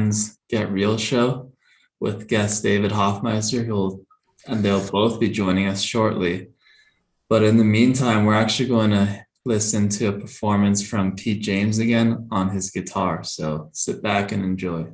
Hands Get Real show with guest David Hoffmeister, and they'll both be joining us shortly. But in the meantime, we're actually going to listen to a performance from Pete James again on his guitar. So sit back and enjoy.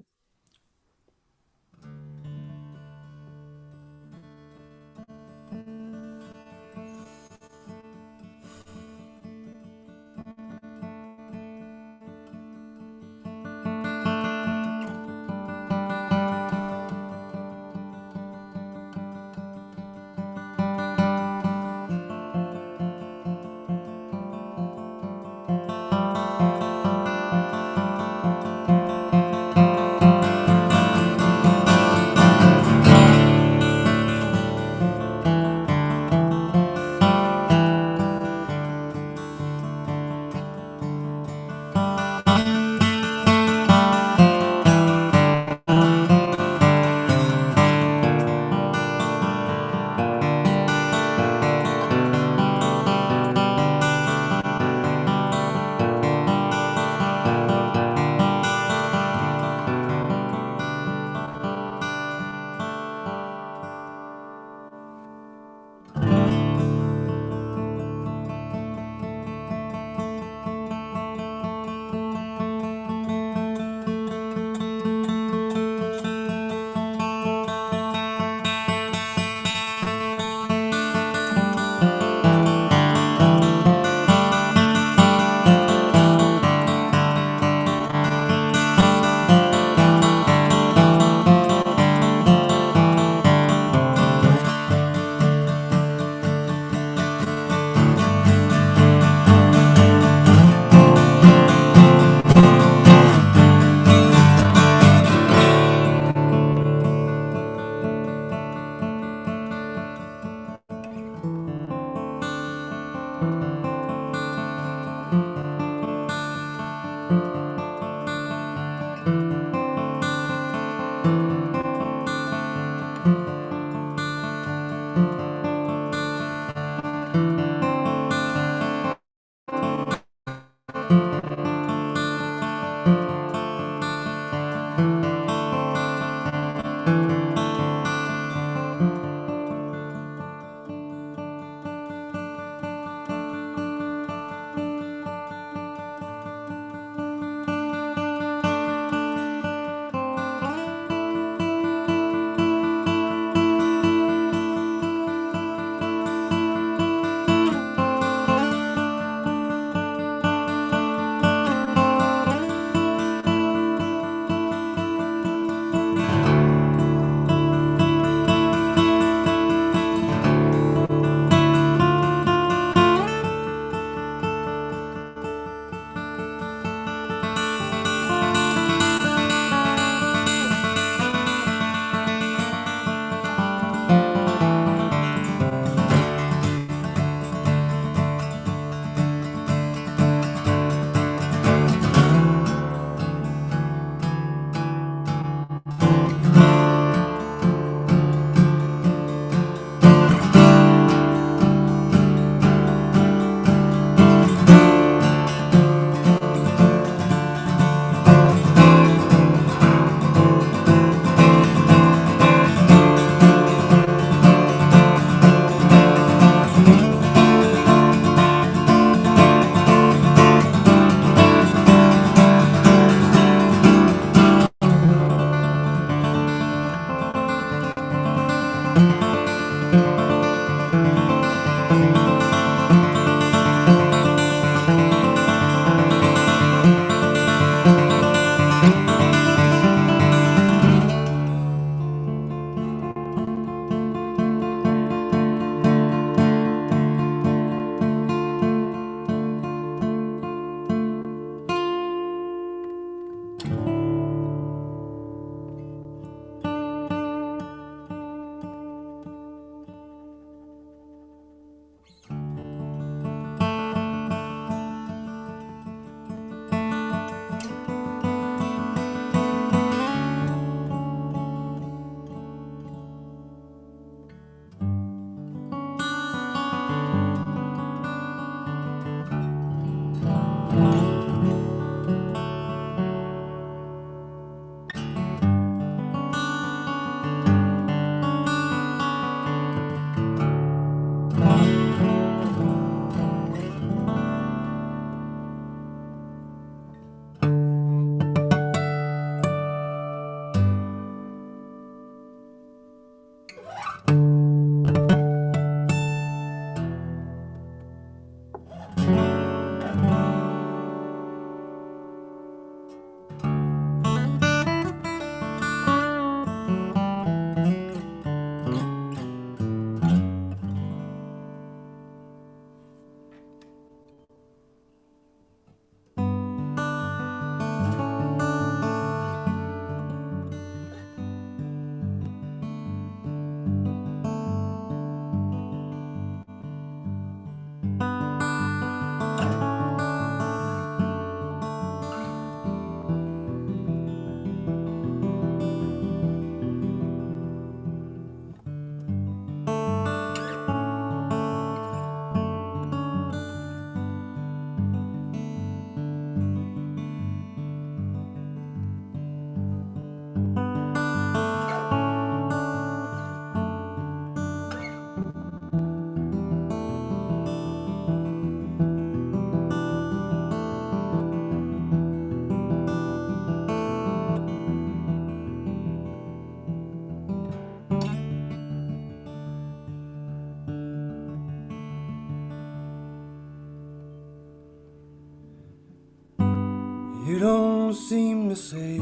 don't seem to say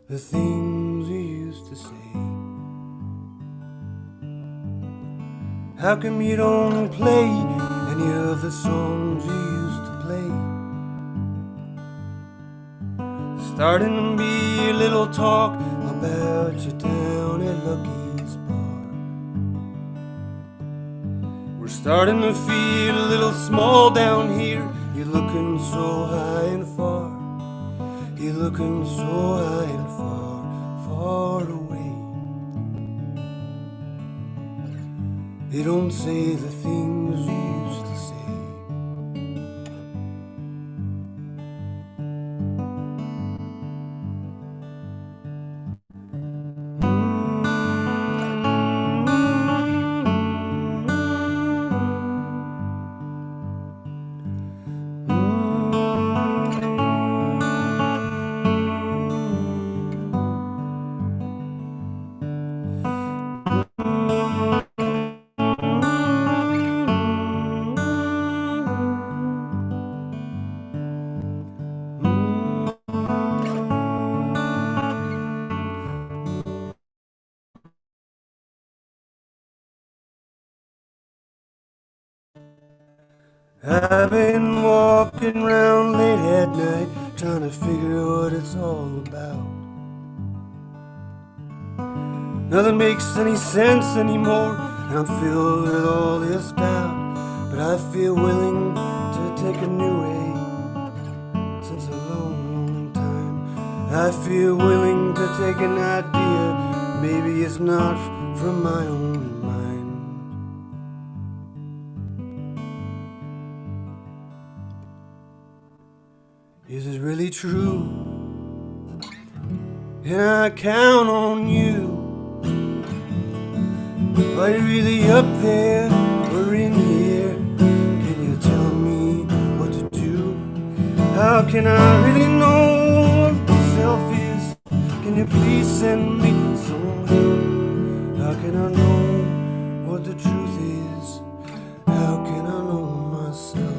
the things we used to say. How come you don't play any of the songs you used to play? Starting to be a little talk about you down at Lucky's bar. We're starting to feel a little small down here. You're looking so high and far. You're looking so high and far, far away. They don't say the things you used to say. I've been walking around late at night, trying to figure what it's all about. Nothing makes any sense anymore, and I'm filled with all this doubt. But I feel willing to take a new way since a long, long time. I feel willing to take an idea, maybe it's not from my own mind. Is it really true? Can I count on you? Are you really up there or in here? Can you tell me what to do? How can I really know what self is? Can you please send me some help? How can I know what the truth is? How can I know myself?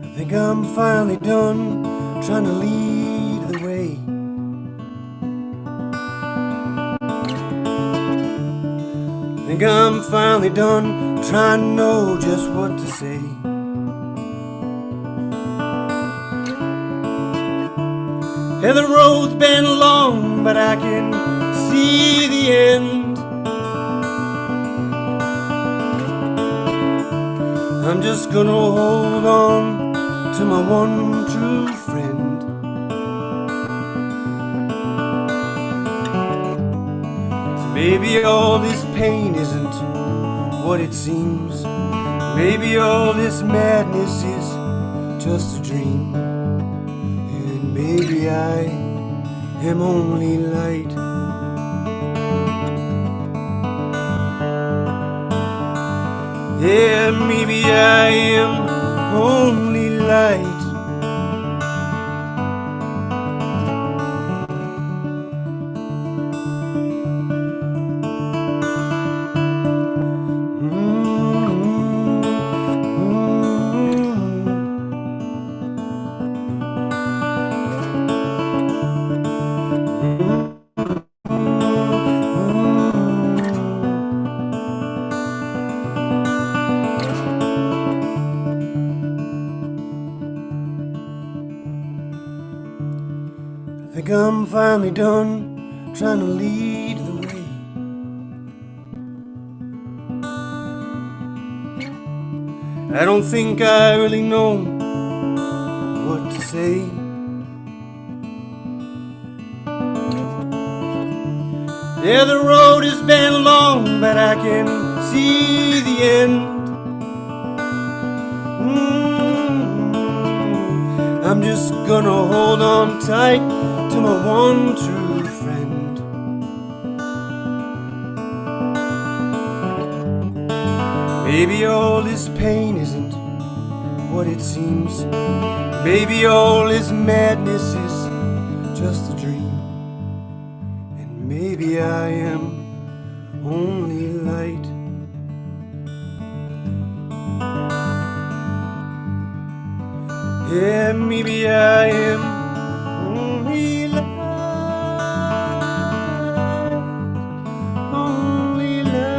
I think I'm finally done trying to lead the way. I think I'm finally done trying to know just what to say. Yeah, the road's been long, but I can see the end. I'm just gonna hold on to my one true friend. So maybe all this pain isn't what it seems. Maybe all this madness is just a dream. And maybe I am only light. Yeah, maybe I am only light. I'm finally done trying to lead the way. I don't think I really know what to say. Yeah, the road has been long, but I can see the end. I'm just gonna hold on tight to my one true friend. Maybe all this pain isn't what it seems. Maybe all this madness is just a dream. And maybe I am only light. Yeah, maybe I am only light. Only light.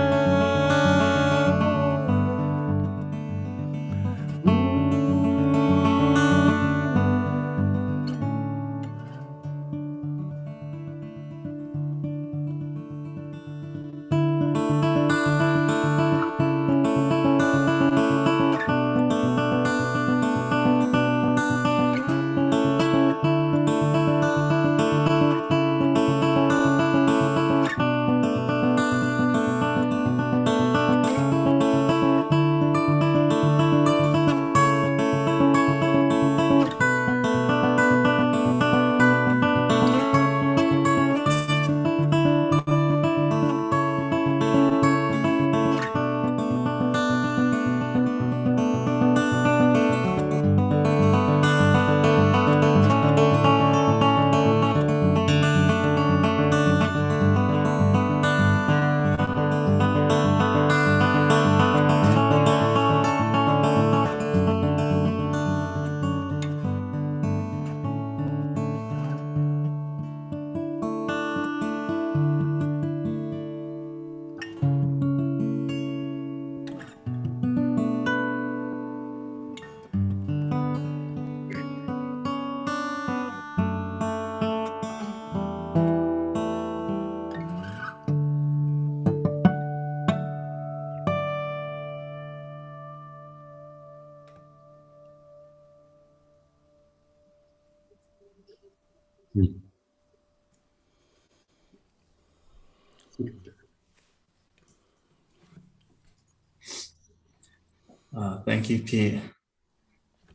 Thank you, Pete.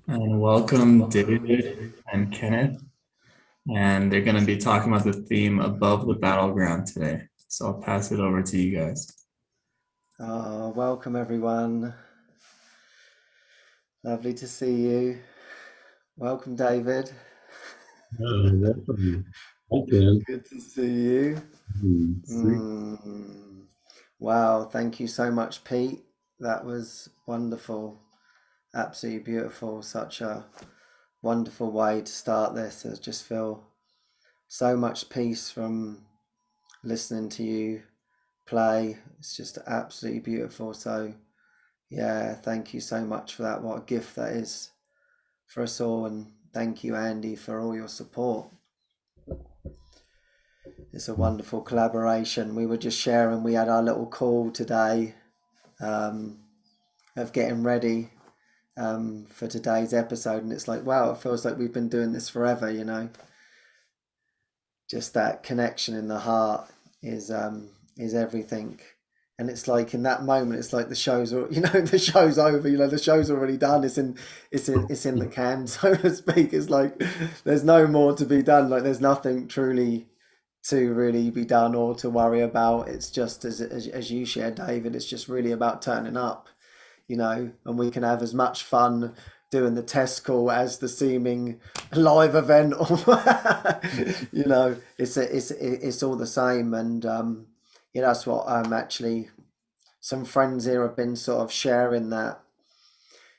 And welcome, David and Kenneth. And they're going to be talking about the theme above the battleground today. So I'll pass it over to you guys. Welcome, everyone. Lovely to see you. Welcome, David. Welcome. Okay. Good to see you. Wow, thank you so much, Pete. That was wonderful. Absolutely beautiful. Such a wonderful way to start this. I just feel so much peace from listening to you play. It's just absolutely beautiful. So yeah, thank you so much for that. What a gift that is for us all. And thank you, Andy, for all your support. It's a wonderful collaboration. We were just sharing, we had our little call today of getting ready for today's episode, and it's like, wow, it feels like we've been doing this forever, you know. Just that connection in the heart is everything. And it's like in that moment, it's like the show's, you know, the show's over, you know, the show's already done. It's in the can, so to speak. It's like there's no more to be done. Like there's nothing truly to really be done or to worry about. It's just as you shared, David, it's just really about turning up, you know, and we can have as much fun doing the test call as the seeming live event, you know. It's all the same. And you know, that's what actually some friends here have been sort of sharing, that,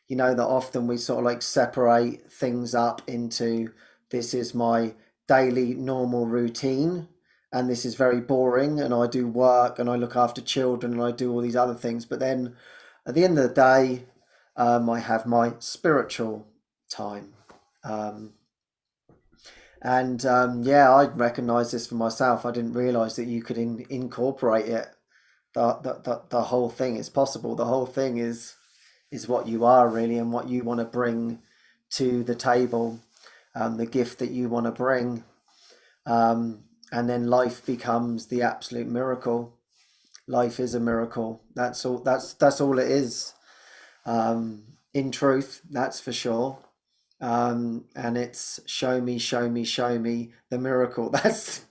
you know, that often we sort of like separate things up into, this is my daily normal routine and this is very boring, and I do work and I look after children and I do all these other things, but then at the end of the day I have my spiritual time, And yeah, I recognise this for myself. I didn't realise that you could incorporate it. The whole thing is possible. The whole thing is what you are really, and what you want to bring to the table, the gift that you want to bring, and then life becomes the absolute miracle. Life is a miracle. That's all. That's all it is. In truth, that's for sure. And it's show me, show me, show me the miracle. That's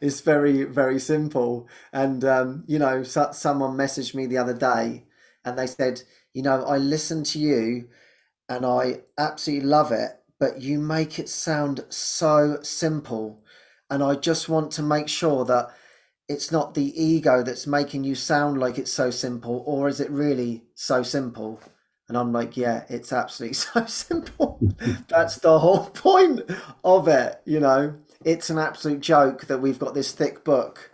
it's very, very simple. And someone messaged me the other day, and they said, I listen to you, and I absolutely love it, but you make it sound so simple, and I just want to make sure that it's not the ego that's making you sound like it's so simple, or is it really so simple? And I'm like, yeah, it's absolutely so simple. That's the whole point of it. It's an absolute joke that we've got this thick book.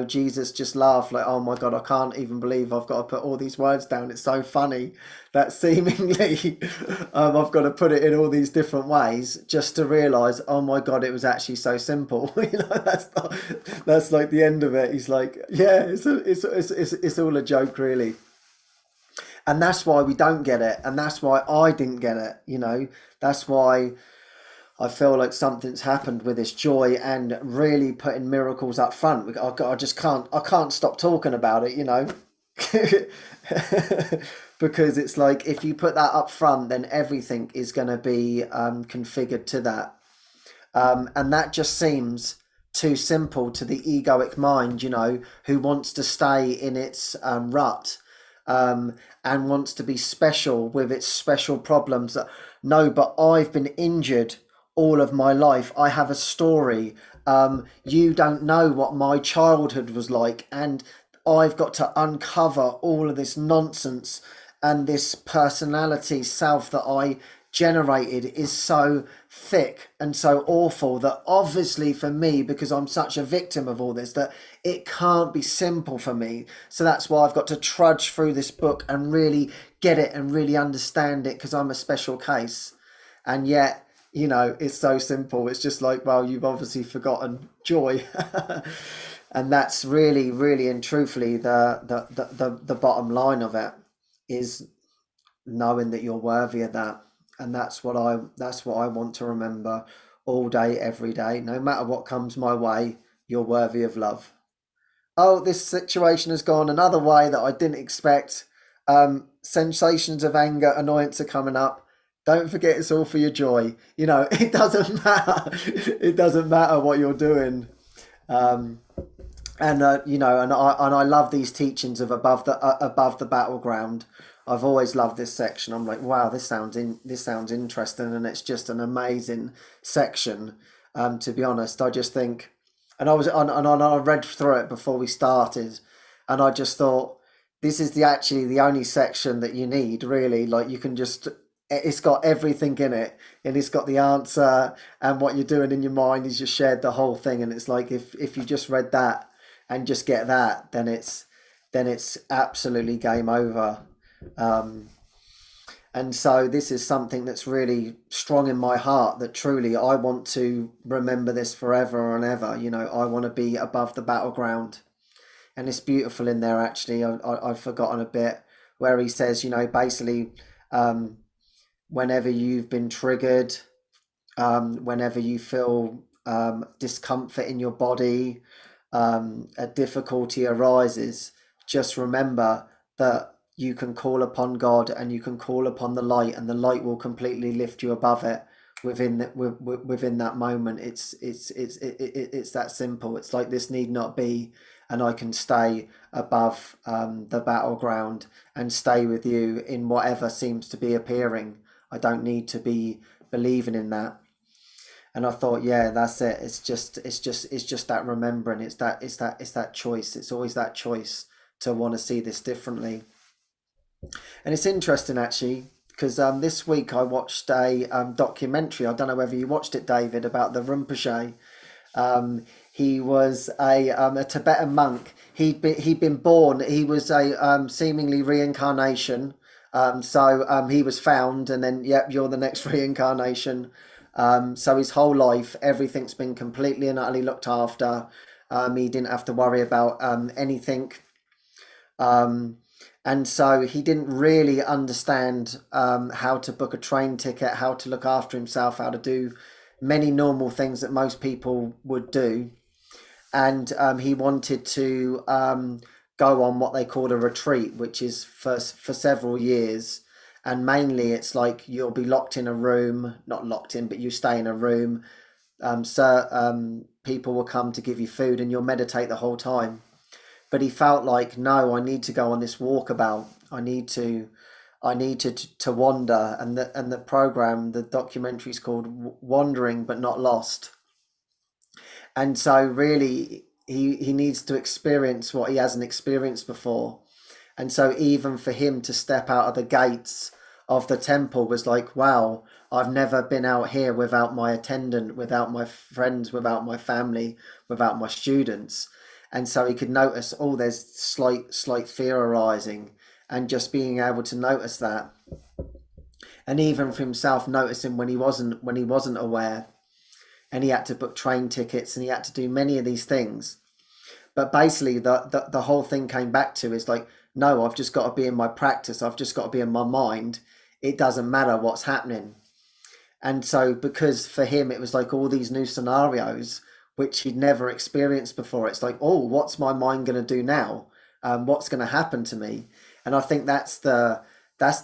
Jesus just laughed like, oh my God, I can't even believe I've got to put all these words down. It's so funny that seemingly I've got to put it in all these different ways just to realize, oh my God, it was actually so simple. That's like the end of it. He's like, yeah, it's all a joke, really. And that's why we don't get it. And that's why I didn't get it. That's why I feel like something's happened with this joy and really putting miracles up front. I just I can't stop talking about it. Because it's like, if you put that up front, then everything is going to be configured to that. And that just seems too simple to the egoic mind, who wants to stay in its rut, and wants to be special with its special problems. That, no, but I've been injured all of my life. I have a story. You don't know what my childhood was like, and I've got to uncover all of this nonsense, and this personality self that I generated is so thick and so awful that obviously for me, because I'm such a victim of all this, that it can't be simple for me. So that's why I've got to trudge through this book and really get it and really understand it, because I'm a special case. And yet, it's so simple. It's just like, well, you've obviously forgotten joy. And that's really, really and truthfully the bottom line of it, is knowing that you're worthy of that. And that's what I want to remember all day, every day. No matter what comes my way, you're worthy of love. Oh, this situation has gone another way that I didn't expect. Sensations of anger, annoyance are coming up. Don't forget, it's all for your joy. It doesn't matter. It doesn't matter what you're doing. Um, and I love these teachings of above the battleground. I've always loved this section. I'm like, wow, this sounds interesting, and it's just an amazing section. To be honest, I just think, and I read through it before we started, and I just thought, this is the only section that you need, really. Like, you can just, it's got everything in it, and it's got the answer, and what you're doing in your mind is just shared the whole thing. And it's like, if you just read that and just get that, then it's absolutely game over. Um, and so this is something that's really strong in my heart, that truly I want to remember this forever and ever. I want to be above the battleground. And it's beautiful in there, actually. I've forgotten a bit where he says, basically, um, whenever you've been triggered, whenever you feel discomfort in your body, a difficulty arises, just remember that you can call upon God, and you can call upon the light, and the light will completely lift you above it within that moment. It's that simple. It's like, this need not be, and I can stay above the battleground and stay with you in whatever seems to be appearing. I don't need to be believing in that. And I thought, yeah, that's it. It's just that remembering. It's that choice. It's always that choice to want to see this differently. And it's interesting, actually, because this week I watched a documentary. I don't know whether you watched it, David, about the Rinpoche. He was a Tibetan monk. He'd been born. He was a seemingly reincarnation. So he was found, and then, yep, you're the next reincarnation. So his whole life, everything's been completely and utterly looked after. He didn't have to worry about anything. Um, and so he didn't really understand how to book a train ticket, how to look after himself, how to do many normal things that most people would do. And he wanted to go on what they call a retreat, which is for several years. And mainly it's like you'll be locked in a room, not locked in, but you stay in a room. People will come to give you food and you'll meditate the whole time. But he felt like, no, I need to go on this walkabout. I need to wander. And the program, the documentary is called Wandering but Not Lost. And so really he needs to experience what he hasn't experienced before. And so even for him to step out of the gates of the temple was like, wow, I've never been out here without my attendant, without my friends, without my family, without my students. And so he could notice, oh, there's slight fear arising, and just being able to notice that. And even for himself noticing when he wasn't aware, and he had to book train tickets and he had to do many of these things. But basically the whole thing came back to is like, no, I've just got to be in my practice. I've just got to be in my mind. It doesn't matter what's happening. And so because for him, it was like all these new scenarios, which he'd never experienced before. It's like, oh, what's my mind going to do now? What's going to happen to me? And I think that's the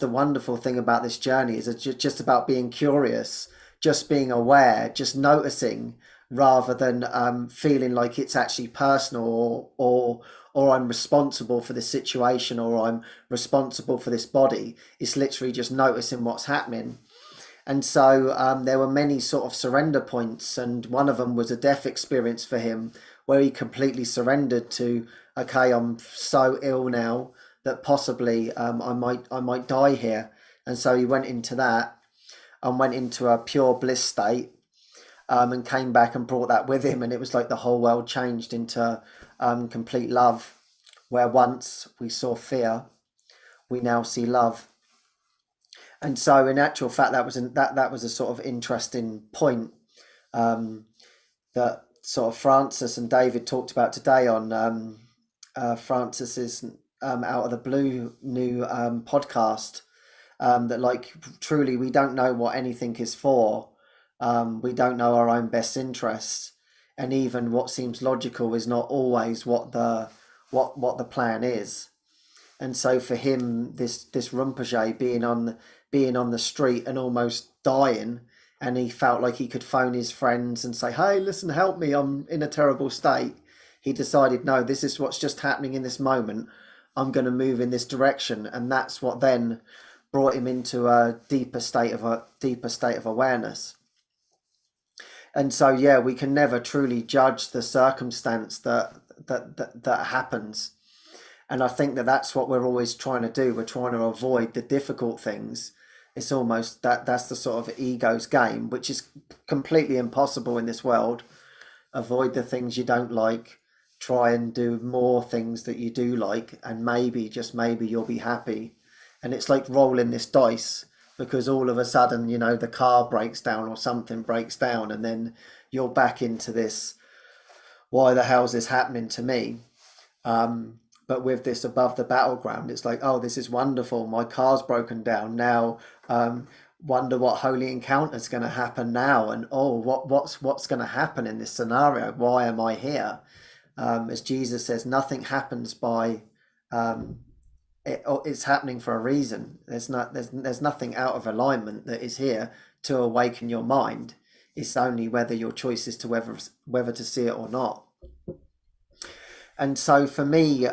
wonderful thing about this journey, is it's just about being curious, just being aware, just noticing, rather than feeling like it's actually personal, or I'm responsible for this situation, or I'm responsible for this body. It's literally just noticing what's happening. And so there were many sort of surrender points, and one of them was a death experience for him, where he completely surrendered to, okay, I'm so ill now that possibly I might die here. And so he went into that and went into a pure bliss state, and came back and brought that with him. And it was like the whole world changed into complete love, where once we saw fear, we now see love. And so in actual fact, that was a sort of interesting point that sort of Francis and David talked about today on Francis's Out of the Blue new podcast, that like truly we don't know what anything is for. We don't know our own best interests, and even what seems logical is not always what the plan is. And so for him, this Rinpoche being on the street and almost dying, and he felt like he could phone his friends and say, hey, listen, help me, I'm in a terrible state. He decided, no, this is what's just happening in this moment. I'm going to move in this direction. And that's what then brought him into a deeper state of awareness. And so, yeah, we can never truly judge the circumstance that happens. And I think that's what we're always trying to do. We're trying to avoid the difficult things. It's almost that's the sort of ego's game, which is completely impossible in this world. Avoid the things you don't like. Try and do more things that you do like, and maybe, just maybe, you'll be happy. And it's like rolling this dice, because all of a sudden, the car breaks down or something breaks down, and then you're back into this, why the hell's this happening to me? But with this above the battleground, it's like, oh, this is wonderful. My car's broken down now. Wonder what holy encounter is going to happen now, and oh, what's going to happen in this scenario? Why am I here? As Jesus says, nothing happens by it's happening for a reason. There's nothing out of alignment that is here to awaken your mind. It's only whether your choice is to whether to see it or not. And so for me,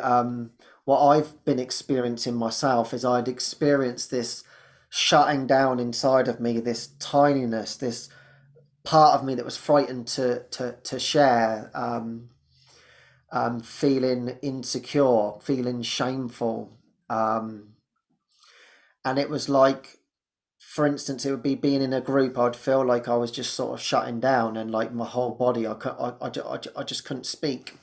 what I've been experiencing myself is I'd experienced this shutting down inside of me, this tininess, this part of me that was frightened to share, feeling insecure, feeling shameful. And it was like, for instance, it would be being in a group, I'd feel like I was just sort of shutting down, and like my whole body, I just couldn't speak.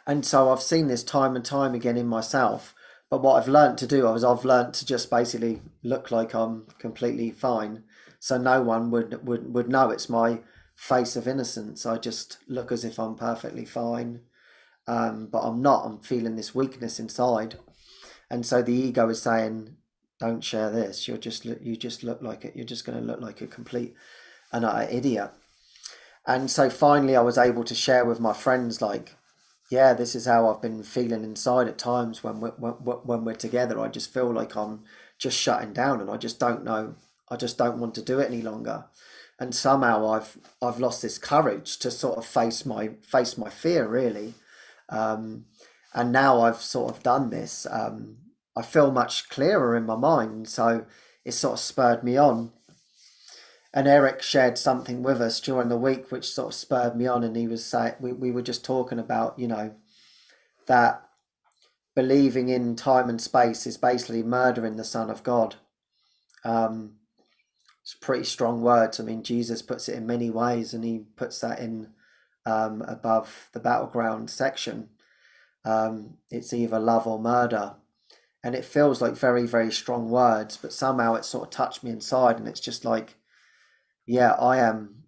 And so I've seen this time and time again in myself. But what I've learned to do is I've learned to just basically look like I'm completely fine, so no one would know it's my face of innocence. I just look as if I'm perfectly fine, but I'm not. I'm feeling this weakness inside, and so the ego is saying, "Don't share this. You just look like it. You're just going to look like a complete and utter idiot." And so finally, I was able to share with my friends, like, yeah, this is how I've been feeling inside at times when we're together. I just feel like I'm just shutting down, and I just don't know. I just don't want to do it any longer. And somehow I've lost this courage to sort of face my fear, really. And now I've sort of done this. I feel much clearer in my mind, so it sort of spurred me on. And Eric shared something with us during the week which sort of spurred me on, and he was saying, we were just talking about, that believing in time and space is basically murdering the Son of God. It's pretty strong words. I mean, Jesus puts it in many ways, and he puts that in above the Battleground section. It's either love or murder. And it feels like very, very strong words, but somehow it sort of touched me inside, and it's just like, yeah, I'm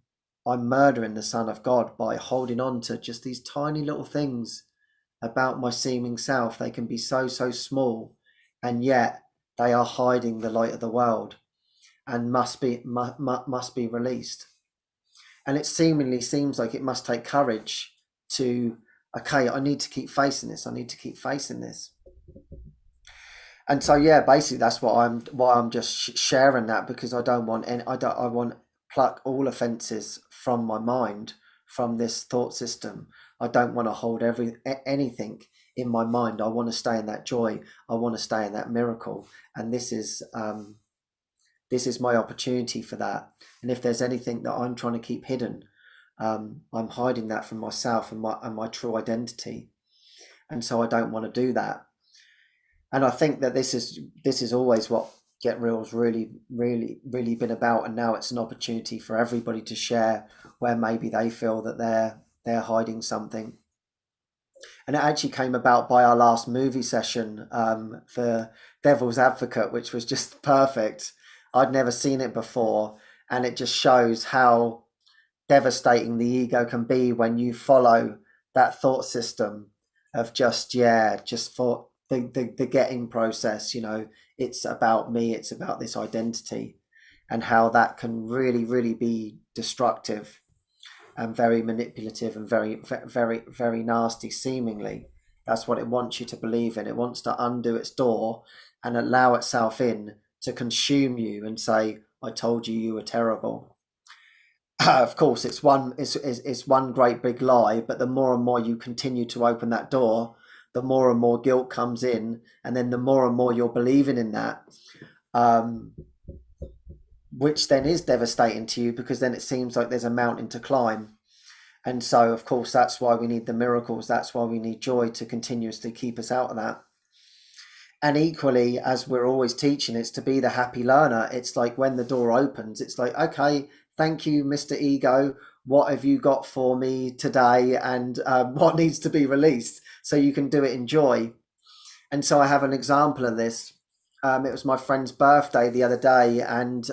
murdering the Son of God by holding on to just these tiny little things about my seeming self. They can be so small, and yet they are hiding the light of the world and must be released. And it seemingly seems like it must take courage to, okay, I need to keep facing this. I need to keep facing this. And so, yeah, basically that's why I'm just sharing that, because I want pluck all offenses from my mind, from this thought system. I don't want to hold anything in my mind. I want to stay in that joy. I want to stay in that miracle. And this is my opportunity for that. And if there's anything that I'm trying to keep hidden, I'm hiding that from myself and my true identity. And so I don't want to do that. And I think that this is always what Get Real's really been about, and now it's an opportunity for everybody to share where maybe they feel that they're hiding something. And it actually came about by our last movie session for Devil's Advocate, which was just perfect. I'd never seen it before, and it just shows how devastating the ego can be when you follow that thought system of just for the getting process. It's about me, it's about this identity, and how that can really be destructive and very manipulative and very nasty seemingly. That's what it wants you to believe in. It wants to undo its door and allow itself in to consume you and say, I told you you were terrible. Of course, it's one great big lie, but the more and more you continue to open that door, the more and more guilt comes in, and then the more and more you're believing in that, which then is devastating to you, because then it seems like there's a mountain to climb. And so, of course, that's why we need the miracles. That's why we need joy to continuously keep us out of that. And equally, as we're always teaching, it's to be the happy learner. It's like when the door opens, it's like, okay, thank you, Mr. Ego. What have you got for me today? And what needs to be released so you can do it in joy? And so I have an example of this. It was my friend's birthday the other day, and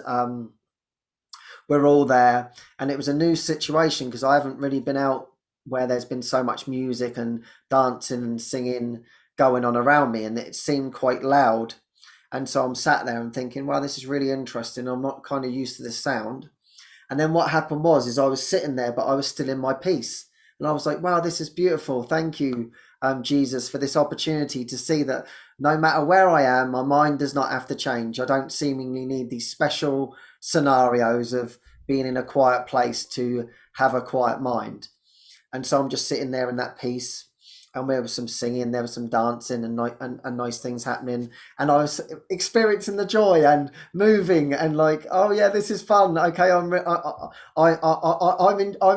we're all there. And it was a new situation because I haven't really been out where there's been so much music and dancing and singing going on around me, and it seemed quite loud. And so I'm sat there and thinking, well, this is really interesting. I'm not kind of used to this sound. And then what happened is I was sitting there, but I was still in my peace. And I was like, wow, this is beautiful. Thank you, Jesus, for this opportunity to see that no matter where I am, my mind does not have to change. I don't seemingly need these special scenarios of being in a quiet place to have a quiet mind. And so I'm just sitting there in that peace. And there was some singing, there was some dancing, and nice things happening. And I was experiencing the joy and moving, and like, oh yeah, this is fun. Okay, I'm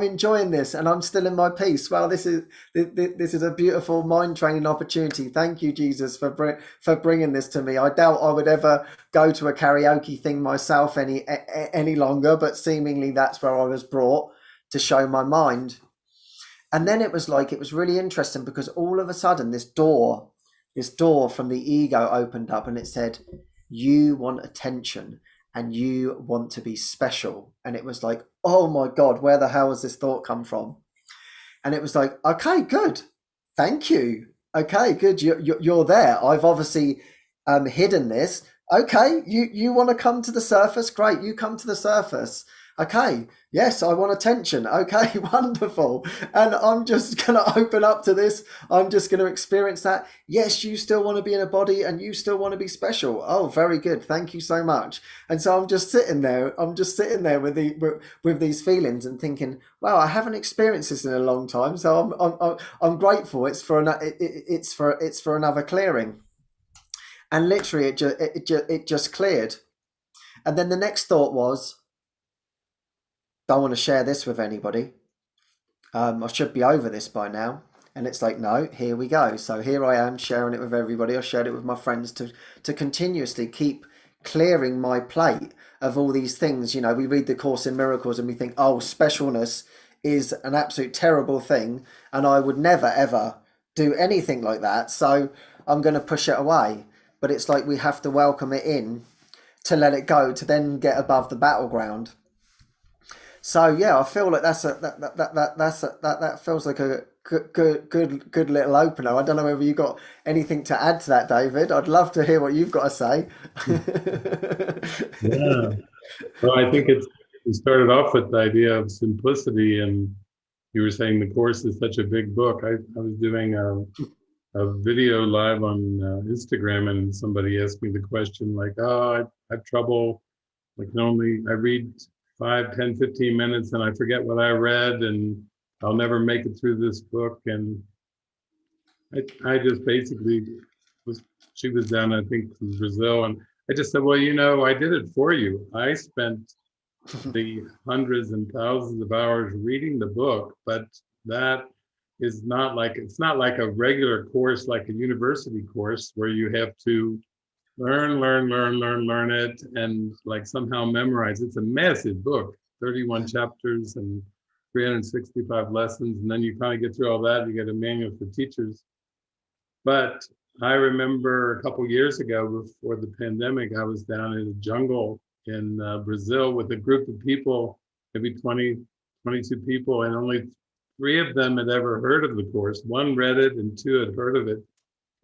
enjoying this, and I'm still in my peace. Well, this is a beautiful mind training opportunity. Thank you, Jesus, for bringing this to me. I doubt I would ever go to a karaoke thing myself any longer, but seemingly that's where I was brought to show my mind. And then it was really interesting, because all of a sudden this door from the ego opened up, and it said, you want attention. and you want to be special. And it was like, oh my God, where the hell has this thought come from? And it was like, okay, good. Thank you. Okay, good. You're there. I've obviously hidden this. Okay, you want to come to the surface? Great, you come to the surface. Okay, yes, I want attention. Okay, wonderful. And I'm just going to open up to this. I'm just going to experience that. Yes, you still want to be in a body and you still want to be special. Oh, very good. Thank you so much. And so I'm just sitting there. I'm just sitting there with these feelings and thinking, wow, I haven't experienced this in a long time. So I'm grateful. It's for another clearing. And literally, it just cleared. And then the next thought was, don't want to share this with anybody. I should be over this by now. And it's like, no, here we go. So here I am sharing it with everybody. I shared it with my friends to continuously keep clearing my plate of all these things. You know, we read the Course in Miracles and we think, oh, specialness is an absolute terrible thing. And I would never, ever do anything like that. So I'm going to push it away. But it's like we have to welcome it in to let it go, to then get above the battleground. So yeah, I feel like that feels like a good little opener. I don't know whether you got anything to add to that, David. I'd love to hear what you've got to say. Yeah. Well, I think you started off with the idea of simplicity, and you were saying the Course is such a big book. I was doing a video live on Instagram, and somebody asked me the question like, oh, I have trouble, like normally I read 5, 10, 15 minutes and I forget what I read and I'll never make it through this book. And I just basically she was down, I think, in Brazil, and I just said, well, you know, I did it for you. I spent the hundreds and thousands of hours reading the book, but that is not like, it's not like a regular course, like a university course where you have to learn it and like somehow memorize. It's a massive book, 31 chapters and 365 lessons. And then you kind of get through all that, you get a manual for teachers. But I remember a couple years ago, before the pandemic, I was down in a jungle in Brazil with a group of people, maybe 20, 22 people, and only 3 of them had ever heard of the Course. 1 read it and 2 had heard of it.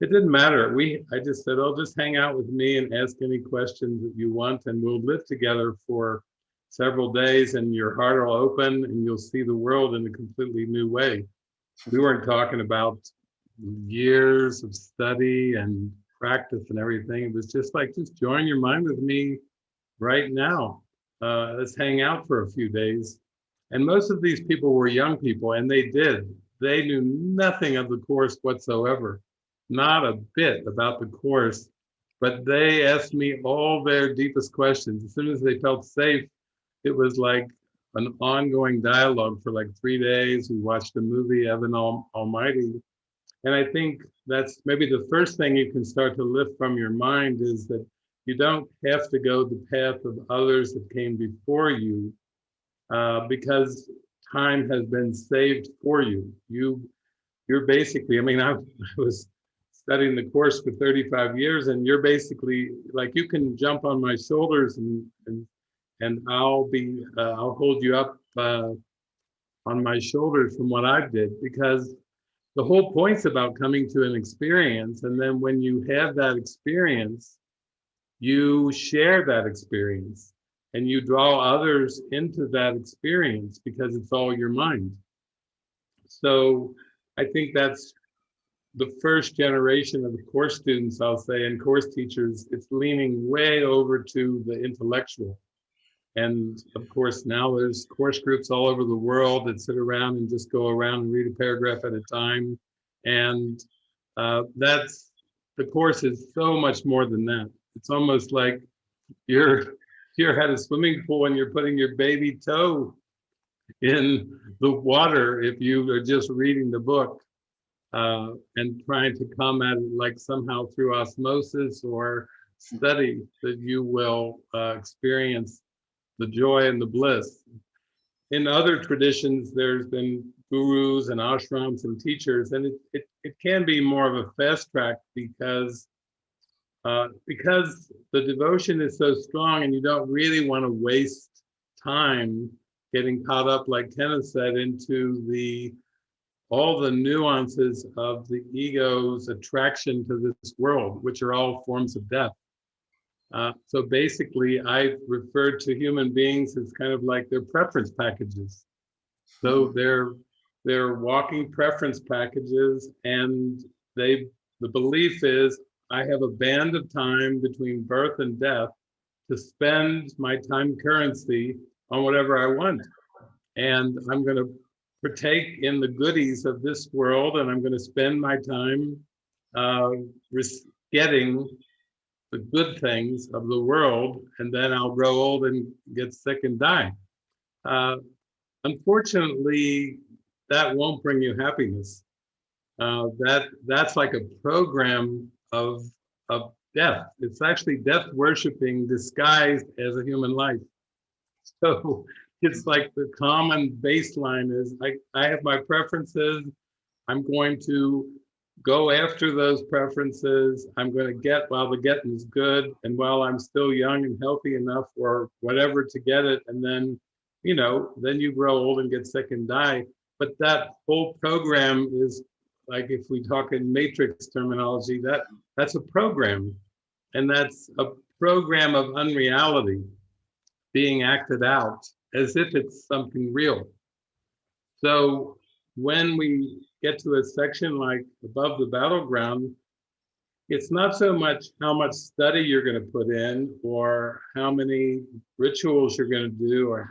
It didn't matter. I just said, oh, just hang out with me and ask any questions that you want, and we'll live together for several days, and your heart will open and you'll see the world in a completely new way. We weren't talking about years of study and practice and everything. It was just like, just join your mind with me right now. Let's hang out for a few days. And most of these people were young people, and they knew nothing of the Course whatsoever, not a bit about the Course, but they asked me all their deepest questions. As soon as they felt safe, it was like an ongoing dialogue for like 3 days. We watched a movie, Evan Almighty. And I think that's maybe the first thing you can start to lift from your mind, is that you don't have to go the path of others that came before you, because time has been saved for you. You're basically, I mean, I was studying the Course for 35 years, and you're basically like, you can jump on my shoulders and I'll hold you up on my shoulders from what I did, because the whole point's about coming to an experience. And then when you have that experience, you share that experience and you draw others into that experience, because it's all your mind. So I think that's the first generation of the Course students, I'll say, and Course teachers. It's leaning way over to the intellectual. And of course, now there's Course groups all over the world that sit around and just go around and read a paragraph at a time. And that's, the Course is so much more than that. It's almost like you're at a swimming pool and you're putting your baby toe in the water if you are just reading the book, and trying to come at it like somehow through osmosis or study, that you will experience the joy and the bliss. In other traditions, there's been gurus and ashrams and teachers, and it can be more of a fast track, because because the devotion is so strong and you don't really want to waste time getting caught up, like Kenneth said, into all the nuances of the ego's attraction to this world, which are all forms of death. So basically, I refer to human beings as kind of like their preference packages. So they're walking preference packages, and the belief is I have a band of time between birth and death to spend my time currency on whatever I want. And I'm going to partake in the goodies of this world, and I'm going to spend my time getting the good things of the world, and then I'll grow old and get sick and die. Unfortunately, that won't bring you happiness. That's like a program of death. It's actually death worshiping disguised as a human life. So it's like the common baseline is I have my preferences. I'm going to go after those preferences. I'm going to get while the getting's good and while I'm still young and healthy enough or whatever to get it. And then, then you grow old and get sick and die. But that whole program is like, if we talk in matrix terminology, that's a program. And that's a program of unreality being acted out as if it's something real. So when we get to a section like above the battleground, it's not so much how much study you're going to put in or how many rituals you're going to do or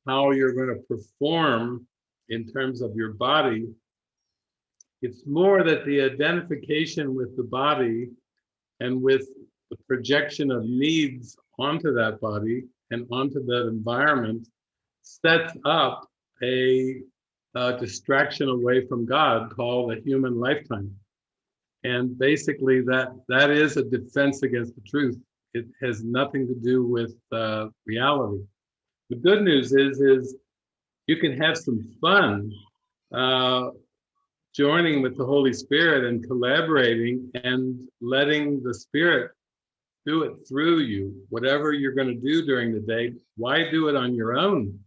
how you're going to perform in terms of your body. It's more that the identification with the body and with the projection of needs onto that body and onto that environment sets up a distraction away from God called a human lifetime. And basically that is a defense against the truth. It has nothing to do with reality. The good news is you can have some fun joining with the Holy Spirit and collaborating and letting the Spirit do it through you. Whatever you're going to do during the day, why do it on your own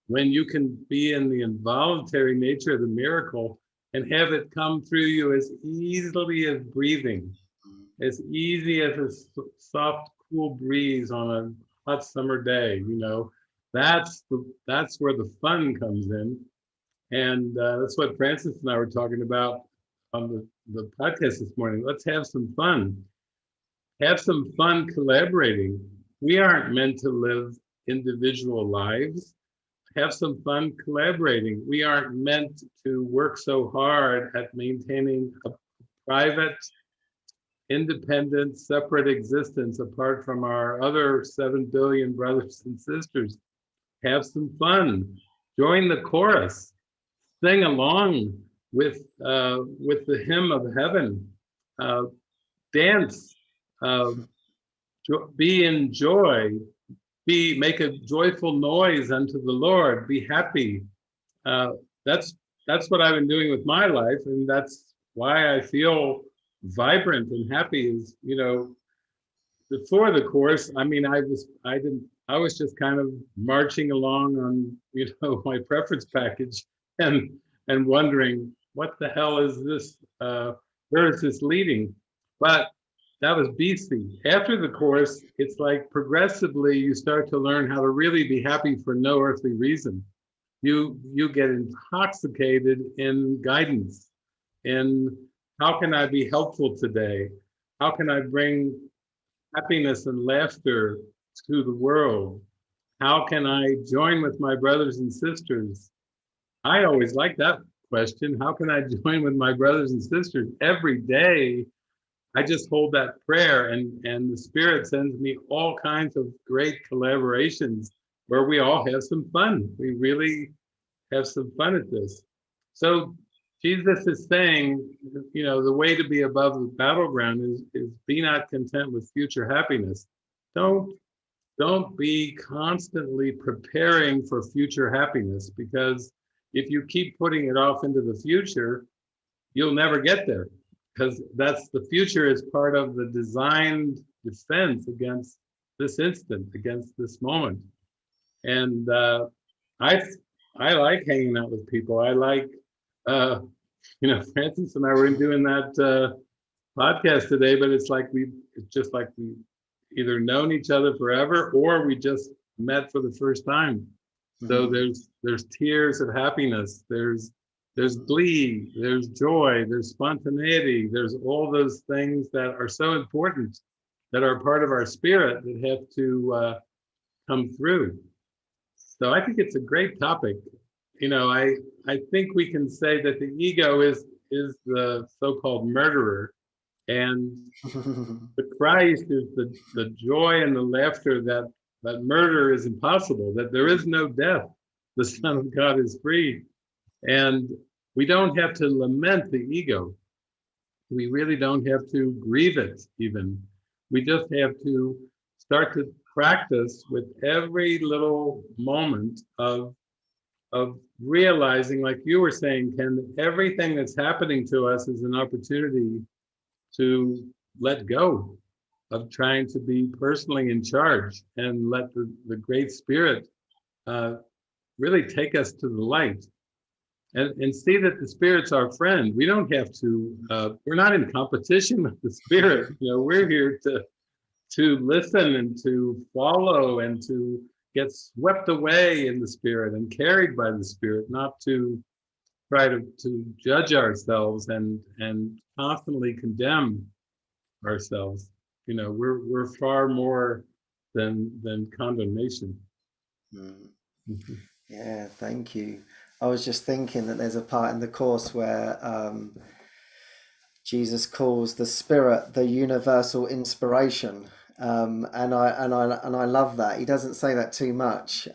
when you can be in the involuntary nature of the miracle and have it come through you as easily as breathing, as easy as a soft, cool breeze on a hot summer day. That's where the fun comes in. And that's what Francis and I were talking about on the podcast this morning. Let's have some fun. Have some fun collaborating. We aren't meant to live individual lives. Have some fun collaborating. We aren't meant to work so hard at maintaining a private, independent, separate existence apart from our other 7 billion brothers and sisters. Have some fun. Join the chorus. Sing along with the hymn of heaven. Dance. Be in joy. Make a joyful noise unto the Lord. Be happy. That's what I've been doing with my life, and that's why I feel vibrant and happy. Is before the course, I was just kind of marching along on my preference package and wondering what the hell is this? Where is this leading? But that was BC. After the course, it's like progressively you start to learn how to really be happy for no earthly reason. You get intoxicated in guidance, in how can I be helpful today? How can I bring happiness and laughter to the world? How can I join with my brothers and sisters? I always like that question. How can I join with my brothers and sisters? Every day, I just hold that prayer and the Spirit sends me all kinds of great collaborations where we all have some fun. We really have some fun at this. So Jesus is saying, the way to be above the battleground is be not content with future happiness. Don't be constantly preparing for future happiness, because if you keep putting it off into the future, you'll never get there. because that's the future is part of the designed defense against this instant, against this moment. And I I like hanging out with people. I like, Francis and I were doing that podcast today, but it's just like we either known each other forever or we just met for the first time. So there's tears of happiness, there's glee, there's joy, there's spontaneity, there's all those things that are so important, that are part of our spirit, that have to come through. So I think it's a great topic. I think we can say that the ego is the so-called murderer, and the Christ is the joy and the laughter that murder is impossible, that there is no death. The Son of God is free. And we don't have to lament the ego. We really don't have to grieve it even. We just have to start to practice with every little moment of realizing, like you were saying, Ken, that everything that's happening to us is an opportunity to let go of trying to be personally in charge, and let the Great Spirit really take us to the light, and see that the Spirit's our friend. We don't have to, we're not in competition with the Spirit. We're here to listen and to follow and to get swept away in the Spirit and carried by the Spirit, not to try to judge ourselves and constantly condemn ourselves. We're far more than condemnation. Mm-hmm. Yeah, thank you. I was just thinking that there's a part in the Course where Jesus calls the Spirit the universal inspiration, and I love that. He doesn't say that too much,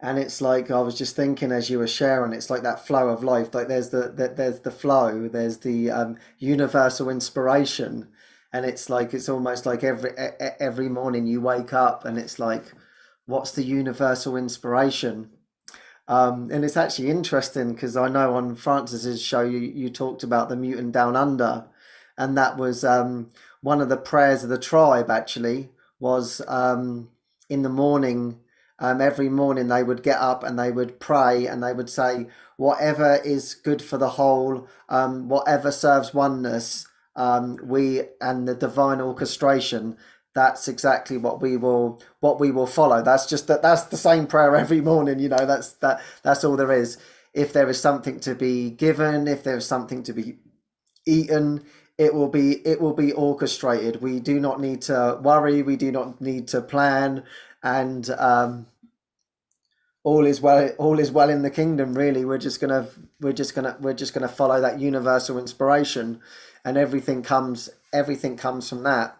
and it's like, I was just thinking as you were sharing, it's like that flow of life. Like there's the flow, there's the universal inspiration, and it's almost like every morning you wake up and it's like, what's the universal inspiration? And it's actually interesting because I know on Francis's show you talked about the mutant down under, and that was one of the prayers of the tribe. Actually, was in the morning. Every morning they would get up and they would pray and they would say, whatever is good for the whole, whatever serves oneness, we and the divine orchestration. That's exactly what we will follow. That's the same prayer every morning. That's all there is. If there is something to be given, if there is something to be eaten, it will be orchestrated. We do not need to worry. We do not need to plan, and all is well in the kingdom. Really, we're just gonna follow that universal inspiration, and everything comes from that.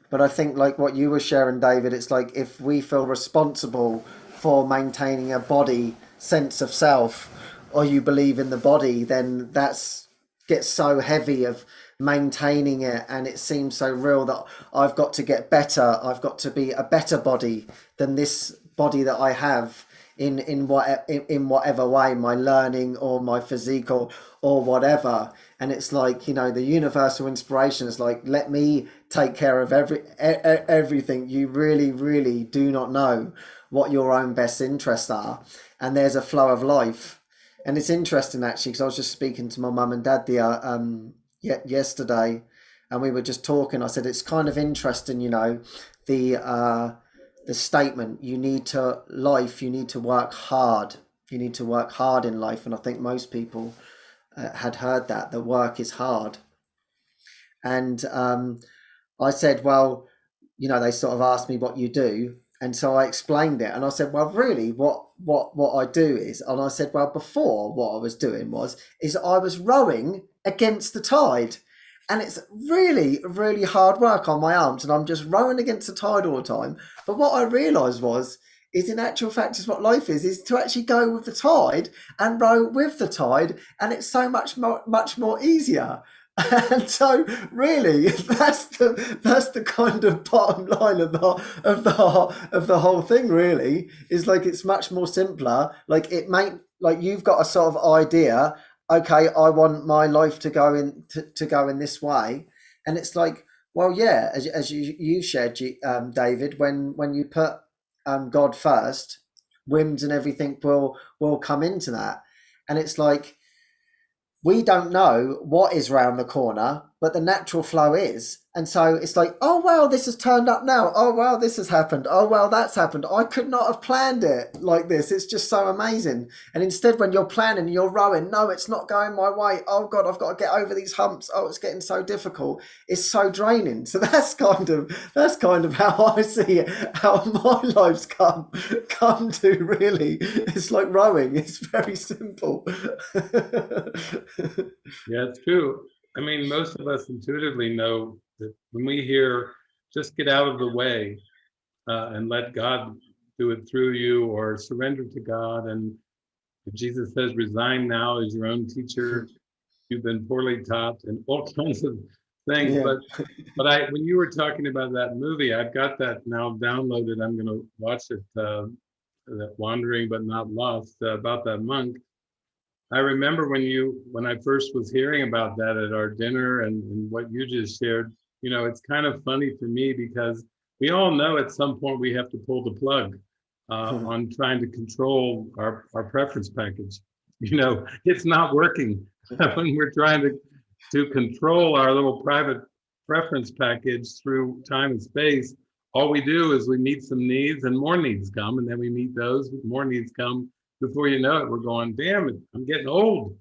But I think, like what you were sharing, David, it's like if we feel responsible for maintaining a body sense of self, or you believe in the body, then that's gets so heavy of maintaining it, and it seems so real that I've got to get better. I've got to be a better body than this body that I have in whatever way, my learning or my physique or whatever. And it's like, the universal inspiration is like, let me take care of everything. You really, really do not know what your own best interests are. And there's a flow of life. And it's interesting, actually, because I was just speaking to my mum and dad yesterday, and we were just talking. I said, it's kind of interesting, the statement, you need to work hard. You need to work hard in life. And I think most people had heard that the work is hard. And I said, well, they sort of asked me what you do. And so I explained it, and I said, well, really what I do is, and I said, well, before, what I was doing is I was rowing against the tide, and it's really, really hard work on my arms, and I'm just rowing against the tide all the time. But what I realised is in actual fact is what life is to actually go with the tide and row with the tide, and it's so much more easier. And so really that's the kind of bottom line of the whole thing, really, is like, it's much more simpler. Like you've got a sort of idea, okay, I want my life to go to go in this way. And it's like, well, yeah, as you shared, David, when you put God first, whims and everything will come into that. And it's like, we don't know what is round the corner, but the natural flow is. And so it's like, oh, wow, this has turned up now. Oh, wow, this has happened. Oh, well, that's happened. I could not have planned it like this. It's just so amazing. And instead, when you're planning, you're rowing, no, it's not going my way. Oh, God, I've got to get over these humps. Oh, it's getting so difficult. It's so draining. So that's kind of how I see it, how my life's come to really. It's like rowing. It's very simple. Yeah, it's true. I mean, most of us intuitively know that when we hear, just get out of the way and let God do it through you, or surrender to God. And Jesus says, resign now as your own teacher. You've been poorly taught, and all kinds of things. Yeah. But when you were talking about that movie, I've got that now downloaded. I'm going to watch it, that Wandering But Not Lost, about that monk. I remember when I first was hearing about that at our dinner, and what you just shared, it's kind of funny for me, because we all know at some point we have to pull the plug on trying to control our preference package. It's not working when we're trying to control our little private preference package through time and space. All we do is we meet some needs, and more needs come, and then we meet those, more needs come. Before you know it, we're going, damn it, I'm getting old.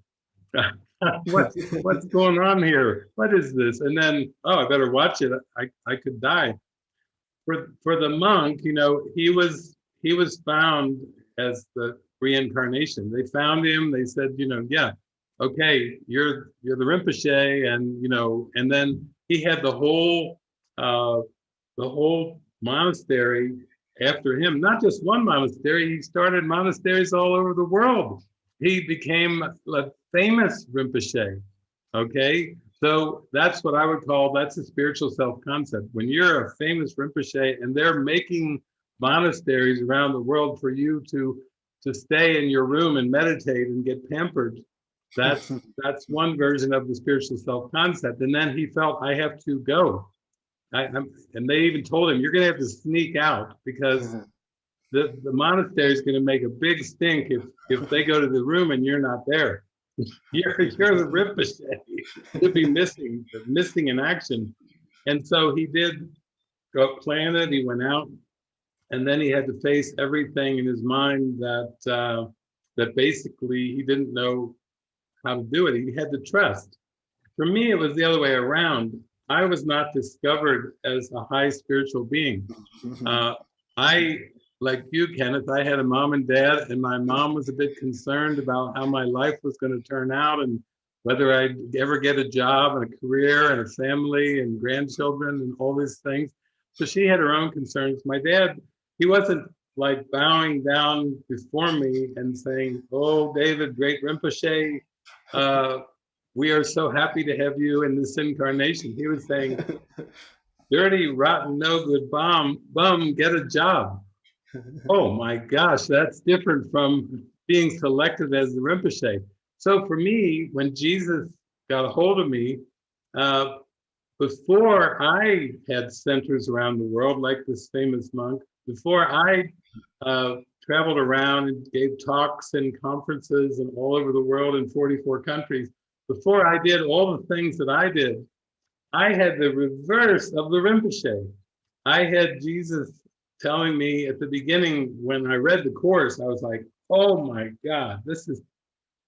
What's going on here? What is this? And then, oh, I better watch it. I could die. For the monk, he was found as the reincarnation. They found him. They said, yeah, okay, you're the Rinpoche, and then he had the whole monastery after him. Not just one monastery, he started monasteries all over the world. He became a famous Rinpoche. Okay, so that's what I would call, that's a spiritual self-concept. When you're a famous Rinpoche and they're making monasteries around the world for you to stay in your room and meditate and get pampered, that's one version of the spiritual self-concept. And then he felt, I have to go. And they even told him, you're going to have to sneak out, because the monastery is going to make a big stink if they go to the room and you're not there. You're the Rinpoche. You'll be missing in action. And so he did go plan it. He went out, and then he had to face everything in his mind that basically he didn't know how to do it. He had to trust. For me, it was the other way around. I was not discovered as a high spiritual being. I, like you, Kenneth, I had a mom and dad, and my mom was a bit concerned about how my life was going to turn out, and whether I'd ever get a job and a career and a family and grandchildren and all these things. So she had her own concerns. My dad, he wasn't like bowing down before me and saying, oh, David, great Rinpoche, we are so happy to have you in this incarnation. He was saying, dirty, rotten, no good bum, get a job. Oh my gosh, that's different from being selected as the Rinpoche. So for me, when Jesus got a hold of me, before I had centers around the world, like this famous monk, before I traveled around and gave talks and conferences and all over the world in 44 countries, before I did all the things that I did, I had the reverse of the Rinpoche. I had Jesus telling me at the beginning, when I read the course, I was like, oh my God,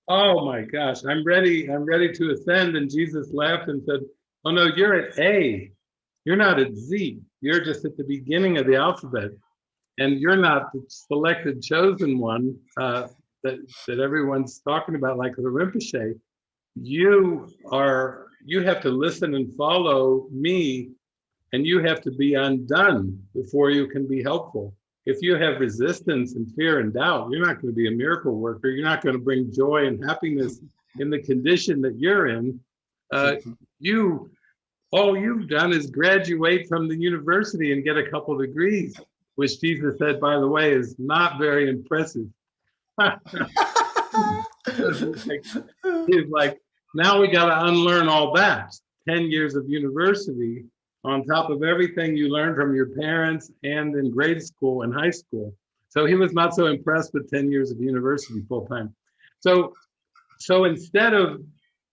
oh my gosh, I'm ready to ascend. And Jesus laughed and said, oh no, you're at A, you're not at Z. You're just at the beginning of the alphabet. And you're not the selected chosen one that everyone's talking about, like the Rinpoche. You have to listen and follow me, and you have to be undone before you can be helpful. If you have resistance and fear and doubt, you're not going to be a miracle worker. You're not going to bring joy and happiness in the condition that you're in. All you've done is graduate from the university and get a couple degrees, which Jesus said, by the way, is not very impressive. He's like, now we got to unlearn all that. 10 years of university on top of everything you learned from your parents and in grade school and high school. So he was not so impressed with 10 years of university full time. So instead of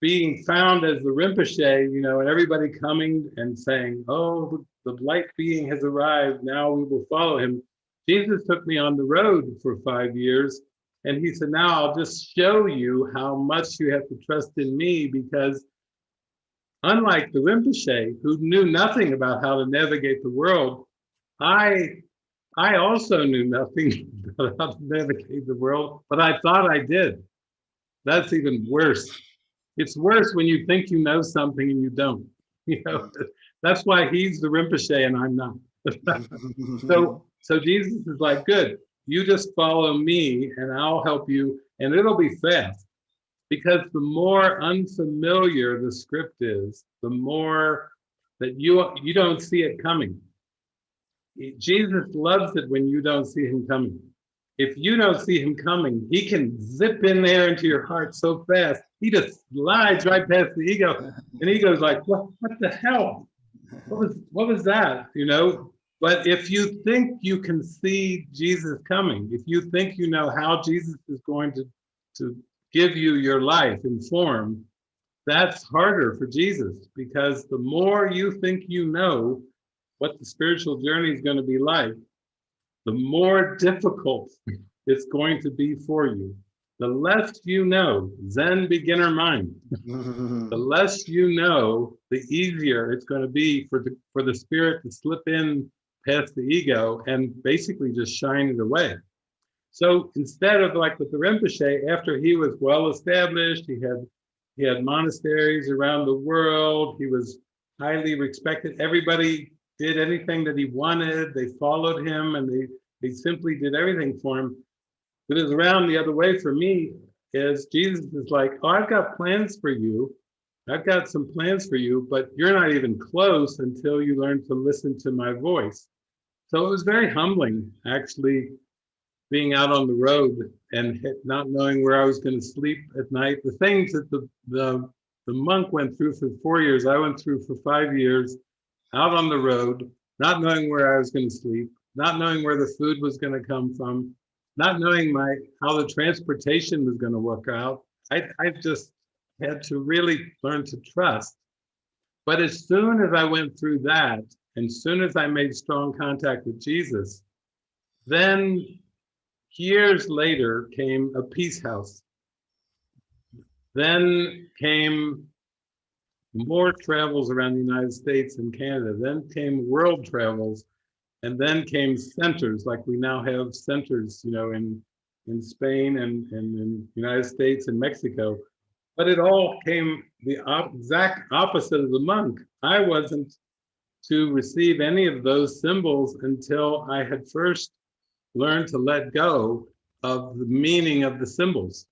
being found as the Rinpoche, you know, and everybody coming and saying, oh, the light being has arrived, now we will follow him. Jesus took me on the road for 5 years. And he said, now I'll just show you how much you have to trust in me, because unlike the Rinpoche, who knew nothing about how to navigate the world, I also knew nothing about how to navigate the world, but I thought I did. That's even worse. It's worse when you think you know something and you don't. You know, that's why he's the Rinpoche and I'm not. So Jesus is like, good, you just follow me and I'll help you, and it'll be fast. Because the more unfamiliar the script is, the more that you don't see it coming. Jesus loves it when you don't see him coming. If you don't see him coming, he can zip in there into your heart so fast. He just slides right past the ego. And ego's like, what the hell? What was that? You know? But if you think you can see Jesus coming, if you think you know how Jesus is going to give you your life in form, that's harder for Jesus, because the more you think you know what the spiritual journey is going to be like, the more difficult it's going to be for you. The less you know, Zen beginner mind, the less you know, the easier it's going to be for the spirit to slip in past the ego and basically just shine it away. So instead of like with the Rinpoche, after he was well established, he had monasteries around the world, he was highly respected. Everybody did anything that he wanted. They followed him and they simply did everything for him. But it's around the other way for me, is Jesus is like, oh, I've got plans for you. I've got some plans for you, but you're not even close until you learn to listen to my voice. So it was very humbling, actually, being out on the road and not knowing where I was going to sleep at night. The things that the monk went through for 4 years, I went through for 5 years, out on the road, not knowing where I was going to sleep, not knowing where the food was going to come from, not knowing how the transportation was going to work out. I just had to really learn to trust. But as soon as I went through that, and as soon as I made strong contact with Jesus, then years later came a peace house. Then came more travels around the United States and Canada. Then came world travels. And then came centers, like we now have centers, you know, in Spain and in the United States and Mexico. But it all came the exact opposite of the monk. I wasn't to receive any of those symbols until I had first learned to let go of the meaning of the symbols.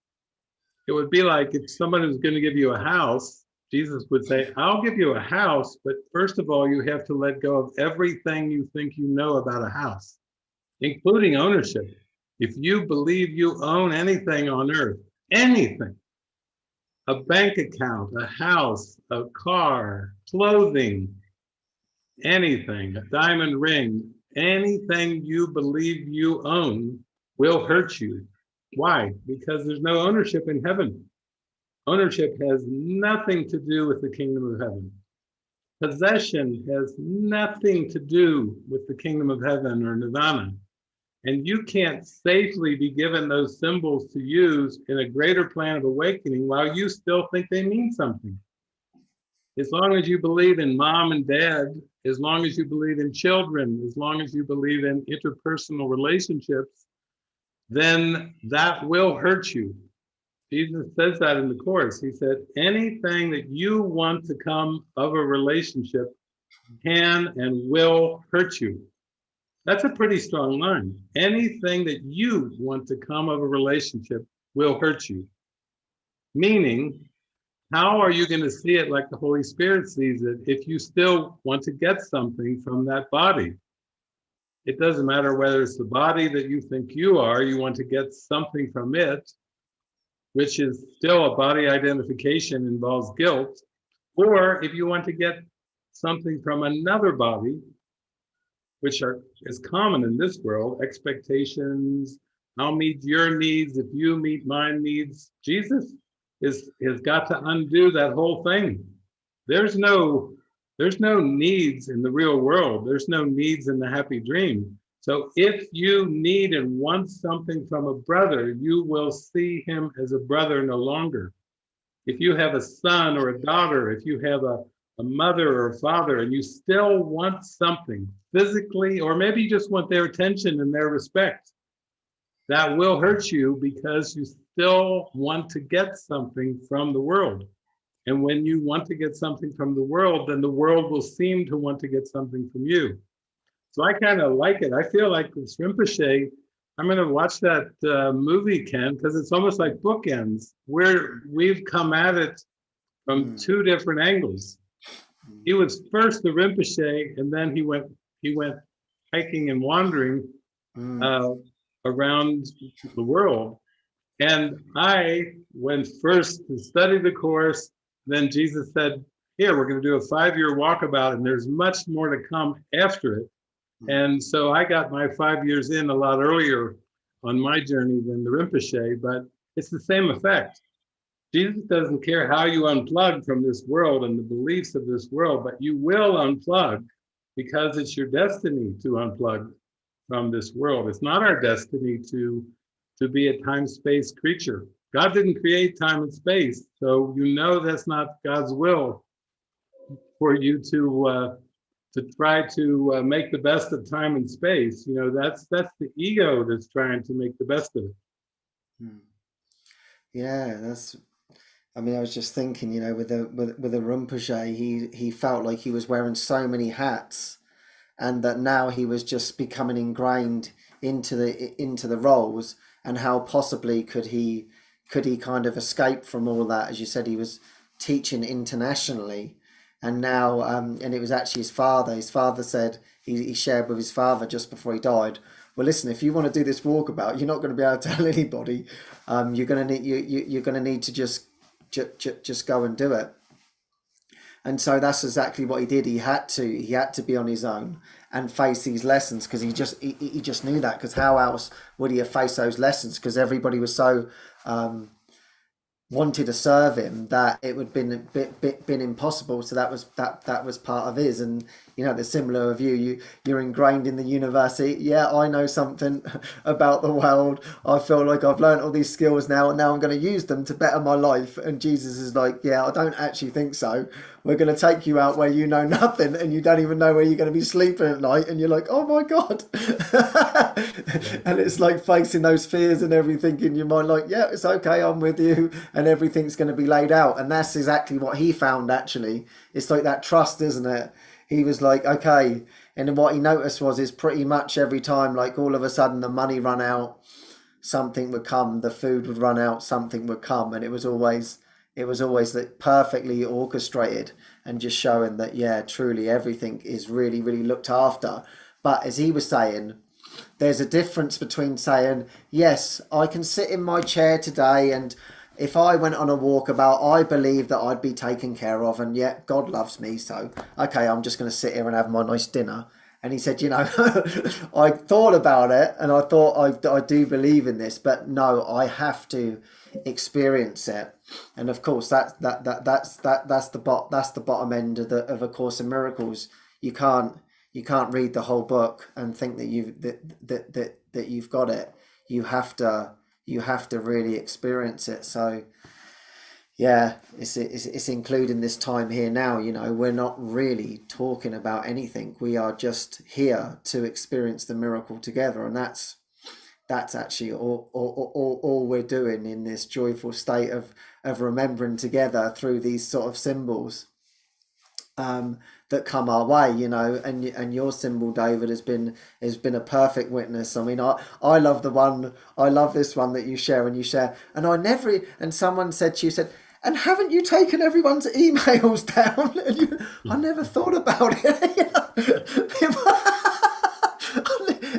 It would be like if somebody was going to give you a house, Jesus would say, I'll give you a house, but first of all, you have to let go of everything you think you know about a house, including ownership. If you believe you own anything on earth, anything, a bank account, a house, a car, clothing, anything, a diamond ring, anything you believe you own will hurt you. Why? Because there's no ownership in heaven. Ownership has nothing to do with the kingdom of heaven. Possession has nothing to do with the kingdom of heaven or nirvana. And you can't safely be given those symbols to use in a greater plan of awakening while you still think they mean something. As long as you believe in mom and dad, as long as you believe in children, as long as you believe in interpersonal relationships, then that will hurt you. Jesus says that in the Course. He said, anything that you want to come of a relationship can and will hurt you. That's a pretty strong line. Anything that you want to come of a relationship will hurt you. Meaning, how are you going to see it like the Holy Spirit sees it if you still want to get something from that body? It doesn't matter whether it's the body that you think you are, you want to get something from it, which is still a body identification, involves guilt, or if you want to get something from another body, which is common in this world, expectations, I'll meet your needs if you meet my needs. Jesus has got to undo that whole thing. There's no needs in the real world. There's no needs in the happy dream. So if you need and want something from a brother, you will see him as a brother no longer. If you have a son or a daughter, if you have a mother or a father, and you still want something physically, or maybe you just want their attention and their respect, that will hurt you because you still want to get something from the world. And when you want to get something from the world, then the world will seem to want to get something from you. So I kind of like it. I feel like with Rinpoche, I'm going to watch that movie, Ken, because it's almost like bookends, where we've come at it from two different angles. He was first the Rinpoche, and then he went hiking and wandering around the world. And I went first to study the course. Then Jesus said, here, we're going to do a 5-year walkabout, and there's much more to come after it. And so I got my 5 years in a lot earlier on my journey than the Rinpoche, but it's the same effect. Jesus doesn't care how you unplug from this world and the beliefs of this world, but you will unplug because it's your destiny to unplug from this world. It's not our destiny to be a time-space creature. God didn't create time and space, so you know that's not God's will for you to try to make the best of time and space. You know, that's the ego that's trying to make the best of it. Yeah, I mean, I was just thinking, you know, with the Rinpoche, he felt like he was wearing so many hats, and that now he was just becoming ingrained into the roles, and how possibly could he kind of escape from all that? As you said, he was teaching internationally, and now and it was actually his father. His father said he shared with his father just before he died, well, listen, if you want to do this walkabout, you're not going to be able to tell anybody. You're going to need to just go and do it. And so that's exactly what he did. He had to be on his own and face these lessons, because he just knew that. Because how else would he have faced those lessons? Because everybody was so wanted to serve him that it would have been impossible. So that was part of his. And you know, the similar of you're ingrained in the university. Yeah, I know something about the world. I feel like I've learned all these skills now, and now I'm going to use them to better my life. And Jesus is like, yeah, I don't actually think so. We're going to take you out where you know nothing, and you don't even know where you're going to be sleeping at night, and you're like, oh my God. And it's like facing those fears and everything in your mind, like, yeah, it's okay, I'm with you, and everything's going to be laid out. And that's exactly what he found, actually. It's like that trust, isn't it? He was like, okay. And then what he noticed is pretty much every time, like all of a sudden the money run out, something would come, the food would run out, something would come. And it was always that perfectly orchestrated, and just showing that, yeah, truly everything is really, really looked after. But as he was saying, there's a difference between saying, yes, I can sit in my chair today, and if I went on a walkabout, I believe that I'd be taken care of, and yet God loves me, so okay, I'm just going to sit here and have my nice dinner. And he said, you know, I thought about it, and I thought I do believe in this, but no, I have to experience it. And of course, that's the bottom end of A Course in Miracles. You can't read the whole book and think that you've got it. You have to really experience it. So yeah, it's including this time here now. You know, we're not really talking about anything. We are just here to experience the miracle together, and that's actually all we're doing in this joyful state of remembering together through these sort of symbols that come our way, you know. And your symbol, David, has been a perfect witness. I mean, I love this one that you share, and someone said to you, said, and haven't you taken everyone's emails down? And I never thought about it.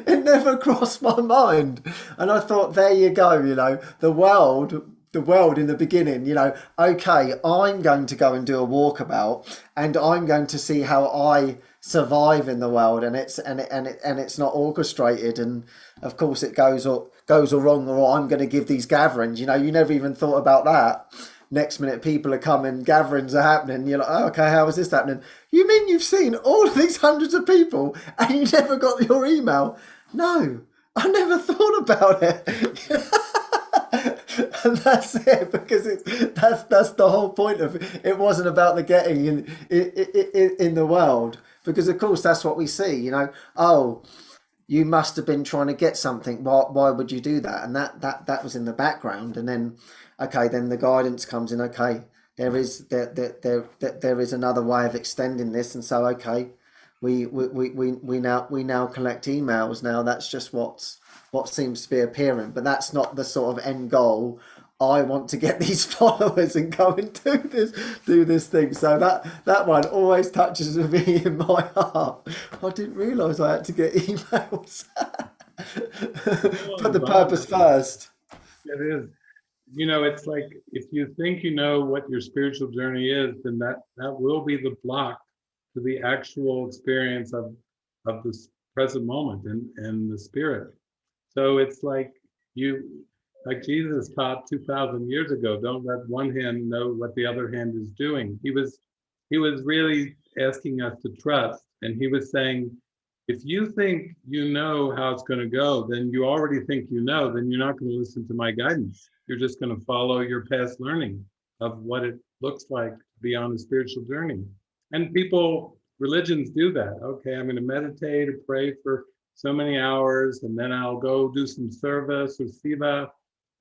It never crossed my mind. And I thought, there you go, you know, the world the world in the beginning, okay, I'm going to go and do a walkabout, and I'm going to see how I survive in the world, and it's not orchestrated, and of course it goes all wrong, or I'm going to give these gatherings. You never even thought about that. Next minute, people are coming, gatherings are happening. You're like, oh, okay, how is this happening? You mean you've seen all of these hundreds of people and you never got your email? No, I never thought about it. And that's it, because that's the whole point of it. It wasn't about the getting in the world, because of course that's what we see. Oh, you must have been trying to get something. Why would you do that? And that was in the background. And then, okay, then the guidance comes in. Okay, there is another way of extending this, and so okay, we now collect emails. Now that's just what seems to be appearing, but that's not the sort of end goal. I want to get these followers and go and do this thing. So that one always touches me in my heart. I didn't realise I had to get emails. Put the purpose first. It is. It's like, if you think you know what your spiritual journey is, then that will be the block to the actual experience of this present moment and the spirit. So it's like Jesus taught 2,000 years ago, don't let one hand know what the other hand is doing. He was really asking us to trust. And he was saying, if you think you know how it's going to go, then you already think you know, then you're not going to listen to my guidance. You're just going to follow your past learning of what it looks like to be on a spiritual journey. And religions do that. Okay, I'm going to meditate or pray for so many hours, and then I'll go do some service or seva,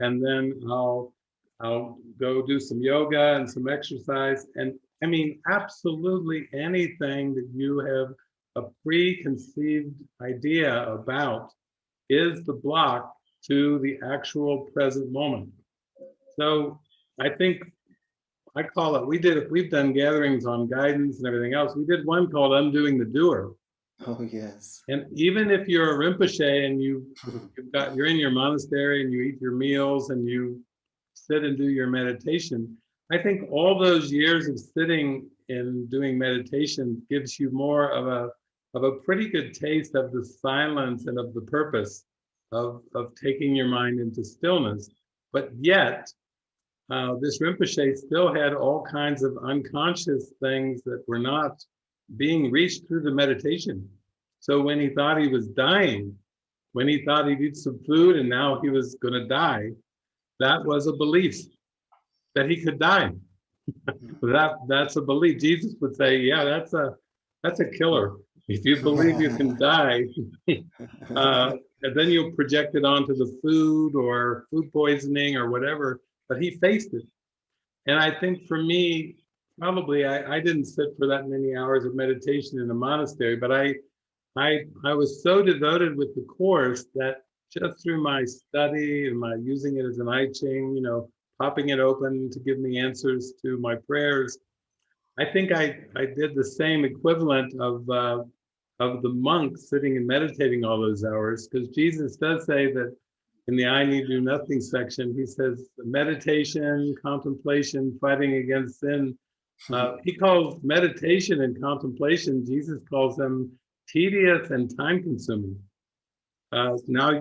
and then I'll go do some yoga and some exercise. And I mean, absolutely anything that you have a preconceived idea about is the block to the actual present moment. So I think I call it, we've done gatherings on guidance and everything else. We did one called Undoing the Doer. Oh, yes. And even if you're a Rinpoche and you're in your monastery and you eat your meals and you sit and do your meditation, I think all those years of sitting and doing meditation gives you more of a pretty good taste of the silence and of the purpose of taking your mind into stillness. But yet, this Rinpoche still had all kinds of unconscious things that were not being reached through the meditation. So when he thought he was dying, when he thought he'd eat some food and now he was going to die, that was a belief that he could die. That's a belief. Jesus would say, yeah, that's a killer. If you believe you can die, and then you'll project it onto the food or food poisoning or whatever. But he faced it. And I think for me, probably I didn't sit for that many hours of meditation in a monastery, but I was so devoted with the course that just through my study and my using it as an I Ching, popping it open to give me answers to my prayers, I think I did the same equivalent of the monk sitting and meditating all those hours, because Jesus does say that in the I Need Do Nothing section, he says meditation, contemplation, fighting against sin. He calls meditation and contemplation, Jesus calls them tedious and time-consuming. Now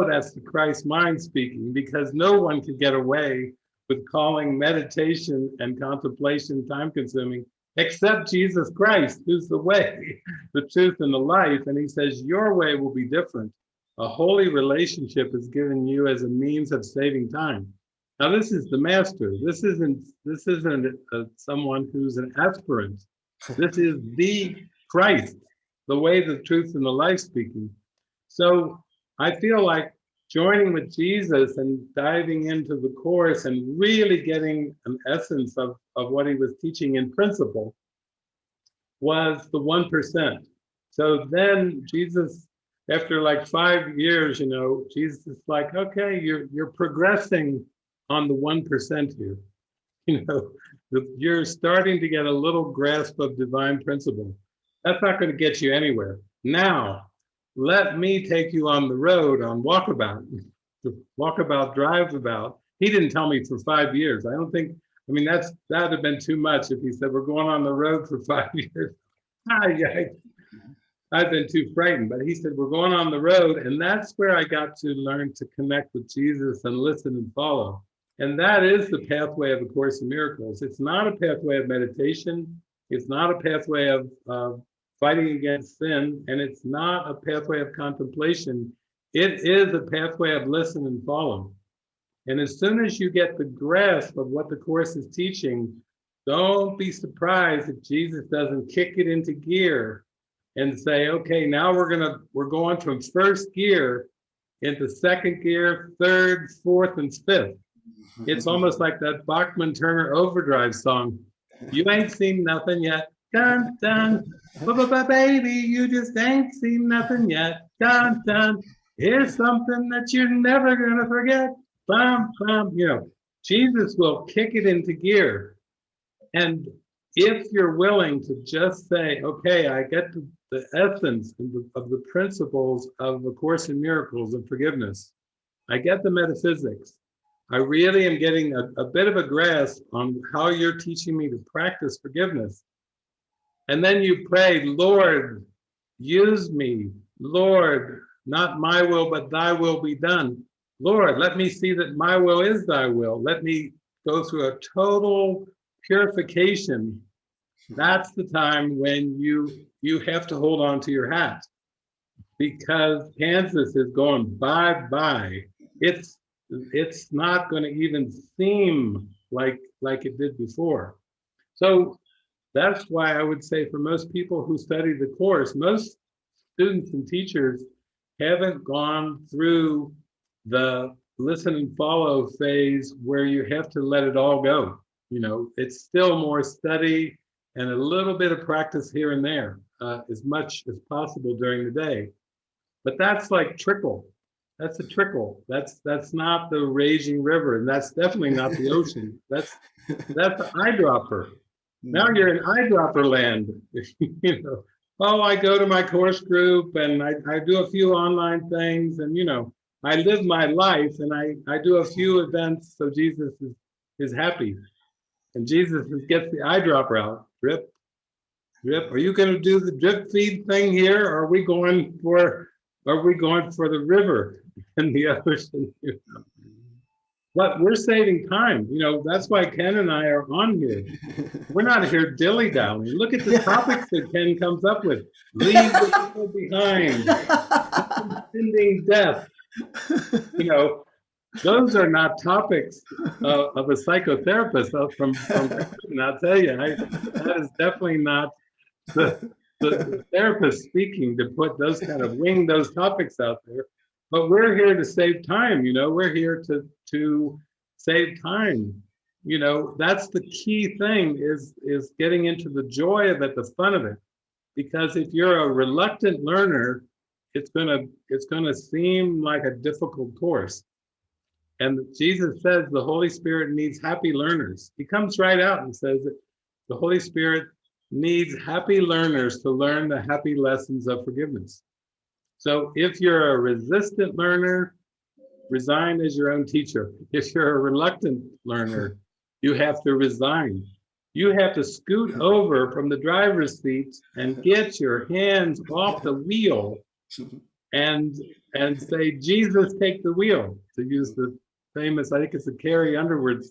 that's the Christ mind speaking, because no one could get away with calling meditation and contemplation time-consuming except Jesus Christ, who's the way, the truth, and the life. And he says, your way will be different. A holy relationship is given you as a means of saving time. Now, this is the master. This isn't someone who's an aspirant. This is the Christ, the way, the truth, and the life speaking. So I feel like joining with Jesus and diving into the course and really getting an essence of what he was teaching in principle was the 1%. So then Jesus, after like 5 years, Jesus is like, okay, you're progressing on the 1% here. You're starting to get a little grasp of divine principle. That's not going to get you anywhere. Now, let me take you on the road on walkabout, drive about, He didn't tell me for 5 years. I don't think, I mean, that would have been too much if he said, we're going on the road for 5 years. Yeah, I've been too frightened, but he said, we're going on the road. And that's where I got to learn to connect with Jesus and listen and follow. And that is the pathway of A Course in Miracles. It's not a pathway of meditation. It's not a pathway of fighting against sin. And it's not a pathway of contemplation. It is a pathway of listen and follow. And as soon as you get the grasp of what the Course is teaching, don't be surprised if Jesus doesn't kick it into gear and say, okay, now we're going from first gear into second gear, third, fourth, and fifth. It's almost like that Bachman Turner Overdrive song. You ain't seen nothing yet. Dun, dun. Baby, you just ain't seen nothing yet. Dun, dun. Here's something that you're never going to forget. Bum, bum. You know, Jesus will kick it into gear. And if you're willing to just say, okay, I get the essence of the principles of A Course in Miracles and forgiveness. I get the metaphysics. I really am getting a bit of a grasp on how you're teaching me to practice forgiveness. And then you pray, Lord, use me. Lord, not my will, but thy will be done. Lord, let me see that my will is thy will. Let me go through a total purification. That's the time when you have to hold on to your hat, because Kansas is going bye-bye. It's not going to even seem like it did before. So that's why I would say for most people who study the Course, most students and teachers haven't gone through the listen and follow phase where you have to let it all go. You know, it's still more study and a little bit of practice here and there, as much as possible during the day. But that's like trickle. That's a trickle. That's not the raging river, and that's definitely not the ocean. That's the eyedropper. Now you're in eyedropper land. You know, oh, I go to my course group and I do a few online things, and you know, I live my life and I do a few events so Jesus is happy. And Jesus gets the eyedropper out. Drip, drip. Are you going to do the drip feed thing here, or are we going for the river and the ocean? You know? But we're saving time. You know, that's why Ken and I are on here. We're not here dilly-dallying. Look at the topics that Ken comes up with. Leave the people behind. Impending death. You know, those are not topics of a psychotherapist from and I'll tell you, that is definitely not the therapist speaking to put those kind of wing those topics out there. But we're here to save time, you know, we're here to save time. You know, that's the key thing is getting into the joy of it, the fun of it. Because if you're a reluctant learner, it's gonna seem like a difficult course. And Jesus says the Holy Spirit needs happy learners. He comes right out and says that the Holy Spirit needs happy learners to learn the happy lessons of forgiveness. So if you're a resistant learner, resign as your own teacher. If you're a reluctant learner, you have to resign. You have to scoot over from the driver's seat and get your hands off the wheel and say, Jesus, take the wheel, to use the famous, I think it's a Carrie Underwood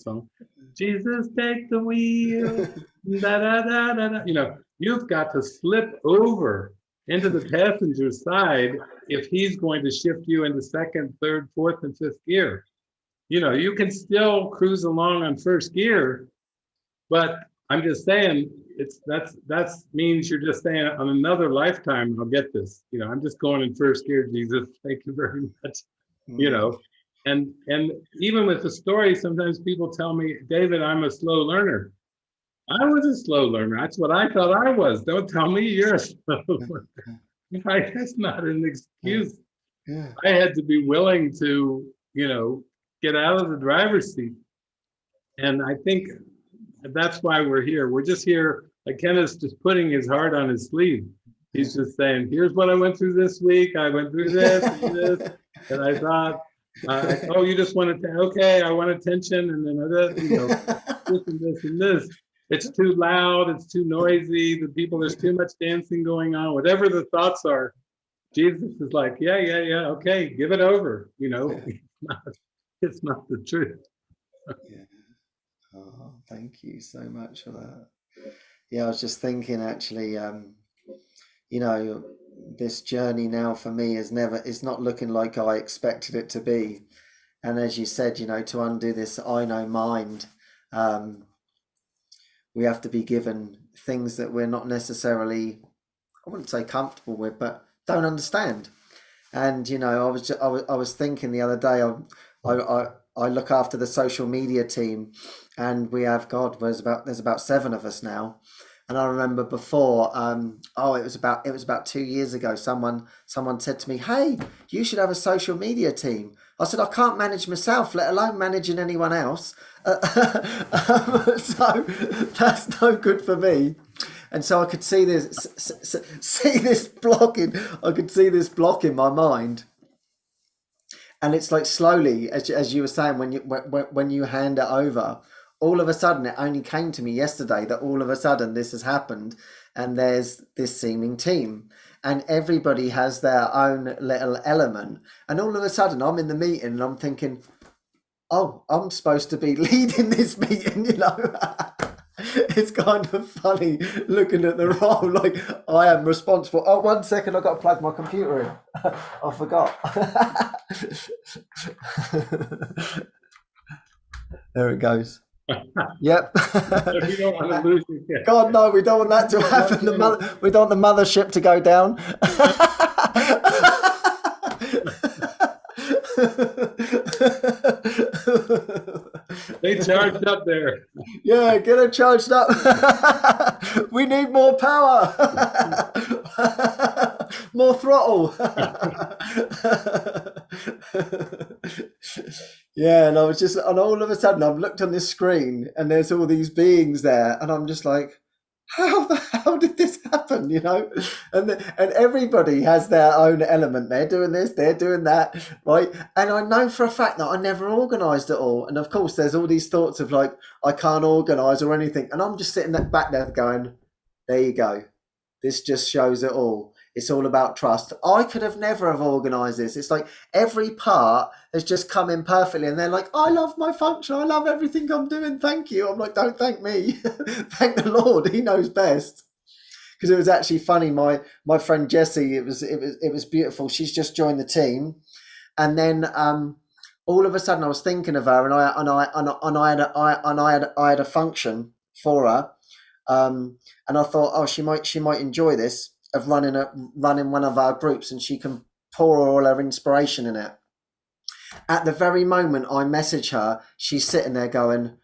song. Jesus, take the wheel, da da da da da. You know, you've got to slip over into the passenger side if he's going to shift you into second, third, fourth, and fifth gear. You know, you can still cruise along on first gear, but I'm just saying that's means you're just saying on another lifetime I'll get this. You know, I'm just going in first gear, Jesus. Thank you very much. You know, and even with the story, sometimes people tell me, David, I'm a slow learner. I was a slow learner. That's what I thought I was. Don't tell me you're a slow learner. That's not an excuse. Yeah. I had to be willing to, you know, get out of the driver's seat. And I think that's why we're here. We're just here, like Kenneth's just putting his heart on his sleeve. He's just saying, here's what I went through this week. I went through this and this. And I thought, Oh, you just wanted to, okay, I want attention, and then this and this and this. It's too loud, it's too noisy, the people, there's too much dancing going on, whatever the thoughts are. Jesus is like, yeah, okay, give it over. It's not the truth. Yeah. Oh, thank you so much for that. Yeah, I was just thinking actually, this journey now for me is not looking like I expected it to be. And as you said, to undo this I know mind, we have to be given things that we're not necessarily, I wouldn't say comfortable with, but don't understand. And I was thinking the other day, I look after the social media team, and we have there's about 7 of us now. And I remember before, it was about 2 years ago, someone said to me, "Hey, you should have a social media team." I said, "I can't manage myself, let alone managing anyone else." So that's no good for me. And so I could see this blocking. I could see this block in my mind. And it's like slowly, as you were saying, when you hand it over, all of a sudden it only came to me yesterday that all of a sudden this has happened, and there's this seeming team, and everybody has their own little element, and all of a sudden I'm in the meeting and I'm thinking, oh, I'm supposed to be leading this meeting, It's kind of funny looking at the role, like I am responsible. Oh, 1 second, I've got to plug my computer in. I forgot. There it goes. Yep. You don't want to lose it. God, no, we don't want that to happen. We don't want the mothership to go down. They charged up there. Yeah, get it charged up. We need more power. More throttle. Yeah, and and all of a sudden I've looked on this screen and there's all these beings there, and I'm just like, how the hell did this happen? And everybody has their own element. They're doing this, they're doing that, right? And I know for a fact that I never organised it all. And of course, there's all these thoughts of like, I can't organise or anything. And I'm just sitting back there going, there you go. This just shows it all. It's all about trust. I could have never have organised this. It's like every part has just come in perfectly, and they're like, I love my function. I love everything I'm doing. Thank you. I'm like, don't thank me. Thank the Lord. He knows best. Because it was actually funny. My friend Jessie, it was beautiful. She's just joined the team, and then all of a sudden I was thinking of her, and I had a function for her, and I thought, oh, she might enjoy this, of running one of our groups, and she can pour all her inspiration in it. At the very moment I message her, she's sitting there going,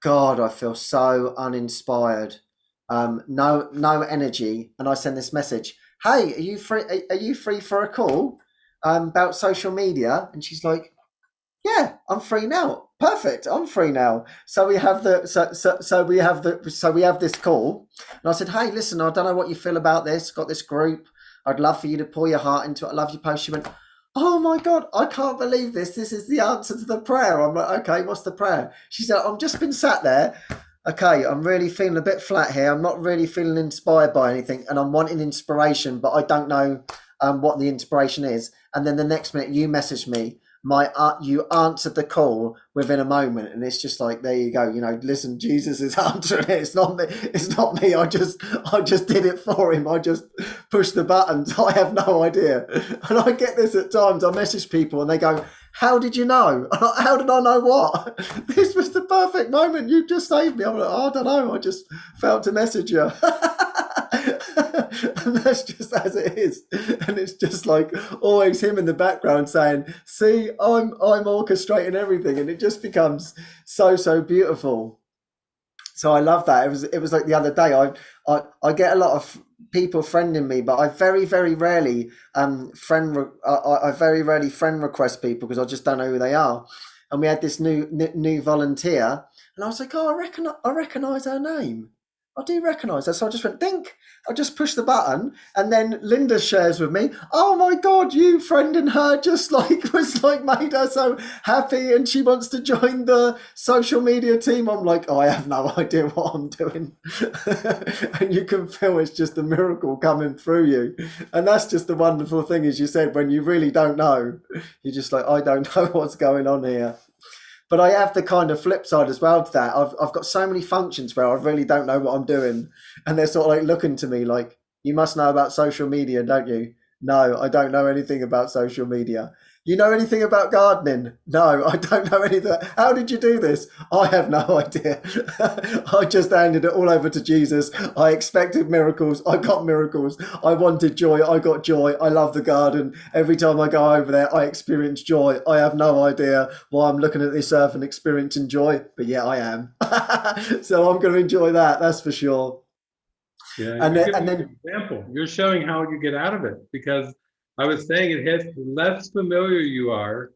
God, I feel so uninspired, no energy. And I send this message, hey, are you free for a call about social media? And she's like, yeah, I'm free now. Perfect. I'm free now. So we have this call. And I said, hey, listen, I don't know what you feel about this. Got this group. I'd love for you to pour your heart into it. I love your post. She went, oh my God, I can't believe this. This is the answer to the prayer. I'm like, okay, what's the prayer? She said, I've just been sat there. Okay, I'm really feeling a bit flat here. I'm not really feeling inspired by anything, and I'm wanting inspiration, but I don't know what the inspiration is. And then the next minute you message me, you answered the call within a moment, and it's just like, there you go. Listen, Jesus is answering it. It's not me. I just did it for him. I just pushed the buttons. I have no idea. And I get this at times. I message people and they go, how did you know? How did I know what? This was the perfect moment. You just saved me. I'm like, oh, I don't know. I just felt to message you. And that's just as it is. And it's just like always him in the background saying, see, I'm orchestrating everything. And it just becomes so beautiful. So I love that. It was like the other day, I get a lot of people friending me, but I very rarely friend request people, because I just don't know who they are. And we had this new volunteer, and I was like, oh, I recognize her name. I do recognise that. So I just went, think. I just pushed the button, and then Linda shares with me, oh my God, you friending her just like was like made her so happy, and she wants to join the social media team. I'm like, oh, I have no idea what I'm doing. And you can feel it's just a miracle coming through you. And that's just the wonderful thing, as you said, when you really don't know, you're just like, I don't know what's going on here. But I have the kind of flip side as well to that. I've got so many functions where I really don't know what I'm doing, and they're sort of like looking to me like, "You must know about social media, don't you?" No, I don't know anything about social media. You know anything about gardening? No, I don't know anything. How did you do this? I have no idea. I just handed it all over to Jesus. I expected miracles. I got miracles. I wanted joy. I got joy. I love the garden. Every time I go over there, I experience joy. I have no idea why I'm looking at this earth and experiencing joy, but yeah, I am. So I'm going to enjoy that. That's for sure. Yeah, And you're then, giving an example. You're showing how you get out of it, because I was saying it has the less familiar you are,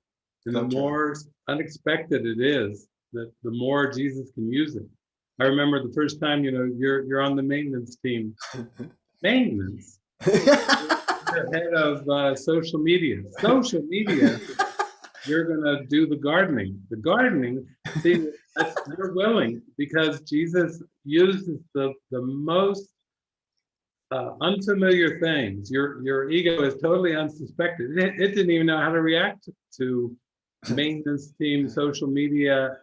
and the gotcha. more unexpected it is, that the more Jesus can use it. I remember the first time, you're on the maintenance team. Maintenance. You're head of social media. Social media. You're gonna do the gardening. The gardening. See, you're willing, because Jesus uses the most unfamiliar things. Your ego is totally unsuspected. It didn't even know how to react to maintenance team, social media,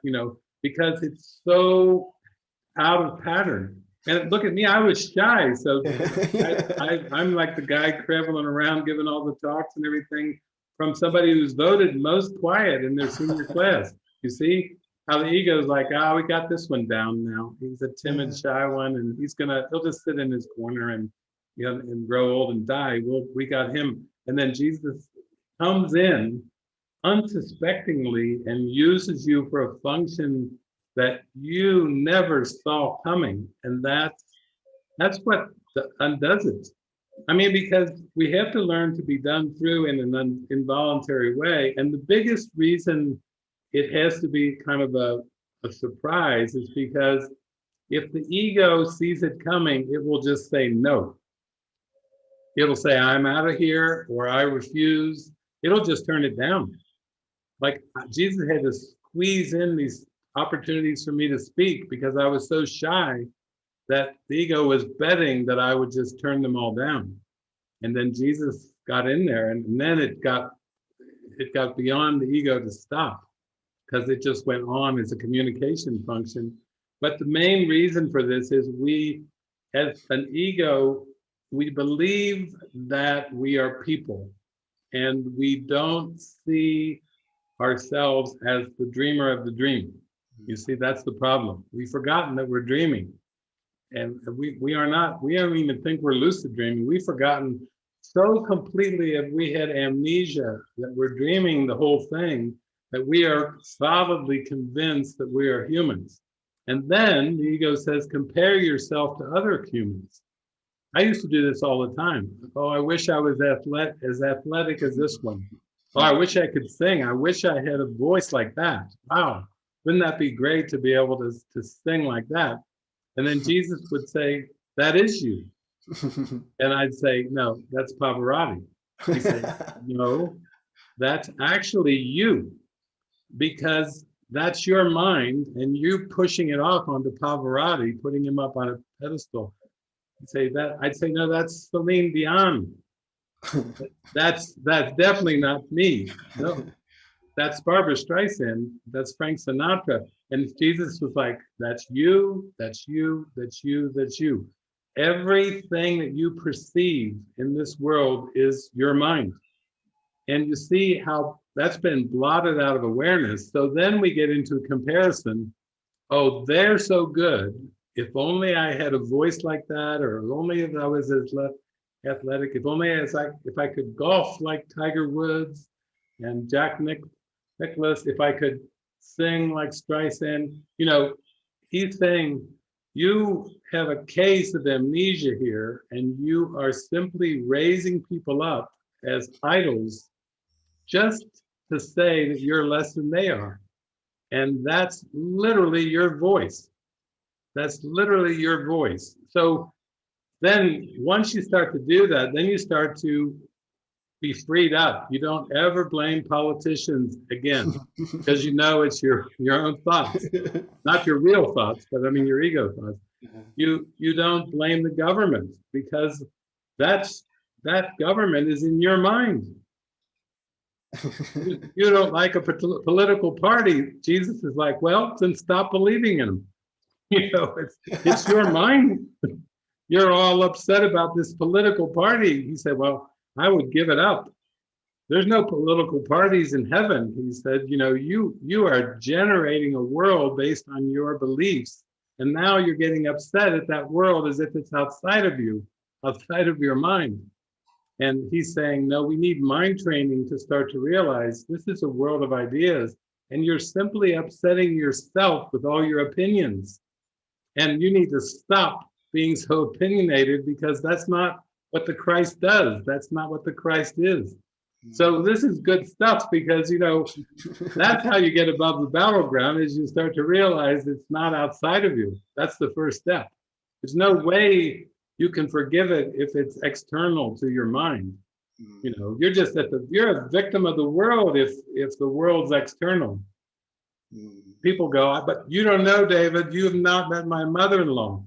because it's so out of pattern. And look at me, I was shy. So I'm like the guy traveling around giving all the talks and everything, from somebody who's voted most quiet in their senior class. You see how the ego is like, we got this one down now. He's a timid, shy one, and he'll just sit in his corner and and grow old and die. Well, we got him. And then Jesus comes in unsuspectingly and uses you for a function that you never saw coming. And that's what undoes it. I mean, because we have to learn to be done through in an involuntary way. And the biggest reason it has to be kind of a surprise is because if the ego sees it coming, it will just say no. It'll say, I'm out of here, or I refuse. It'll just turn it down. Like Jesus had to squeeze in these opportunities for me to speak, because I was so shy that the ego was betting that I would just turn them all down. And then Jesus got in there, and then it got beyond the ego to stop, because it just went on as a communication function. But the main reason for this is we, as an ego, we believe that we are people, and we don't see ourselves as the dreamer of the dream. You see, that's the problem. We've forgotten that we're dreaming. And we don't even think we're lucid dreaming. We've forgotten so completely, if we had amnesia, that we're dreaming the whole thing, that we are solidly convinced that we are humans. And then the ego says, compare yourself to other humans. I used to do this all the time. Oh, I wish I was as athletic as this one. Oh, I wish I could sing. I wish I had a voice like that. Wow, wouldn't that be great to be able to sing like that? And then Jesus would say, that is you. And I'd say, no, that's Pavarotti. He'd say, no, that's actually you, because that's your mind, and you pushing it off onto Pavarotti, putting him up on a pedestal. I'd say, no, that's Celine Dion. That's definitely not me. No, that's Barbara Streisand. That's Frank Sinatra. And Jesus was like, that's you, that's you, that's you, that's you. Everything that you perceive in this world is your mind. And you see how that's been blotted out of awareness. So then we get into a comparison. Oh, they're so good. If only I had a voice like that, or if only if I was as athletic, if only if I could golf like Tiger Woods and Jack Nicklaus, if I could sing like Streisand. He's saying, you have a case of amnesia here, and you are simply raising people up as idols just to say that you're less than they are. And that's literally your voice. That's literally your voice. So then once you start to do that, then you start to be freed up. You don't ever blame politicians again, because you know it's your own thoughts, not your real thoughts, but I mean your ego thoughts. You don't blame the government, because that government is in your mind. You don't like a political party. Jesus is like, well, then stop believing in them. It's your mind. You're all upset about this political party. He said, well, I would give it up. There's no political parties in heaven. He said, you are generating a world based on your beliefs. And now you're getting upset at that world as if it's outside of you, outside of your mind. And he's saying, no, we need mind training to start to realize this is a world of ideas. And you're simply upsetting yourself with all your opinions. And you need to stop being so opinionated, because that's not what the Christ does. That's not what the Christ is. So this is good stuff, because, that's how you get above the battleground, is you start to realize it's not outside of you. That's the first step. There's no way you can forgive it if it's external to your mind. You're just you're a victim of the world if the world's external. People go, but you don't know, David, you have not met my mother-in-law.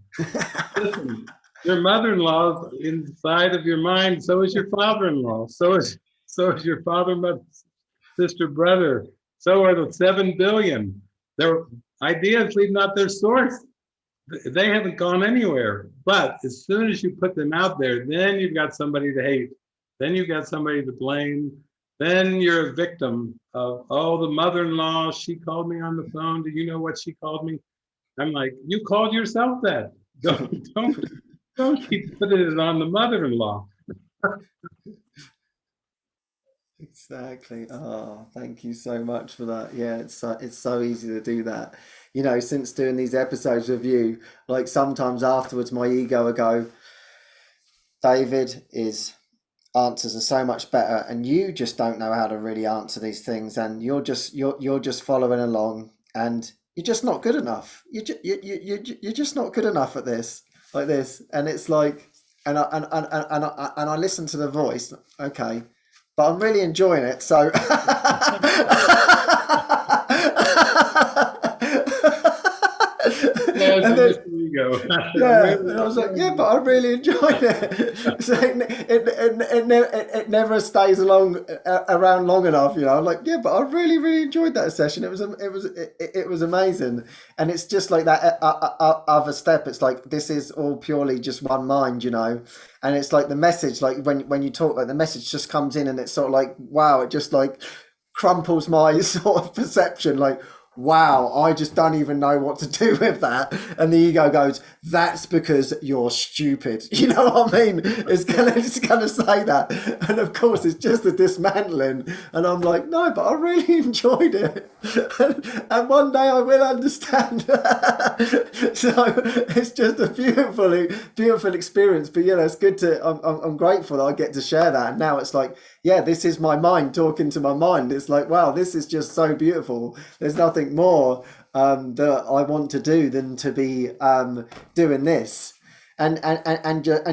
Listen, your mother-in-law is inside of your mind, so is your father-in-law, so is your father, mother, sister, brother, so are the 7 billion. Their ideas leave not their source. They haven't gone anywhere. But as soon as you put them out there, then you've got somebody to hate. Then you've got somebody to blame. Then you're a victim of, the mother-in-law, she called me on the phone. Do you know what she called me? I'm like, you called yourself that. Don't keep putting it on the mother-in-law. Exactly. Oh, thank you so much for that. Yeah, it's so easy to do that. Since doing these episodes with you, like sometimes afterwards my ego will go, David answers are so much better, and you just don't know how to really answer these things, and you're just following along, and you're just not good enough. You're just not good enough at this, like this. And it's like, and I listen to the voice, okay, but I'm really enjoying it. So and then, and I was like, yeah, but I really enjoyed it. So it never stays around long enough, I'm like, yeah, but I really, really enjoyed that session. It was amazing. And it's just like that other step. It's like, this is all purely just one mind, and it's like the message, like when you talk, like the message just comes in, and it's sort of like, wow, it just like crumples my sort of perception, like, wow, I just don't even know what to do with that. And the ego goes, that's because you're stupid. You know what I mean? It's gonna say that. And of course it's just a dismantling. And I'm like, no, but I really enjoyed it. And one day I will understand. So it's just a beautiful experience. But it's good to, I'm grateful that I get to share that. And now it's like, yeah, this is my mind talking to my mind. It's like, wow, this is just so beautiful. There's nothing more that I want to do than to be doing this, and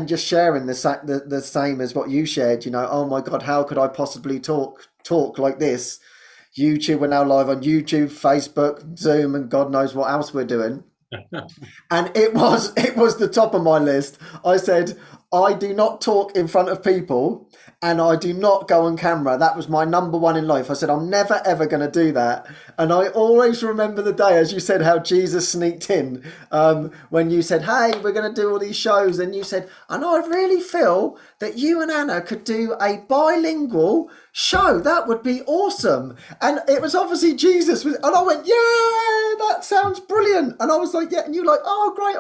just sharing the same as what you shared. Oh my God, how could I possibly talk like this? YouTube, we're now live on YouTube, Facebook, Zoom, and God knows what else we're doing. And it was the top of my list. I said, I do not talk in front of people, and I do not go on camera. That was my number one in life. I said, I'm never, ever going to do that. And I always remember the day, as you said, how Jesus sneaked in when you said, hey, we're going to do all these shows. And you said, and I really feel that you and Anna could do a bilingual show. That would be awesome. And it was obviously Jesus. And I went, yeah, that sounds brilliant. And I was like, yeah. And you were like, oh, great.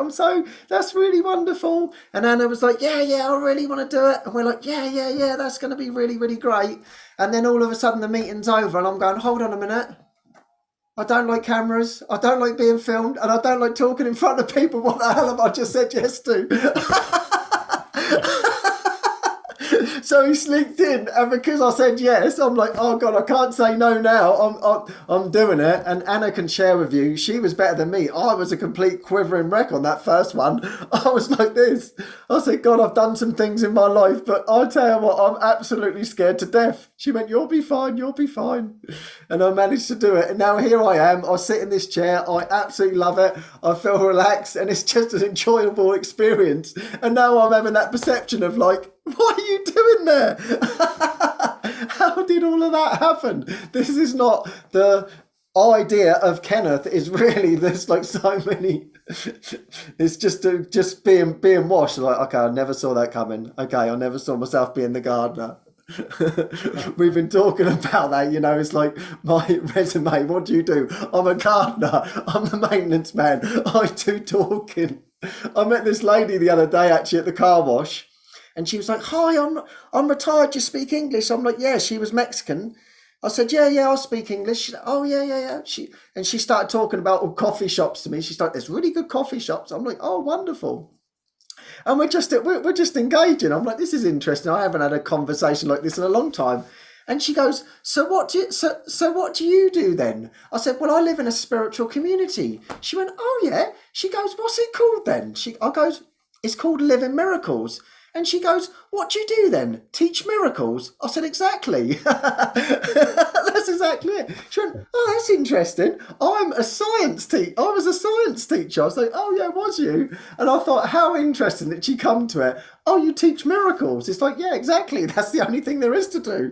That's really wonderful. And Anna was like, yeah, I really want to do it. And we're like, yeah, that's going to be really, really great. And then all of a sudden the meeting's over and I'm going, hold on a minute. I don't like cameras. I don't like being filmed. And I don't like talking in front of people. What the hell have I just said yes to? So he sneaked in, and because I said yes, I'm like, oh God, I can't say no now. I'm doing it. And Anna can share with you, she was better than me. I was a complete quivering wreck on that first one. I was like this. I said, God, I've done some things in my life, but I'll tell you what, I'm absolutely scared to death. She went, you'll be fine, you'll be fine. And I managed to do it. And now here I am. I sit in this chair. I absolutely love it. I feel relaxed, and it's just an enjoyable experience. And now I'm having that perception of like, what are you doing there? How did all of that happen? This is not the idea of Kenneth. Is really, there's like so many. It's just being washed. Like, okay, I never saw that coming. Okay, I never saw myself being the gardener. We've been talking about that, you know. It's like my resume. What do you do? I'm a gardener. I'm the maintenance man. I do talking. I met this lady the other day actually at the car wash, and she was like, "Hi, I'm retired. You speak English?" I'm like, "Yeah." She was Mexican. I said, "Yeah, I speak English." She said, "Oh, yeah." She started talking about all coffee shops to me. She started, "There's really good coffee shops." I'm like, "Oh, wonderful." And we're just engaging. I'm like, this is interesting. I haven't had a conversation like this in a long time. And she goes, so what do you do then? I said, well, I live in a spiritual community. She went, oh yeah. She goes, what's it called then? I goes, it's called Living Miracles. And she goes, what do you do then? Teach miracles? I said, exactly. That's exactly it. She went, oh, that's interesting. I was a science teacher. I was like, oh yeah, was you? And I thought, how interesting that she come to it. Oh, you teach miracles. It's like, yeah, exactly. That's the only thing there is to do.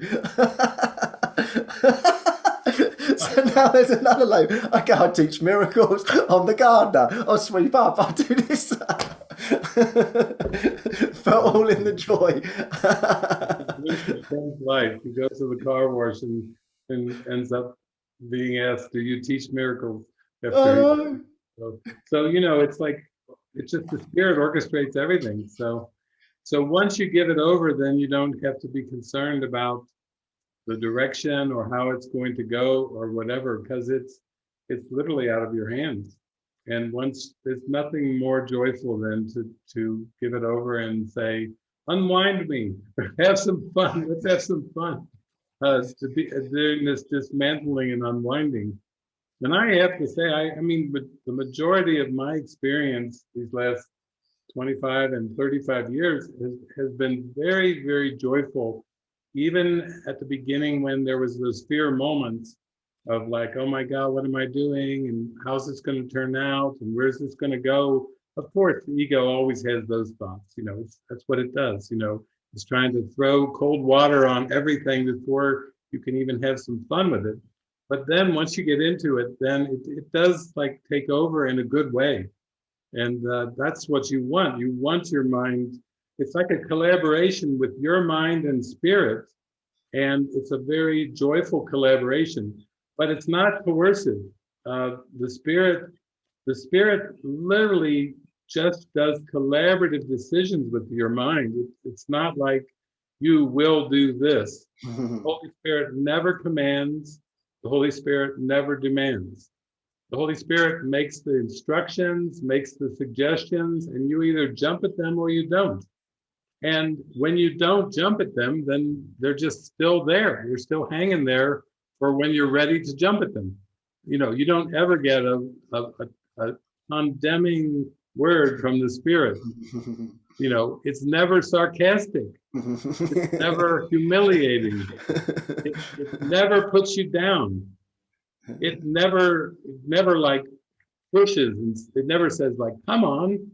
So now there's another lady. Okay, I teach miracles. I'm the gardener. I'll sweep up. I'll do this. Felt all in the joy. Life. He goes to the car wash and ends up being asked, "Do you teach miracles?" So you know, it's like it's just the spirit orchestrates everything. So once you give it over, then you don't have to be concerned about the direction or how it's going to go or whatever, because it's literally out of your hands. And once, there's nothing more joyful than to give it over and say, unwind me, have some fun. Let's have some fun. To be doing this dismantling and unwinding. And I have to say, I mean, but the majority of my experience these last 25 and 35 years has been very, very joyful. Even at the beginning, when there was those fear moments of like, oh my God, what am I doing? And how's this going to turn out? And where's this going to go? Of course, the ego always has those thoughts. You know, that's what it does. You know, it's trying to throw cold water on everything before you can even have some fun with it. But then once you get into it, then it does like take over in a good way. And that's what you want. You want your mind. It's like a collaboration with your mind and spirit. And it's a very joyful collaboration, but it's not coercive. The spirit literally just does collaborative decisions with your mind. It's not like you will do this. The Holy Spirit never commands. The Holy Spirit never demands. The Holy Spirit makes the instructions, makes the suggestions, and you either jump at them or you don't. And when you don't jump at them, then they're just still there. You're still hanging there for when you're ready to jump at them. You know, you don't ever get a condemning word from the Spirit. You know, it's never sarcastic. It's never humiliating. It never puts you down. It never like pushes, and it never says like, come on.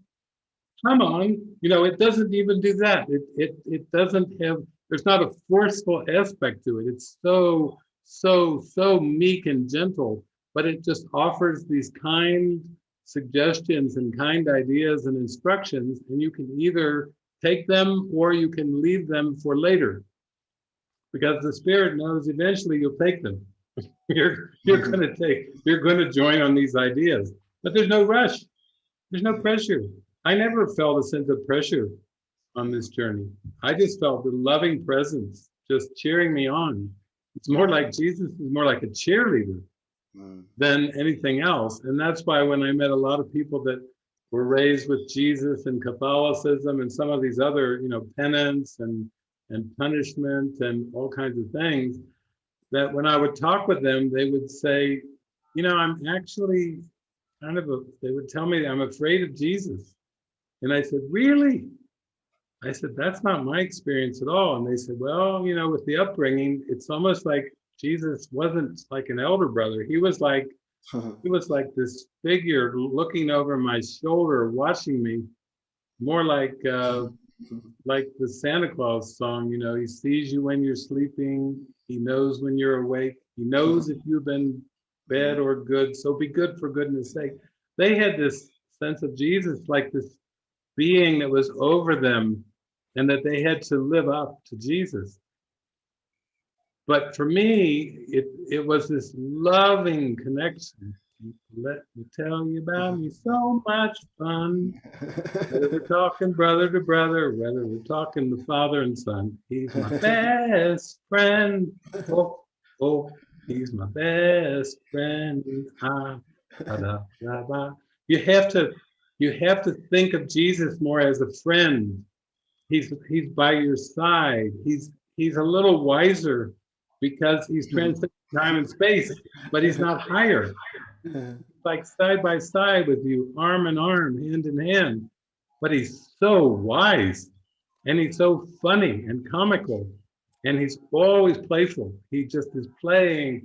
You know, it doesn't even do that. It doesn't have, there's not a forceful aspect to it. It's so meek and gentle, but it just offers these kind suggestions and kind ideas and instructions, and you can either take them or you can leave them for later, because the Spirit knows eventually you'll take them. You're going to join on these ideas, but there's no rush. There's no pressure. I never felt a sense of pressure on this journey. I just felt the loving presence just cheering me on. It's more like Jesus is more like a cheerleader than anything else. And that's why when I met a lot of people that were raised with Jesus and Catholicism and some of these other, you know, penance and and punishment and all kinds of things, that when I would talk with them, they would say, I'm actually they would tell me I'm afraid of Jesus. And I said, really? I said, that's not my experience at all. And they said, well, with the upbringing, it's almost like Jesus wasn't like an elder brother. He was like this figure looking over my shoulder, watching me, more like the Santa Claus song. He sees you when you're sleeping. He knows when you're awake. He knows if you've been bad or good. So be good for goodness sake. They had this sense of Jesus like this being that was over them, and that they had to live up to Jesus. But for me, it was this loving connection. Let me tell you about me, so much fun. Whether we're talking brother to brother, whether we're talking the father and son, he's my best friend. Oh, he's my best friend. You have to think of Jesus more as a friend. He's by your side. He's a little wiser because he's transcending time and space, but he's not higher. Like side by side with you, arm in arm, hand in hand. But he's so wise, and he's so funny and comical, and he's always playful. He just is playing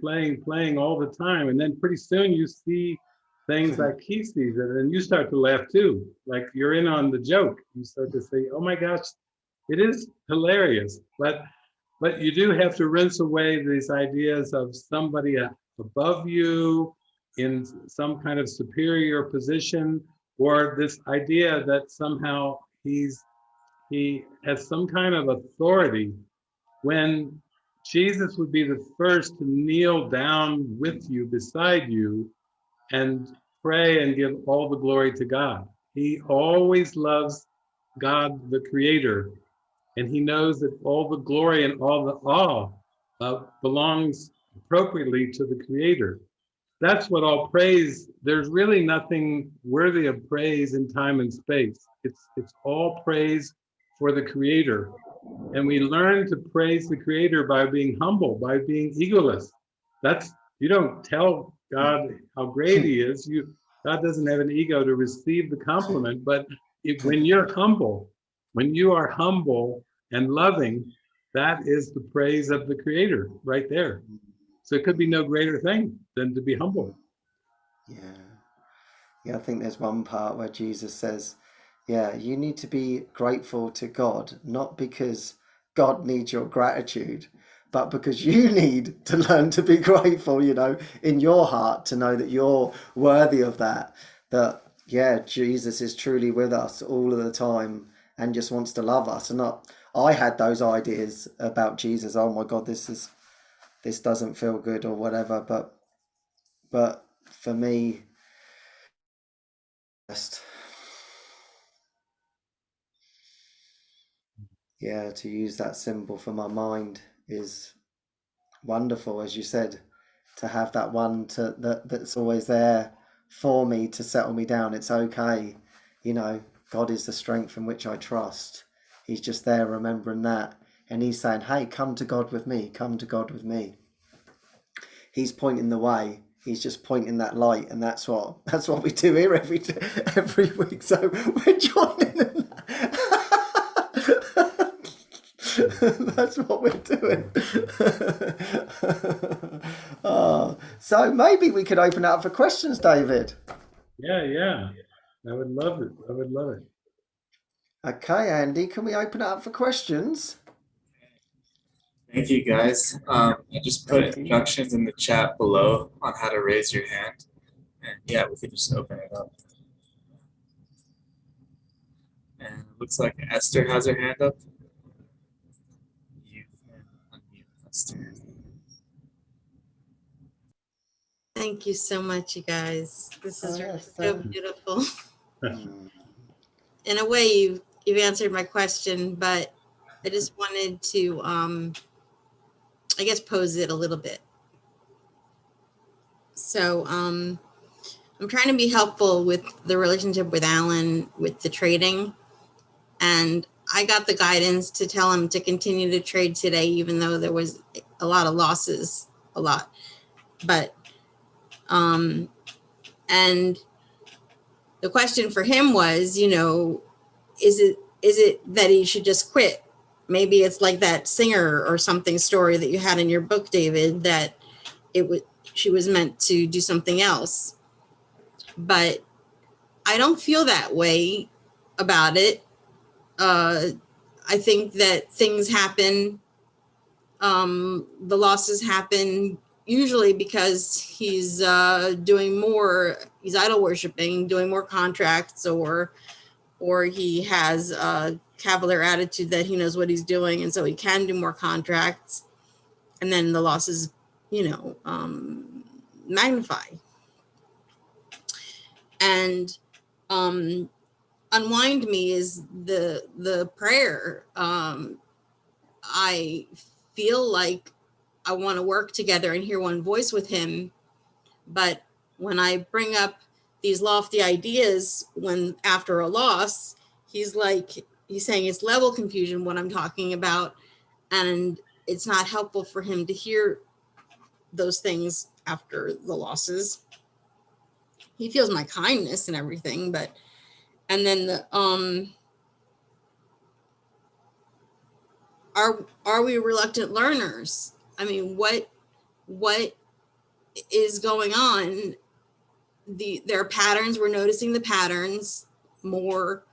all the time. And then pretty soon you see things like he sees it, and you start to laugh too. Like you're in on the joke. You start to say, oh my gosh, it is hilarious. But you do have to rinse away these ideas of somebody above you in some kind of superior position, or this idea that somehow he has some kind of authority, when Jesus would be the first to kneel down with you, beside you, and pray and give all the glory to God. He always loves God, the Creator, and he knows that all the glory and all the awe belongs appropriately to the Creator. That's what all praise, there's really nothing worthy of praise in time and space. It's all praise for the Creator. And we learn to praise the Creator by being humble, by being egoless. You don't tell God how great he is. God doesn't have an ego to receive the compliment, but when you are humble and loving, that is the praise of the Creator right there. So it could be no greater thing than to be humble. Yeah, I think there's one part where Jesus says, you need to be grateful to God, not because God needs your gratitude, but because you need to learn to be grateful, in your heart, to know that you're worthy of that. Jesus is truly with us all of the time and just wants to love us. And I had those ideas about Jesus. Oh my God, this doesn't feel good or whatever. But for me, just to use that symbol for my mind is wonderful, as you said, to have that one that's always there for me to settle me down. It's okay, God is the strength in which I trust. He's just there remembering that, and he's saying, hey, come to God with me, come to God with me. He's pointing the way. He's just pointing that light, and that's what we do here every week. So we're joining in. That's what we're doing. So maybe we could open up for questions, David. Yeah. I would love it. Okay, Andy, can we open it up for questions? Thank you, guys. I just put instructions in the chat below on how to raise your hand. And we could just open it up. And it looks like Esther has her hand up. You can unmute Esther. Thank you so much, you guys. This is so beautiful. In a way, you've answered my question, but I just wanted to, I guess, pose it a little bit. So I'm trying to be helpful with the relationship with Alan, with the trading. And I got the guidance to tell him to continue to trade today, even though there was a lot of losses, a lot. But, and the question for him was, you know, is it that he should just quit? Maybe it's like that singer or something story that you had in your book, David, that she was meant to do something else. But I don't feel that way about it. I think that things happen. The losses happen usually because he's doing more. He's idol worshiping, doing more contracts, or he has a cavalier attitude that he knows what he's doing, and so he can do more contracts, and then the losses, you know, magnify. And unwind me is the prayer. I feel like I want to work together and hear one voice with him, but when I bring up these lofty ideas when after a loss, he's saying it's level confusion what I'm talking about, and it's not helpful for him to hear those things after the losses. He feels my kindness and everything, but and then the are we reluctant learners? I mean, what is going on? There are patterns. We're noticing the patterns more.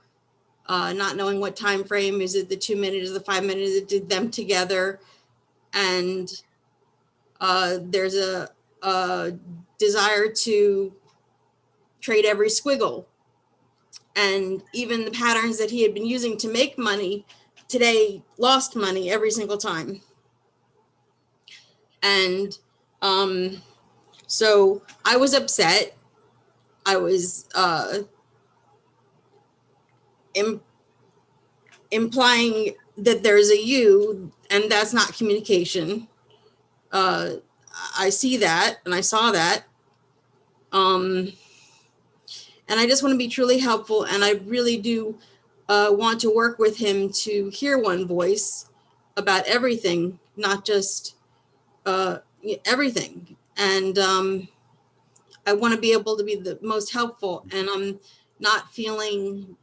Not knowing what time frame is it, the 2 minutes, the 5 minutes that did them together, and there's a desire to trade every squiggle, and even the patterns that he had been using to make money today lost money every single time. And so I was upset. I was implying that there's a you, and that's not communication. I see that, and I saw that. And I just want to be truly helpful, and I really do want to work with him to hear one voice about everything, not just everything. And I want to be able to be the most helpful, and I'm not feeling,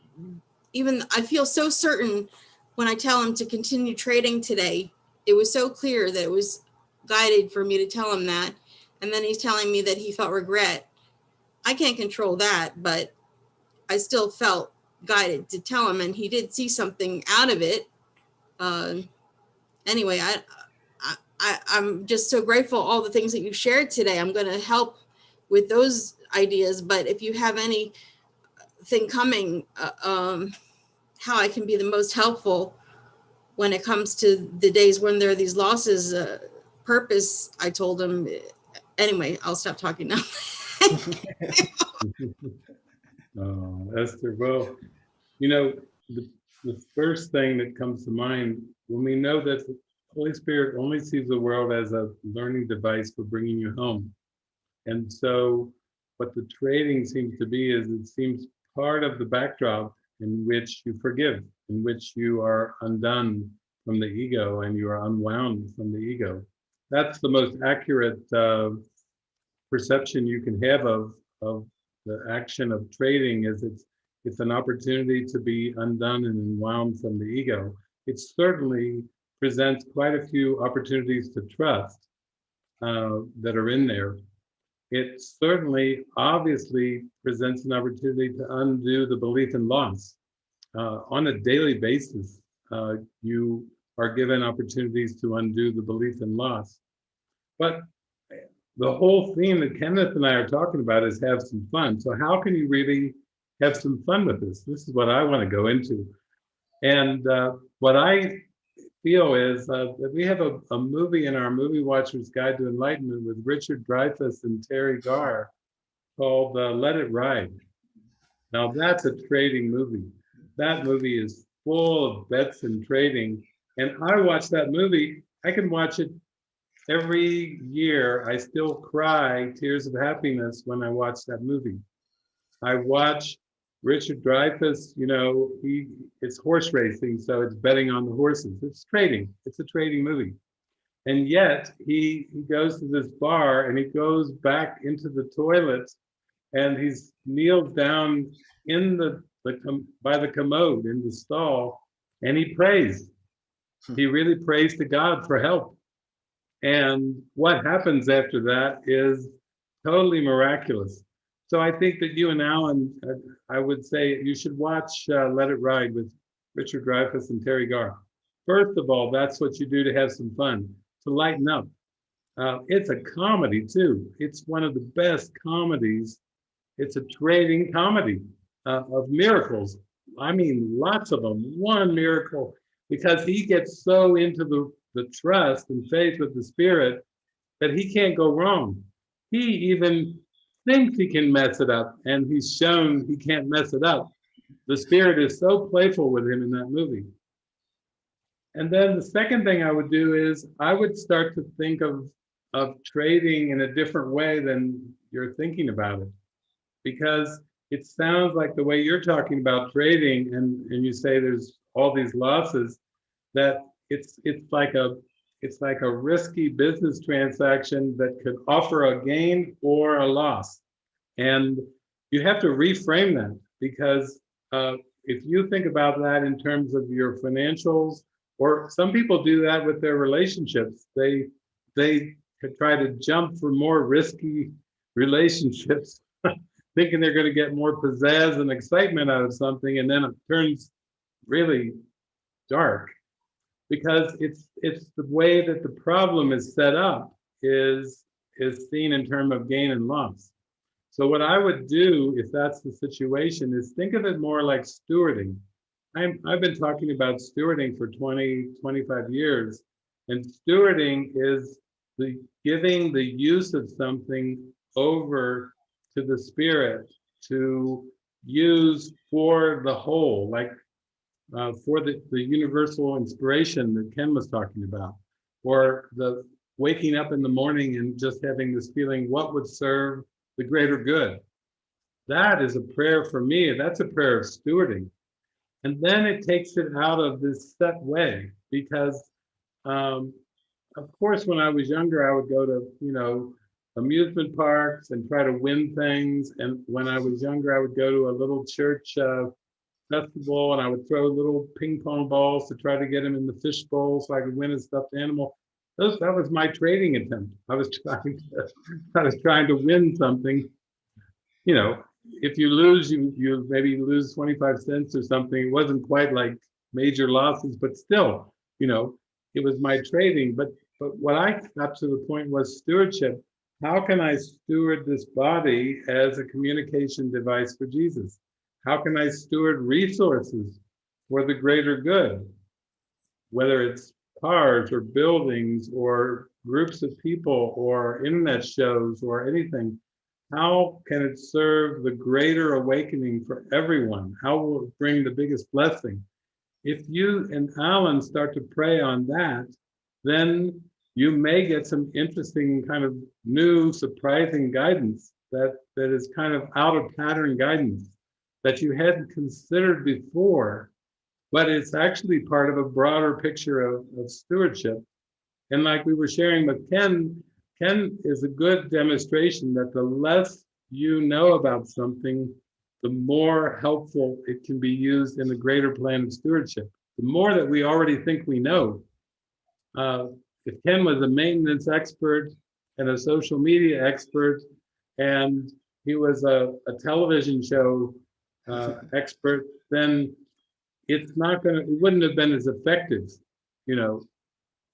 even I feel so certain when I tell him to continue trading today. It was so clear that it was guided for me to tell him that. And then he's telling me that he felt regret. I can't control that, but I still felt guided to tell him, and he did see something out of it. Anyway, I'm just so grateful all the things that you shared today. I'm going to help with those ideas, but if you have anything coming, how I can be the most helpful when it comes to the days when there are these losses, purpose, I told him. Anyway, I'll stop talking now. Oh, Esther, well, you know, the first thing that comes to mind when we know that the Holy Spirit only sees the world as a learning device for bringing you home. And so what the trading seems to be is it seems part of the backdrop in which you forgive, in which you are undone from the ego and you are unwound from the ego. That's the most accurate perception you can have of the action of trading. Is it's an opportunity to be undone and unwound from the ego. It certainly presents quite a few opportunities to trust that are in there. It certainly, obviously, presents an opportunity to undo the belief in loss. On a daily basis, you are given opportunities to undo the belief in loss. But the whole theme that Kenneth and I are talking about is have some fun. So how can you really have some fun with this? This is what I want to go into. And what I feel is that we have a movie in our Movie Watcher's Guide to Enlightenment with Richard Dreyfuss and Terry Garr called Let It Ride. Now that's a trading movie. That movie is full of bets and trading. And I watch that movie. I can watch it every year. I still cry tears of happiness when I watch that movie. I watch Richard Dreyfuss, it's horse racing, so it's betting on the horses. It's trading. It's a trading movie. And yet he goes to this bar and he goes back into the toilet and he's kneels down in by the commode in the stall and he prays. He really prays to God for help. And what happens after that is totally miraculous. So I think that you and Alan, I would say you should watch Let It Ride with Richard Dreyfuss and Terry Garr. First of all, that's what you do to have some fun, to lighten up. It's a comedy too. It's one of the best comedies. It's a trading comedy of miracles. I mean, lots of them. One miracle, because he gets so into the trust and faith with the Spirit that he can't go wrong. He even thinks he can mess it up, and he's shown he can't mess it up. The Spirit is so playful with him in that movie. And then the second thing I would do is I would start to think of trading in a different way than you're thinking about it. Because it sounds like the way you're talking about trading, and you say there's all these losses, that it's like a risky business transaction that could offer a gain or a loss. And you have to reframe that, because if you think about that in terms of your financials, or some people do that with their relationships, they could try to jump for more risky relationships, thinking they're going to get more pizzazz and excitement out of something, and then it turns really dark. Because it's the way that the problem is set up is seen in terms of gain and loss. So what I would do, if that's the situation, is think of it more like stewarding. I've been talking about stewarding for 25 years, and stewarding is the giving the use of something over to the Spirit to use for the whole, like for the universal inspiration that Ken was talking about, or the waking up in the morning and just having this feeling, what would serve the greater good? That is a prayer for me. That's a prayer of stewarding. And then it takes it out of this set way, because of course, when I was younger, I would go to, amusement parks and try to win things. And when I was younger, I would go to a little church festival, and I would throw little ping pong balls to try to get them in the fish bowl so I could win a stuffed animal. That was my trading attempt. I was trying to win something. If you lose, you maybe lose 25 cents or something. It wasn't quite like major losses, but still, it was my trading. But what I got to the point was stewardship. How can I steward this body as a communication device for Jesus? How can I steward resources for the greater good? Whether it's cars or buildings or groups of people or internet shows or anything, how can it serve the greater awakening for everyone? How will it bring the biggest blessing? If you and Alan start to pray on that, then you may get some interesting kind of new, surprising guidance that is kind of out of pattern guidance that you hadn't considered before, but it's actually part of a broader picture of stewardship. And like we were sharing with Ken is a good demonstration that the less you know about something, the more helpful it can be used in the greater plan of stewardship. The more that we already think we know. If Ken was a maintenance expert and a social media expert, and he was a television show expert, then it wouldn't have been as effective, because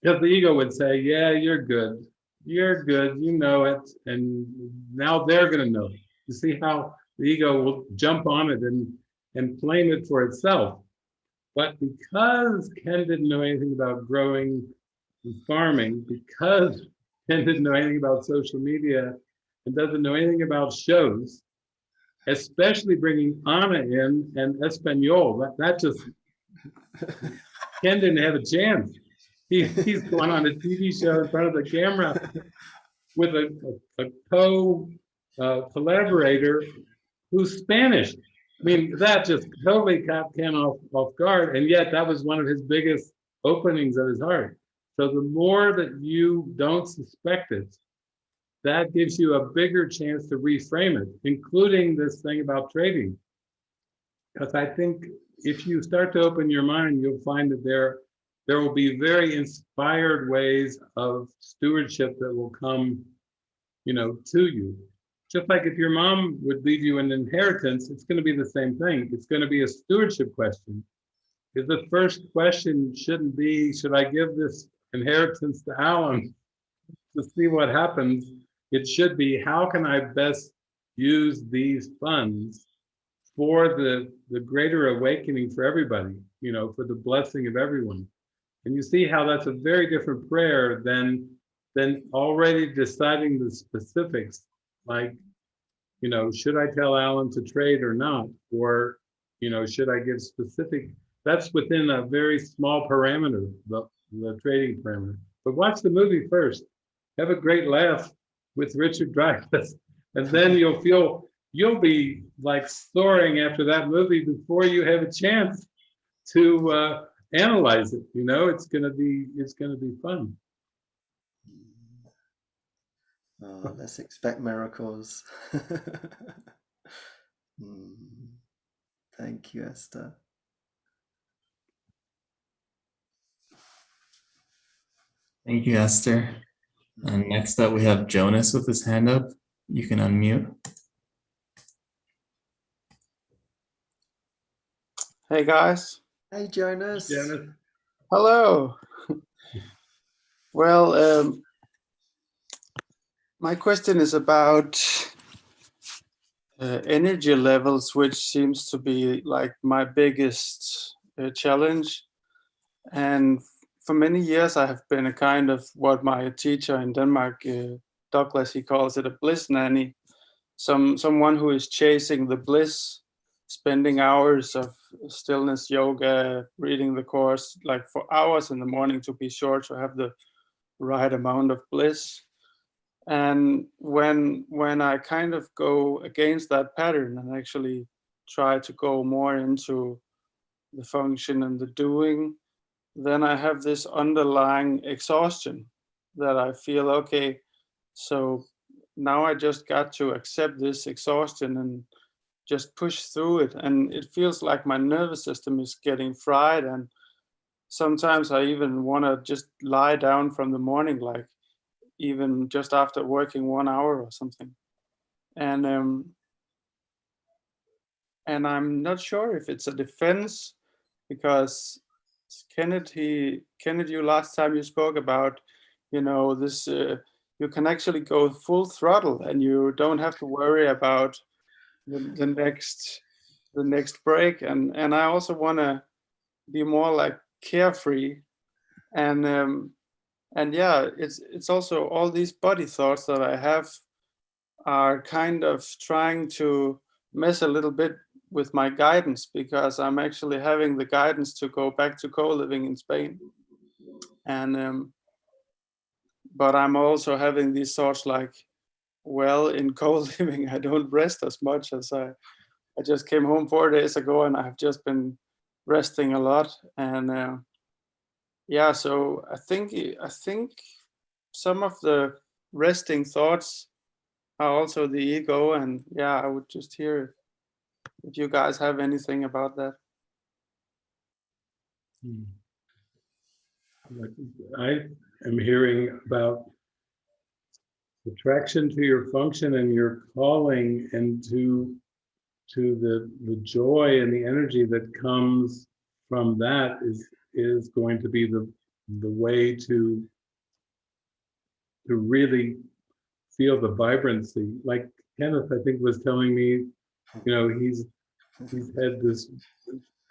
the ego would say, yeah, you're good, you know it, and now they're going to know it. You see how the ego will jump on it and claim it for itself. But because Ken didn't know anything about growing and farming, because Ken didn't know anything about social media and doesn't know anything about shows, especially bringing Anna in and Espanol, that just, Ken didn't have a chance. He's going on a TV show in front of the camera with a collaborator who's Spanish. I mean, that just totally caught Ken off guard. And yet that was one of his biggest openings of his heart. So the more that you don't suspect it, that gives you a bigger chance to reframe it, including this thing about trading. Because I think if you start to open your mind, you'll find that there will be very inspired ways of stewardship that will come, to you. Just like if your mom would leave you an inheritance, it's going to be the same thing. It's going to be a stewardship question. Because the first question shouldn't be, should I give this inheritance to Alan to see what happens? It should be, how can I best use these funds for the greater awakening for everybody, for the blessing of everyone. And you see how that's a very different prayer than already deciding the specifics, like, should I tell Alan to trade or not? Or, should I give specific, that's within a very small parameter, the trading parameter. But watch the movie first. Have a great laugh with Richard Dreyfuss, and then you'll be like soaring after that movie before you have a chance to analyze it. It's gonna be fun. Oh, let's expect miracles. Thank you, Esther. Thank you, Esther. And next up, we have Jonas with his hand up. You can unmute. Hey, guys. Hey, Jonas. Dennis? Hello. Well, my question is about energy levels, which seems to be like my biggest challenge. And for many years, I have been a kind of what my teacher in Denmark, Douglas, he calls it a bliss nanny, someone who is chasing the bliss, spending hours of stillness yoga, reading the course, like for hours in the morning to be sure to have the right amount of bliss. And when I kind of go against that pattern and actually try to go more into the function and the doing, then I have this underlying exhaustion that I feel, okay, so now I just got to accept this exhaustion and just push through it. And it feels like my nervous system is getting fried. And sometimes I even want to just lie down from the morning, like even just after working 1 hour or something. And I'm not sure if it's a defense, because Kenneth, you last time you spoke about, this, you can actually go full throttle and you don't have to worry about the next break. And I also want to be more like carefree. And yeah, it's also all these body thoughts that I have are kind of trying to mess a little bit with my guidance, because I'm actually having the guidance to go back to co-living in Spain. And but I'm also having these thoughts like, well, in co-living, I don't rest as much as I just came home 4 days ago and I've just been resting a lot. And yeah, so I think some of the resting thoughts are also the ego. And yeah, I would just hear if you guys have anything about that. I am hearing about attraction to your function and your calling, and to the joy and the energy that comes from that is going to be the way to really feel the vibrancy. Like Kenneth, I think, was telling me, he's had this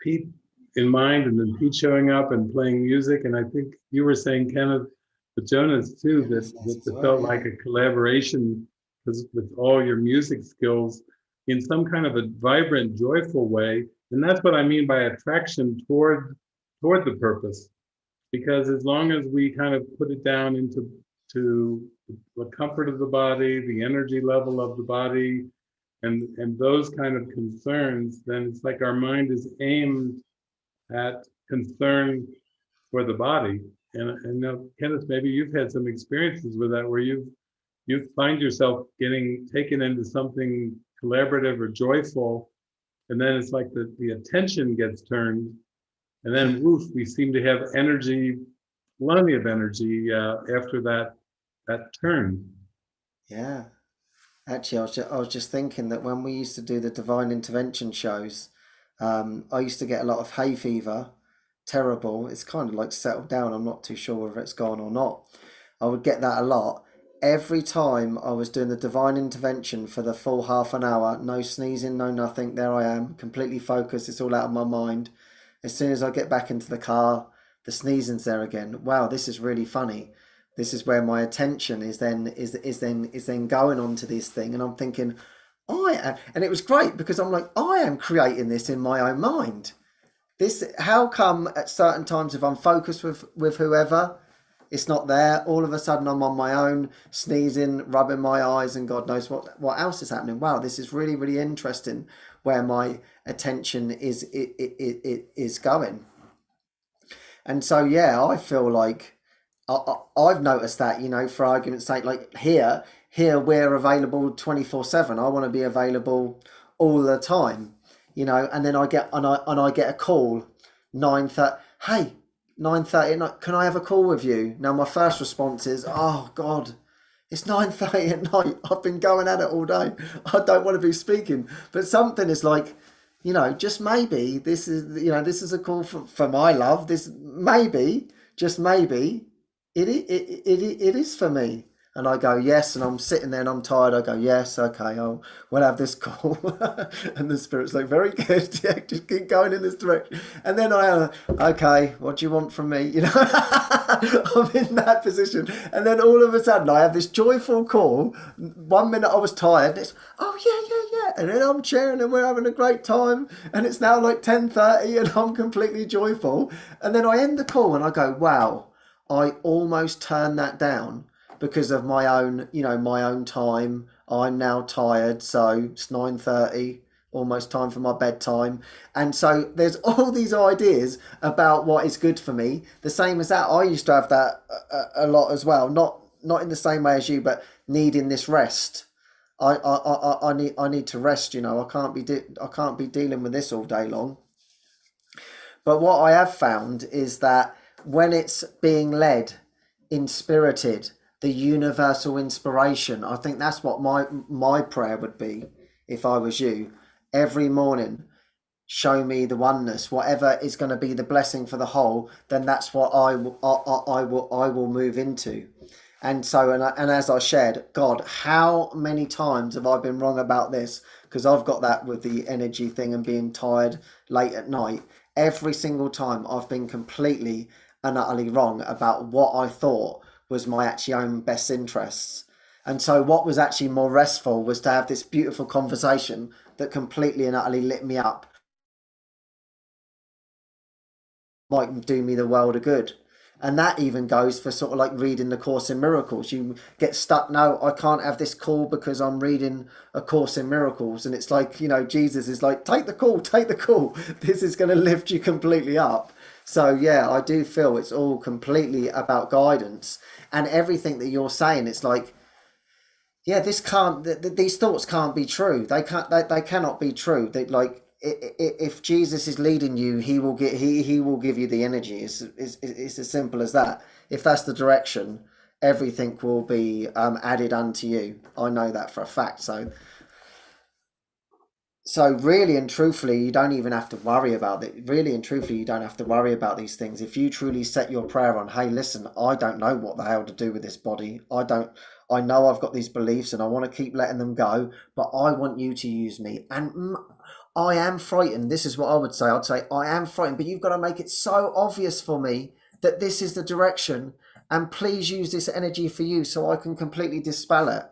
Pete in mind, and then Pete showing up and playing music. And I think you were saying, Kenneth, with Jonas too, that it felt like a collaboration with all your music skills in some kind of a vibrant, joyful way. And that's what I mean by attraction toward the purpose. Because as long as we kind of put it down into the comfort of the body, the energy level of the body, And those kind of concerns, then it's like our mind is aimed at concern for the body. And now, Kenneth, maybe you've had some experiences with that where you find yourself getting taken into something collaborative or joyful, and then it's like the attention gets turned, and then woof, we seem to have energy, plenty of energy after that turn. Yeah. Actually, I was just thinking that when we used to do the divine intervention shows, I used to get a lot of hay fever. Terrible. It's kind of like settled down. I'm not too sure whether it's gone or not. I would get that a lot. Every time I was doing the divine intervention for the full half an hour, no sneezing, no nothing. There I am, completely focused. It's all out of my mind. As soon as I get back into the car, the sneezing's there again. Wow, this is really funny. This is where my attention is then going on to this thing, and I'm thinking, and it was great because I'm like, I am creating this in my own mind. This, how come at certain times if I'm focused with whoever, it's not there. All of a sudden I'm on my own, sneezing, rubbing my eyes, and God knows what else is happening. Wow, this is really, really interesting where my attention is going. And so yeah, I feel like I've noticed that, you know, for argument's sake, like here we're available 24/7. I want to be available all the time, you know. And then I get a call 9:30. Hey, 9:30 at night. Can I have a call with you? Now my first response is, oh God, it's 9:30 at night. I've been going at it all day. I don't want to be speaking. But something is like, you know, just maybe this is a call for my love. This maybe, just maybe. It is for me. And I go, yes. And I'm sitting there and I'm tired. I go, yes, okay, we'll have this call. And the Spirit's like, very good. Yeah, just keep going in this direction. And then okay, what do you want from me? You know, I'm in that position. And then all of a sudden I have this joyful call. 1 minute I was tired. It's, oh, yeah. And then I'm cheering and we're having a great time. And it's now like 10:30 and I'm completely joyful. And then I end the call and I go, wow. I almost turned that down because of my own time. I'm now tired, so it's 9:30, almost time for my bedtime. And so there's all these ideas about what is good for me. The same as that, I used to have that a lot as well. Not in the same way as you, but needing this rest. I need to rest. You know, I can't be dealing with this all day long. But what I have found is that when it's being led, inspirited, the universal inspiration, I think that's what my prayer would be if I was you. Every morning, show me the oneness, whatever is going to be the blessing for the whole, then that's what I will move into. And so, and as I shared, God, how many times have I been wrong about this? Because I've got that with the energy thing and being tired late at night. Every single time I've been completely and utterly wrong about what I thought was my actually own best interests. And so what was actually more restful was to have this beautiful conversation that completely and utterly lit me up. Might do me the world of good. And that even goes for sort of like reading the Course in Miracles. You get stuck, no, I can't have this call because I'm reading a Course in Miracles. And it's like, you know, Jesus is like, take the call. This is going to lift you completely up. So yeah, I do feel it's all completely about guidance. And everything that you're saying, it's like, yeah, these thoughts can't be true. They cannot be true. They, like, if Jesus is leading you, he will give you the energy. It's as simple as that. If that's the direction, everything will be added unto you. I know that for a fact. So really and truthfully, you don't even have to worry about it. Really and truthfully, you don't have to worry about these things. If you truly set your prayer on, hey, listen, I don't know what the hell to do with this body. I know I've got these beliefs and I want to keep letting them go, but I want you to use me. And I am frightened. This is what I would say. I'd say, I am frightened, but you've got to make it so obvious for me that this is the direction. And please use this energy for you so I can completely dispel it.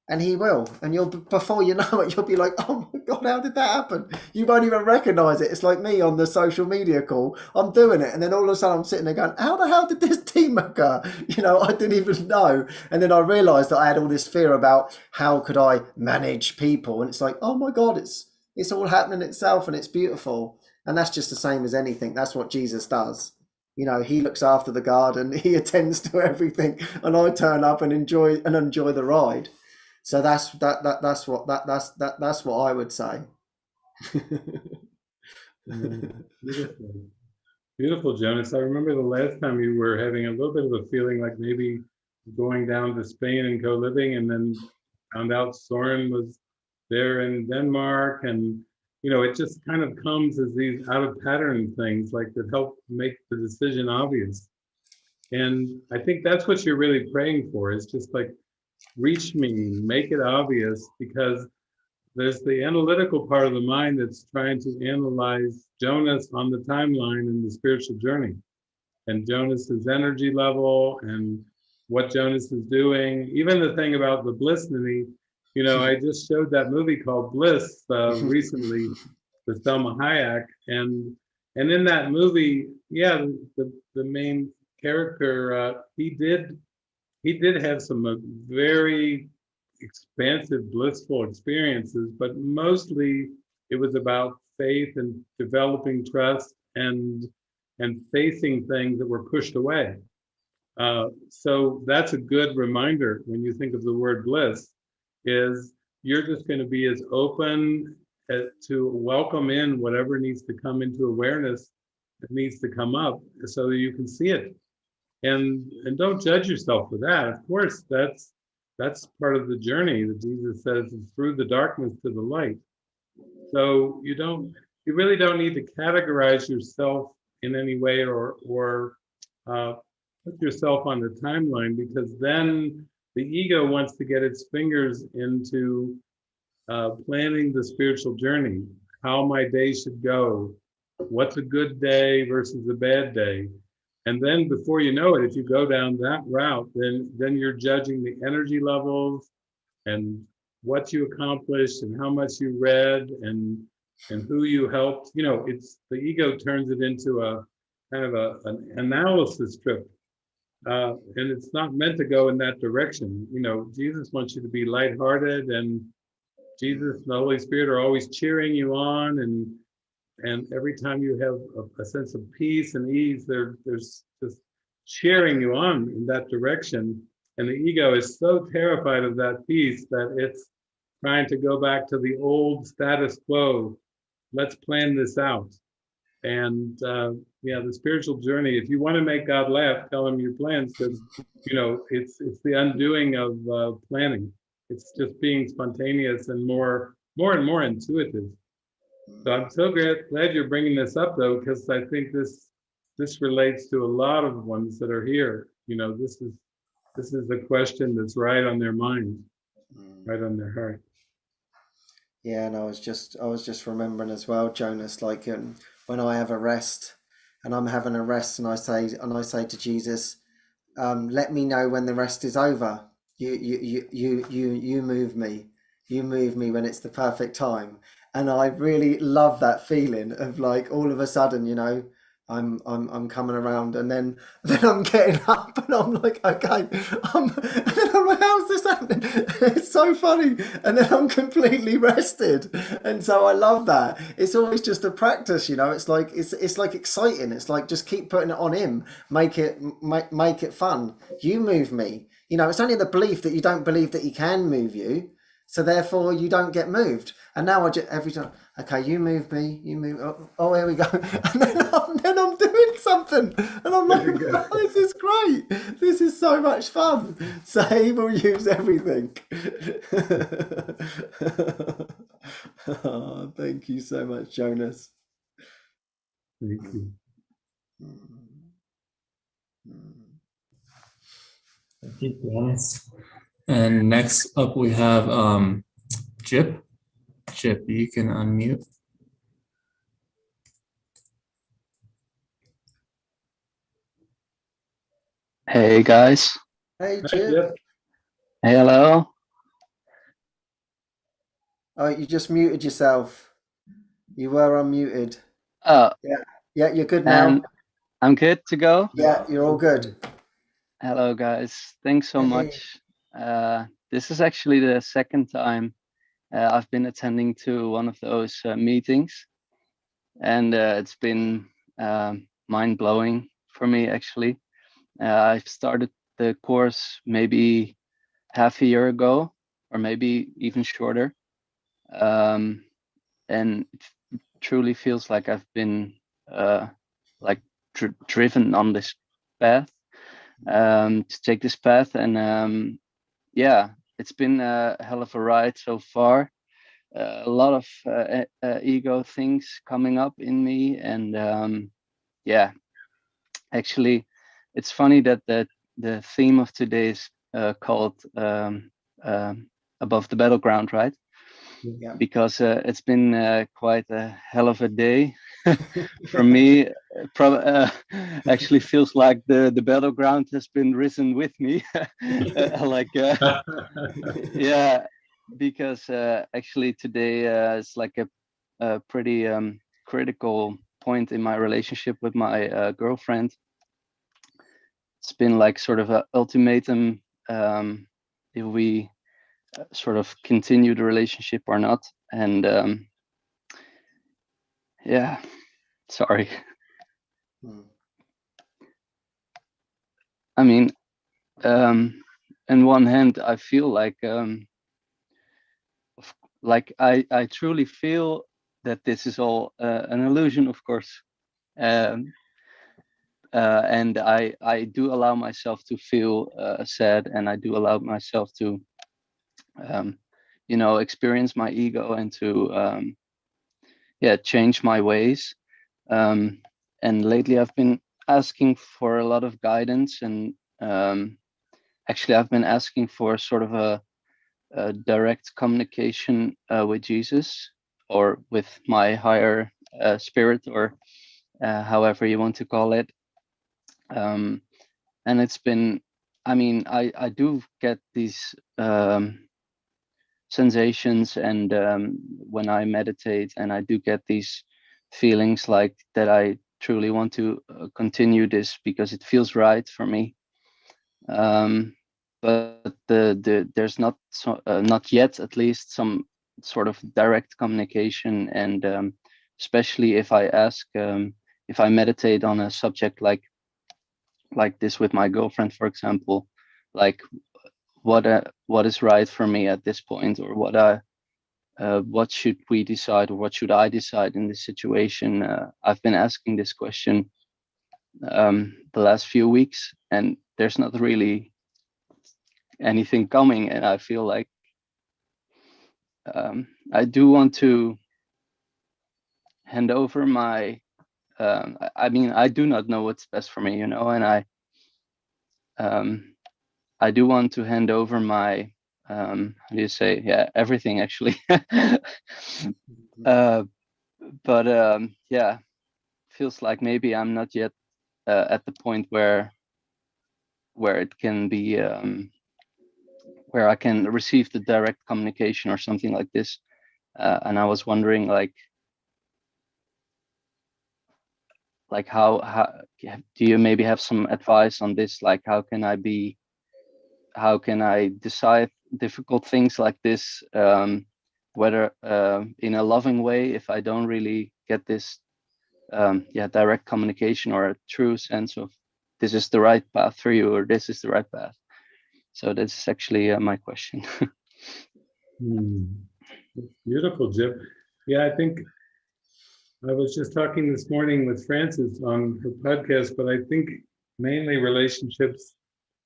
And he will, and you'll, before you know it, you'll be like, oh my God, how did that happen? You won't even recognize it. It's like me on the social media call. I'm doing it, and then all of a sudden I'm sitting there going, how the hell did this team occur? I didn't even know. And then I realized that I had all this fear about how could I manage people, and it's like, oh my God, it's all happening itself, and it's beautiful. And that's just the same as anything. That's what Jesus does. He looks after the garden, he attends to everything, and I turn up and enjoy the ride. So that's what I would say. Beautiful. Beautiful, Jonas. I remember the last time you were having a little bit of a feeling like maybe going down to Spain and co-living, and then found out Soren was there in Denmark, and it just kind of comes as these out of pattern things like that help make the decision obvious. And I think that's what you're really praying for, is just like, reach me, make it obvious, because there's the analytical part of the mind that's trying to analyze Jonas on the timeline in the spiritual journey, and Jonas's energy level and what Jonas is doing. Even the thing about the bliss, I just showed that movie called Bliss recently with Selma Hayek, and in that movie, yeah, the main character, he did have some very expansive, blissful experiences, but mostly it was about faith and developing trust and facing things that were pushed away. So that's a good reminder when you think of the word bliss, is you're just going to be as open to welcome in whatever needs to come into awareness that needs to come up so that you can see it. And don't judge yourself for that. Of course, that's part of the journey that Jesus says is through the darkness to the light. So you really don't need to categorize yourself in any way or put yourself on the timeline, because then the ego wants to get its fingers into planning the spiritual journey, how my day should go, what's a good day versus a bad day. And then before you know it, if you go down that route, then you're judging the energy levels and what you accomplished and how much you read and who you helped. It's the ego turns it into a kind of an analysis trip. And it's not meant to go in that direction. Jesus wants you to be lighthearted, and Jesus and the Holy Spirit are always cheering you on, and every time you have a sense of peace and ease, there's just cheering you on in that direction. And the ego is so terrified of that peace that it's trying to go back to the old status quo. Let's plan this out. And the spiritual journey, if you want to make God laugh, tell him your plans, because it's the undoing of planning. It's just being spontaneous and more and more intuitive. So I'm so glad you're bringing this up, though, because I think this relates to a lot of ones that are here. This is a question that's right on their mind, right on their heart. Yeah, and I was just remembering as well, Jonas, like when I have a rest, and I'm having a rest, and I say to Jesus, let me know when the rest is over. You move me. You move me when it's the perfect time. And I really love that feeling of like all of a sudden, I'm coming around, and then I'm getting up, and I'm like, okay, and then I'm like, how's this happening? It's so funny, and then I'm completely rested, and so I love that. It's always just a practice, It's like it's like exciting. It's like just keep putting it on him, make it fun. You move me. It's only the belief that you don't believe that he can move you. So therefore, you don't get moved. And now every time, okay, you move me, you move. Oh, here we go. And then I'm doing something, and I'm like, oh, this is great. This is so much fun. So he will use everything. Oh, thank you so much, Jonas. Thank you. Thank you, Jonas. And next up we have Chip. Chip, you can unmute. Hey guys. Hey, Hi, Chip. Jeff. Hey, hello. Oh, you just muted yourself. You were unmuted. Oh, Yeah, yeah, you're good and now. I'm good to go. Yeah, you're all good. Hello, guys. Thanks so Hey. much. This is actually the second time I've been attending to one of those meetings, and it's been mind-blowing for me, actually. I started the course maybe half a year ago, or maybe even shorter. And it truly feels like I've been like driven on this path, to take this path. And yeah, it's been a hell of a ride so far. A lot of ego things coming up in me, and yeah, actually, it's funny that the theme of today is called Above the Battleground, right? Yeah. Because it's been quite a hell of a day for me. Actually feels like the battleground has been risen with me. Yeah, because actually today is like a pretty critical point in my relationship with my girlfriend. It's been like sort of an ultimatum, if we sort of continue the relationship or not. And yeah, sorry. I mean, on one hand, I feel like I truly feel that this is all an illusion, of course. And I do allow myself to feel sad, and I do allow myself to experience my ego and to change my ways. And lately I've been asking for a lot of guidance, and actually I've been asking for sort of a direct communication with Jesus, or with my higher spirit, or however you want to call it. And it's been, I mean, I do get these sensations, and when I meditate, and I do get these feelings like that I truly want to continue this because it feels right for me. But there's not yet, at least, some sort of direct communication, and especially if I ask, if I meditate on a subject like this with my girlfriend, for example, like what is right for me at this point, or what should we decide, or what should I decide in this situation? I've been asking this question the last few weeks, and there's not really anything coming, and I feel like I do want to hand over my I mean, I do not know what's best for me, and I do want to hand over my how do you say, yeah, everything, actually. But yeah, feels like maybe I'm not yet at the point where it can be where I can receive the direct communication or something like this. And I was wondering, like how do you maybe have some advice on this? Like, how can I decide difficult things like this, whether in a loving way, if I don't really get this direct communication, or a true sense of this is the right path for you, or this is the right path. So this is actually my question. Beautiful, Jim. Yeah, I think I was just talking this morning with Frances on her podcast, but I think mainly relationships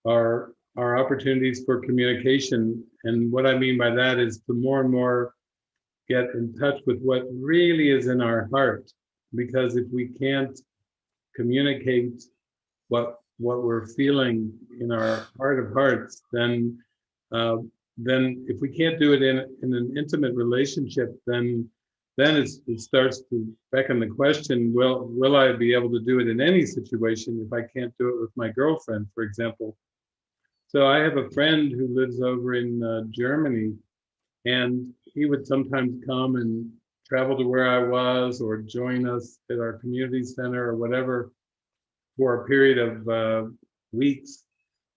are opportunities for communication. And what I mean by that is to more and more get in touch with what really is in our heart. Because if we can't communicate what we're feeling in our heart of hearts, then if we can't do it in an intimate relationship, then it starts to beckon the question, will I be able to do it in any situation if I can't do it with my girlfriend, for example? So I have a friend who lives over in Germany, and he would sometimes come and travel to where I was or join us at our community center or whatever for a period of weeks.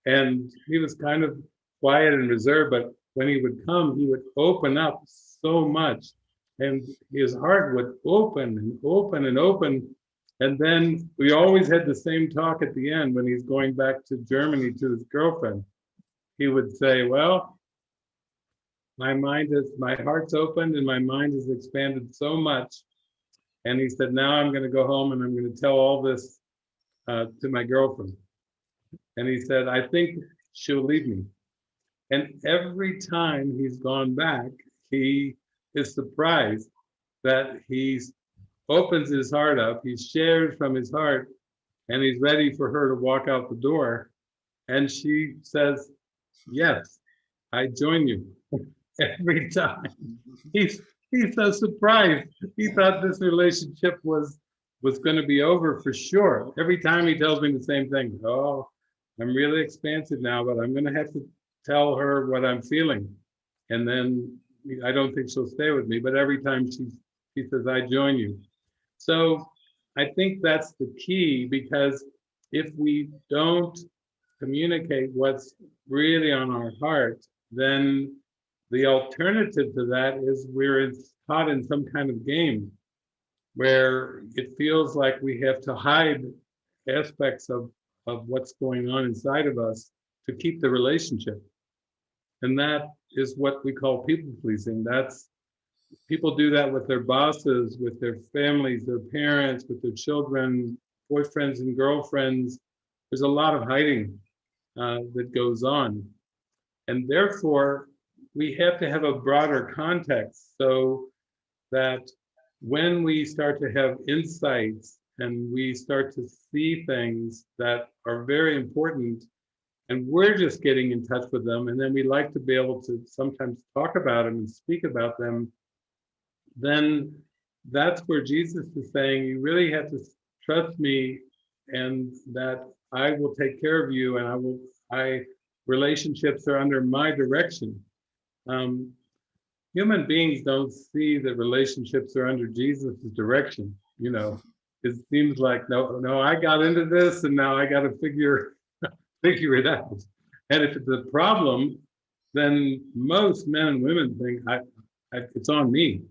And he was kind of quiet and reserved, but when he would come, he would open up so much. And his heart would open and open and open. And then we always had the same talk at the end when he's going back to Germany to his girlfriend. He would say, well, my heart's opened and my mind has expanded so much. And he said, now I'm going to go home and I'm going to tell all this to my girlfriend. And he said, I think she'll leave me. And every time he's gone back, he is surprised that he opens his heart up, he shares from his heart, and he's ready for her to walk out the door. And she says, yes, I join you. Every time. He's so surprised. He thought this relationship was going to be over for sure. Every time he tells me the same thing. Oh, I'm really expansive now, but I'm going to have to tell her what I'm feeling. And then I don't think she'll stay with me, but every time she says, I join you. So I think that's the key, because if we don't communicate what's really on our heart, then the alternative to that is we're caught in some kind of game where it feels like we have to hide aspects of what's going on inside of us to keep the relationship. And that is what we call people pleasing. People do that with their bosses, with their families, their parents, with their children, boyfriends and girlfriends. There's a lot of hiding that goes on. And therefore, we have to have a broader context so that when we start to have insights and we start to see things that are very important, and we're just getting in touch with them, and then we like to be able to sometimes talk about them and speak about them, then that's where Jesus is saying, you really have to trust me, and that I will take care of you, and relationships are under my direction. Human beings don't see that relationships are under Jesus' direction. It seems like, no, I got into this and now I got to figure it out. And if it's a problem, then most men and women think it's on me.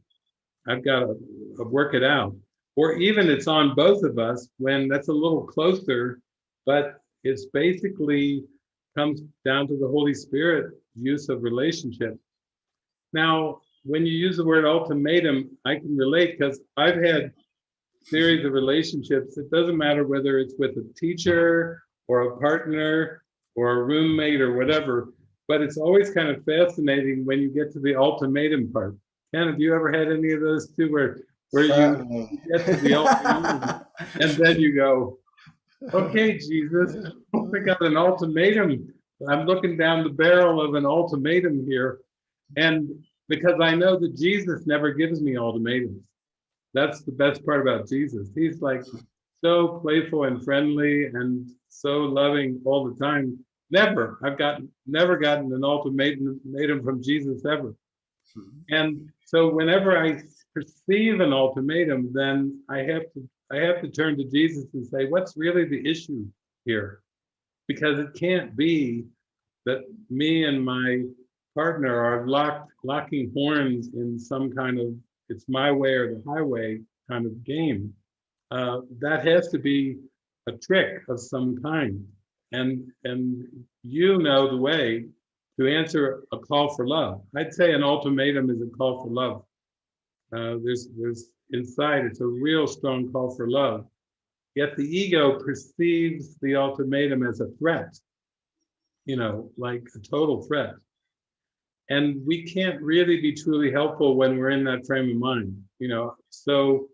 I've got to work it out. Or even it's on both of us, when that's a little closer, but it's basically comes down to the Holy Spirit use of relationship. Now, when you use the word ultimatum, I can relate, because I've had series of relationships. It doesn't matter whether it's with a teacher or a partner or a roommate or whatever, but it's always kind of fascinating when you get to the ultimatum part. Ken, have you ever had any of those too, where you get to the ultimatum and then you go, okay, Jesus, I got an ultimatum. I'm looking down the barrel of an ultimatum here. And because I know that Jesus never gives me ultimatums. That's the best part about Jesus. He's like so playful and friendly and so loving all the time. I've never gotten an ultimatum from Jesus ever. And so whenever I perceive an ultimatum, then I have to turn to Jesus and say, what's really the issue here? Because it can't be that me and my partner are locking horns in some kind of it's my way or the highway kind of game. That has to be a trick of some kind. And you know the way to answer a call for love. I'd say an ultimatum is a call for love. There's inside, it's a real strong call for love. Yet the ego perceives the ultimatum as a threat, like a total threat. And we can't really be truly helpful when we're in that frame of mind, So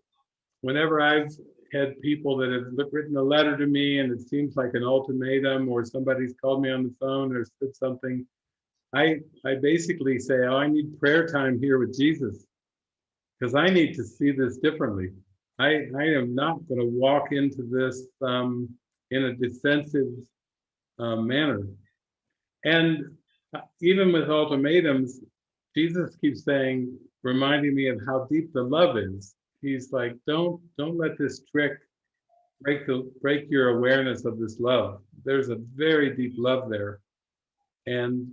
whenever I've had people that have written a letter to me and it seems like an ultimatum, or somebody's called me on the phone or said something, I basically say, I need prayer time here with Jesus, because I need to see this differently. I am not going to walk into this in a defensive manner. And even with ultimatums, Jesus keeps saying, reminding me of how deep the love is. He's like, don't let this trick break your awareness of this love. There's a very deep love there. And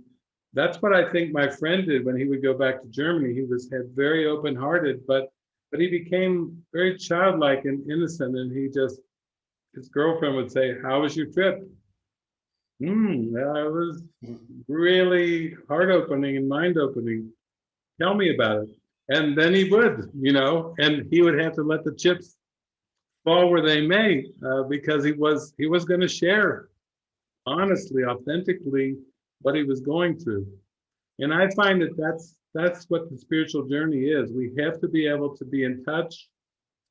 that's what I think my friend did when he would go back to Germany. He had very open-hearted, but he became very childlike and innocent. And his girlfriend would say, "How was your trip?" That was really heart-opening and mind-opening. Tell me about it. And then he would, and he would have to let the chips fall where they may, because he was going to share honestly, authentically what he was going through. And I find that that's what the spiritual journey is. We have to be able to be in touch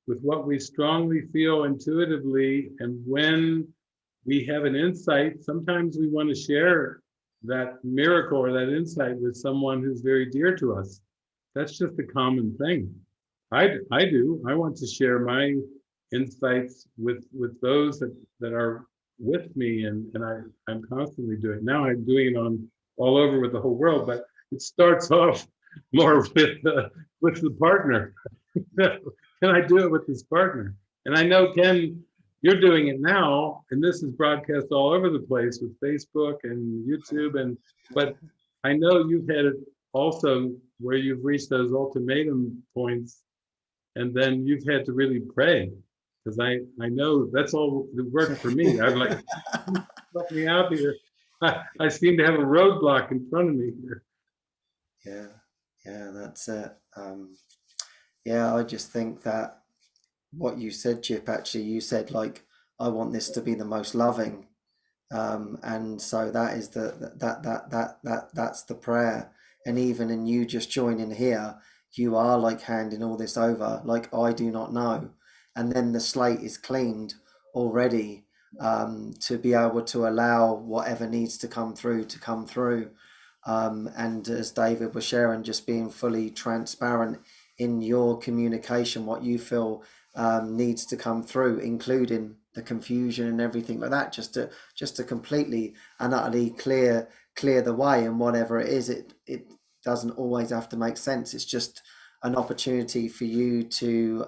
with what we strongly feel intuitively. And when we have an insight, sometimes we want to share that miracle or that insight with someone who's very dear to us. That's just a common thing. I do. I want to share my insights with those that are with me, and I'm constantly doing it. Now I'm doing it all over with the whole world, but it starts off more with the partner. Can I do it with this partner? And I know, Ken, you're doing it now, and this is broadcast all over the place with Facebook and YouTube, but I know you've had it also where you've reached those ultimatum points, and then you've had to really pray, because I know that's all that worked for me. I'm like, help me out here. I seem to have a roadblock in front of me here. Yeah, that's it. Yeah, I just think that what you said, Chip, actually, you said, like, I want this to be the most loving. And so that is that's the prayer. And even in you just joining here, you are like handing all this over, like, I do not know. And then the slate is cleaned already, to be able to allow whatever needs to come through to come through. And as David was sharing, just being fully transparent in your communication, what you feel needs to come through, including the confusion and everything like that, just to completely and utterly clear the way. And whatever it is, it doesn't always have to make sense. It's just an opportunity for you to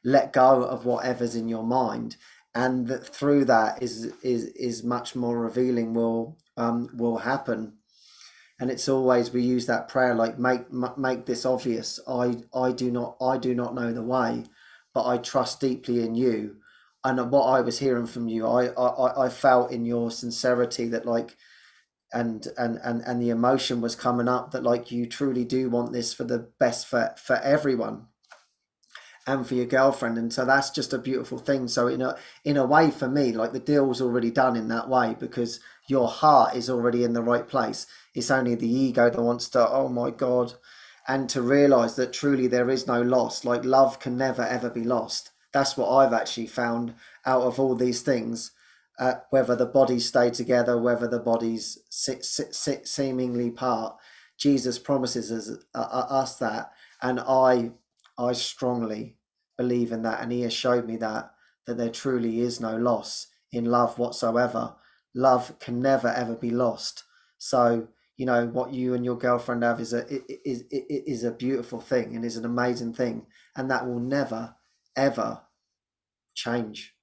let go of whatever's in your mind, and that through that is much more revealing will happen. And it's always, we use that prayer, like, make this obvious. I do not know the way, but I trust deeply in you. And what I was hearing from you, I felt in your sincerity that, like, and the emotion was coming up, that, like, you truly do want this for the best for everyone and for your girlfriend. And so that's just a beautiful thing. So in a way, for me, like, the deal's already done in that way, because your heart is already in the right place. It's only the ego that wants to, oh my God, and to realize that truly there is no loss. Like, love can never ever be lost. That's what I've actually found out of all these things, whether the bodies stay together, whether the bodies seemingly part. Jesus promises us that, and I strongly believe in that, and he has showed me that there truly is no loss in love whatsoever. Love can never ever be lost. So what you and your girlfriend have is a beautiful thing, and is an amazing thing, and that will never ever change.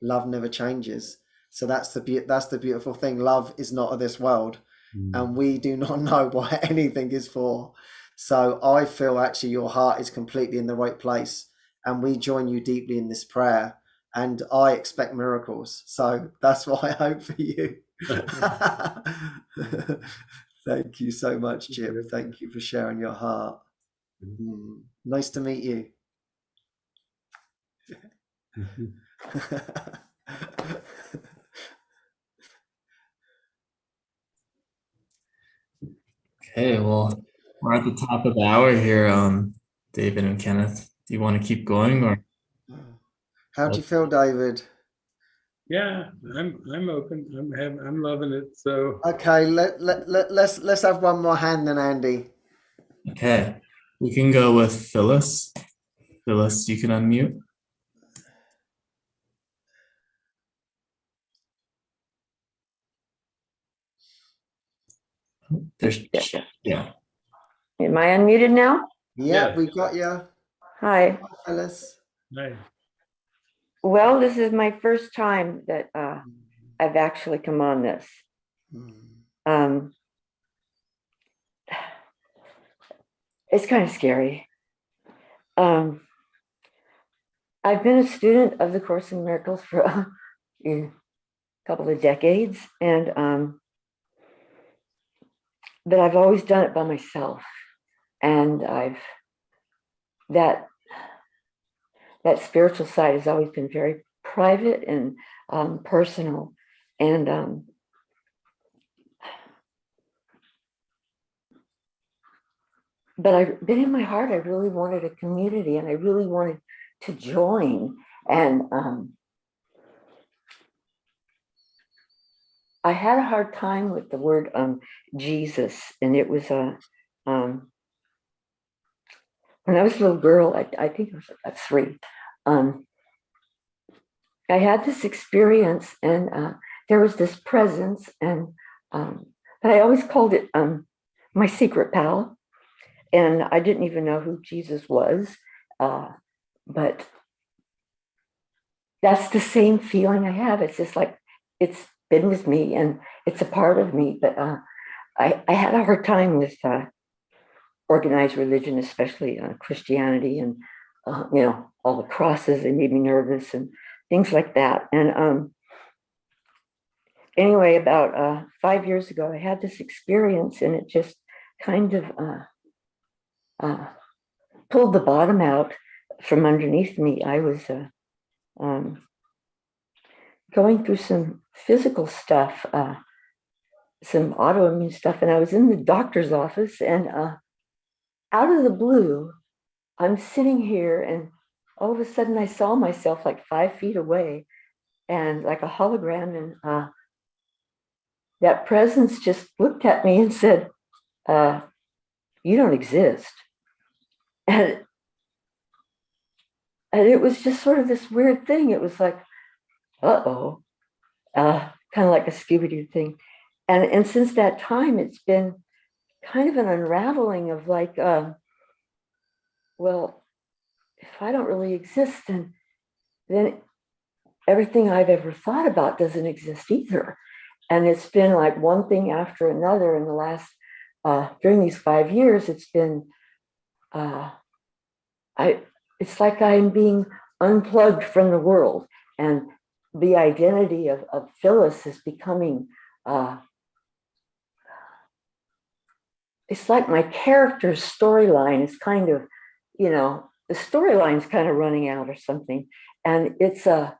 Love never changes. So that's the beautiful thing. Love is not of this world, and we do not know what anything is for. So I feel actually your heart is completely in the right place, and we join you deeply in this prayer, and I expect miracles. So that's what I hope for you. Thank you so much, Jim. Thank you for sharing your heart. Nice to meet you. Okay, well, we're at the top of the hour here, David and Kenneth. Do you want to keep going, or? How do you feel, David? Yeah, I'm open. I'm loving it. So okay, let's have one more hand then, Andy. Okay, we can go with Phyllis. Phyllis, you can unmute. There's, yeah. Am I unmuted now? Yeah, Yes. we got you. Hi. Hi, fellas. Right. Well, this is my first time that I've actually come on this. Mm. It's kind of scary. I've been a student of the Course in Miracles for a couple of decades, and but I've always done it by myself, and that spiritual side has always been very private and personal, and but in my heart, I really wanted a community, and I really wanted to join, and I had a hard time with the word Jesus, and it was when I was a little girl, I think it was at 3. I had this experience, and there was this presence, and but I always called it my secret pal, and I didn't even know who Jesus was, but that's the same feeling I have. It's just like it's been with me, and it's a part of me. But I had a hard time with organized religion, especially Christianity, and all the crosses. They made me nervous and things like that. And anyway, about 5 years ago, I had this experience, and it just kind of pulled the bottom out from underneath me. I was going through some physical stuff, some autoimmune stuff, and I was in the doctor's office, and out of the blue, I'm sitting here, and all of a sudden I saw myself like 5 feet away, and like a hologram, and that presence just looked at me and said, you don't exist. And it was just sort of this weird thing. It was like, uh-oh, kind of like a Scooby-Doo thing. And since that time, it's been kind of an unraveling of like, well, if I don't really exist, then everything I've ever thought about doesn't exist either. And it's been like one thing after another in the last, during these 5 years, it's been, it's like I'm being unplugged from the world, and the identity of Phyllis is becoming, it's like my character's storyline is kind of, the storyline's kind of running out or something. And it's an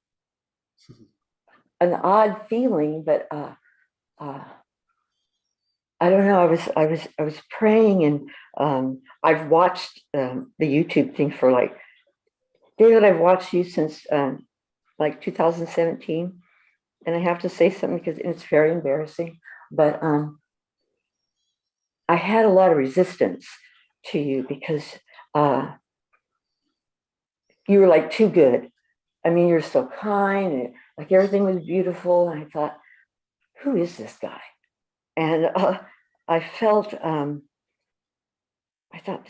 odd feeling, but I don't know. I was praying, and I've watched the YouTube thing for like, David, I've watched you since like 2017, and I have to say something because it's very embarrassing, but I had a lot of resistance to you because you were like too good. I mean, you're so kind, and like everything was beautiful, and I thought, who is this guy? And I felt, I thought,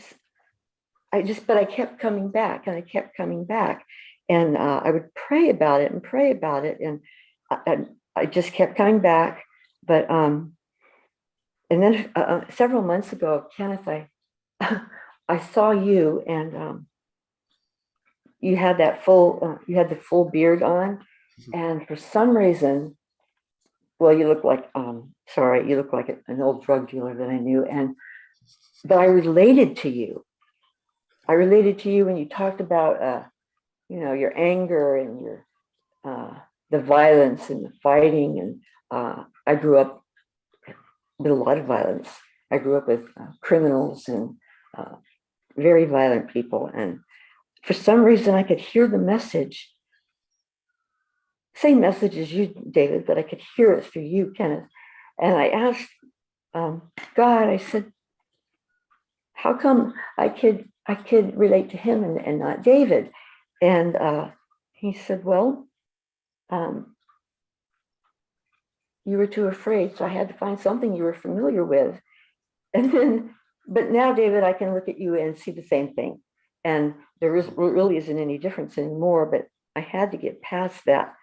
but I kept coming back, and I kept coming back, and I would pray about it and pray about it, and I just kept coming back. But and then several months ago, Kenneth, I saw you, and you had that you had the full beard on, and for some reason, well, you look like you look like an old drug dealer that I knew, but I related to you. I related to you when you talked about your anger and your the violence and the fighting, and I grew up with a lot of violence. I grew up with criminals and very violent people, and for some reason I could hear the message, same message as you, David, but I could hear it through you, Kenneth. And I asked God, I said, how come I could relate to him and not David? And he said, well, you were too afraid, so I had to find something you were familiar with. And then but now, David, I can look at you and see the same thing. And really isn't any difference anymore, but I had to get past that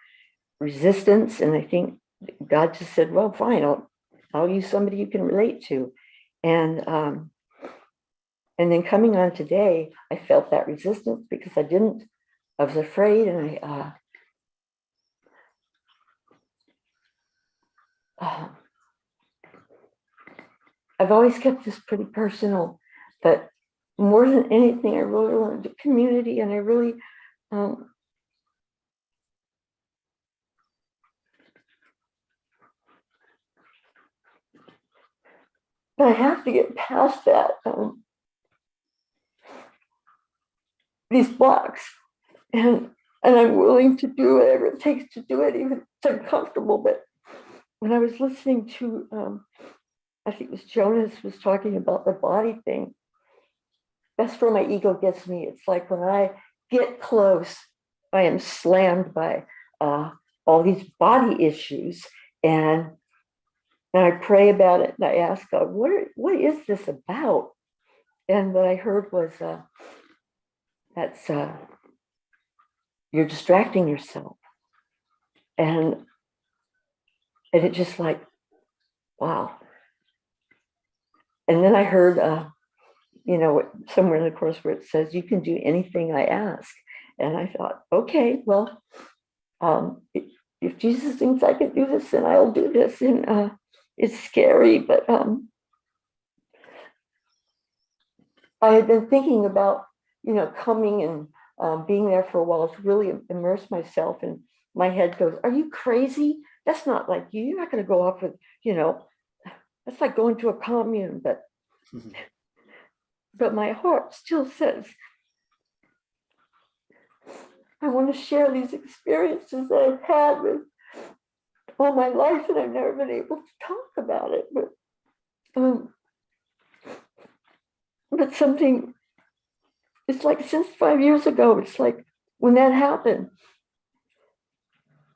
resistance. And I think God just said, well, fine, I'll use somebody you can relate to. And then coming on today, I felt that resistance because I was afraid, and I've always kept this pretty personal, but more than anything, I really wanted a community, and I really, but I have to get past that, these blocks, and I'm willing to do whatever it takes to do it, even if it's uncomfortable. But when I was listening to, I think it was Jonas was talking about the body thing. That's where my ego gets me. It's like when I get close, I am slammed by all these body issues, and I pray about it, and I ask God, what is this about? And what I heard was that's you're distracting yourself, and it just like, wow. And then I heard, somewhere in the course where it says, you can do anything I ask. And I thought, okay, well, if Jesus thinks I can do this, then I'll do this. And it's scary, but I had been thinking about, coming and being there for a while to really immerse myself. And my head goes, are you crazy? That's not like you. You're not going to go off with, that's like going to a commune. But my heart still says, I want to share these experiences that I've had with all my life, and I've never been able to talk about it. But something, it's like since 5 years ago, it's like when that happened,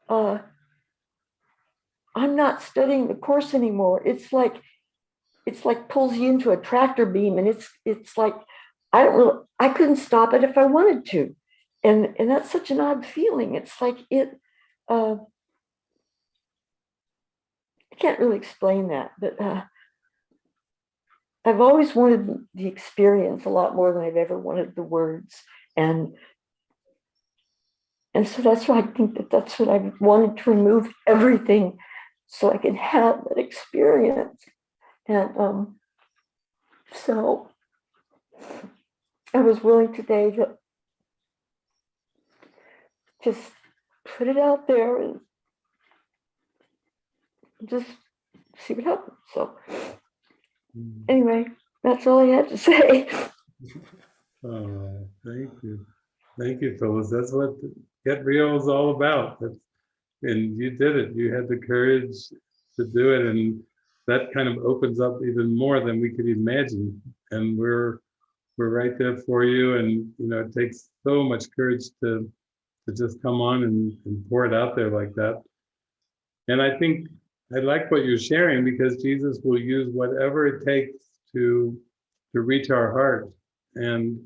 I'm not studying the course anymore. It's like pulls you into a tractor beam, and it's like I couldn't stop it if I wanted to, and that's such an odd feeling. It's like I can't really explain that, but I've always wanted the experience a lot more than I've ever wanted the words, and so that's why I think that's what I've wanted to remove everything so I can have that experience. And so I was willing today to just put it out there and just see what happens. So anyway, that's all I had to say. Oh, thank you. Thank you, Phyllis. That's what Get Real is all about. And you did it. You had the courage to do it. And that kind of opens up even more than we could imagine. And we're right there for you. And, it takes so much courage to just come on and pour it out there like that. And I think I like what you're sharing, because Jesus will use whatever it takes to reach our heart. And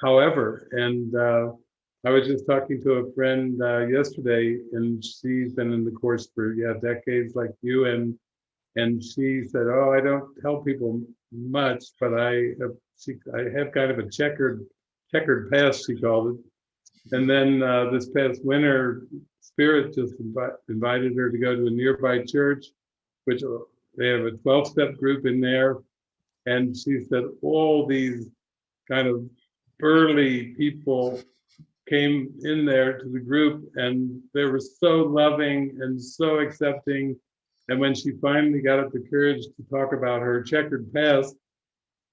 however, and I was just talking to a friend yesterday, and she's been in the course for decades like you, and she said, "Oh, I don't tell people much, but I have kind of a checkered past," she called it. And then this past winter, Spirit just invited her to go to a nearby church, which they have a 12-step group in there, and she said all these kind of burly people came in there to the group, and they were so loving and so accepting. And when she finally got up the courage to talk about her checkered past,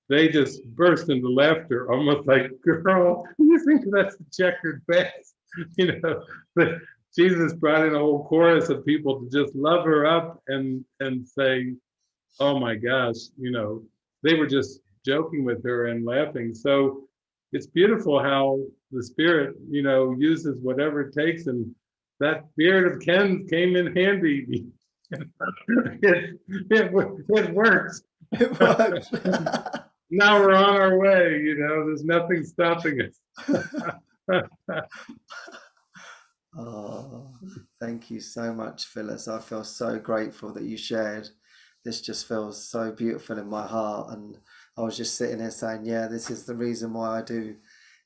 they just burst into laughter, almost like, "Girl, you think that's a checkered past?" But Jesus brought in a whole chorus of people to just love her up and say, "Oh my gosh," they were just joking with her and laughing. So it's beautiful how the Spirit, uses whatever it takes, and that beard of Ken's came in handy. It works. It works. now we're on our way, you know, there's nothing stopping us. Oh, thank you so much, Phyllis. I feel so grateful that you shared. This just feels so beautiful in my heart, and I was just sitting here saying, yeah, this is the reason why I do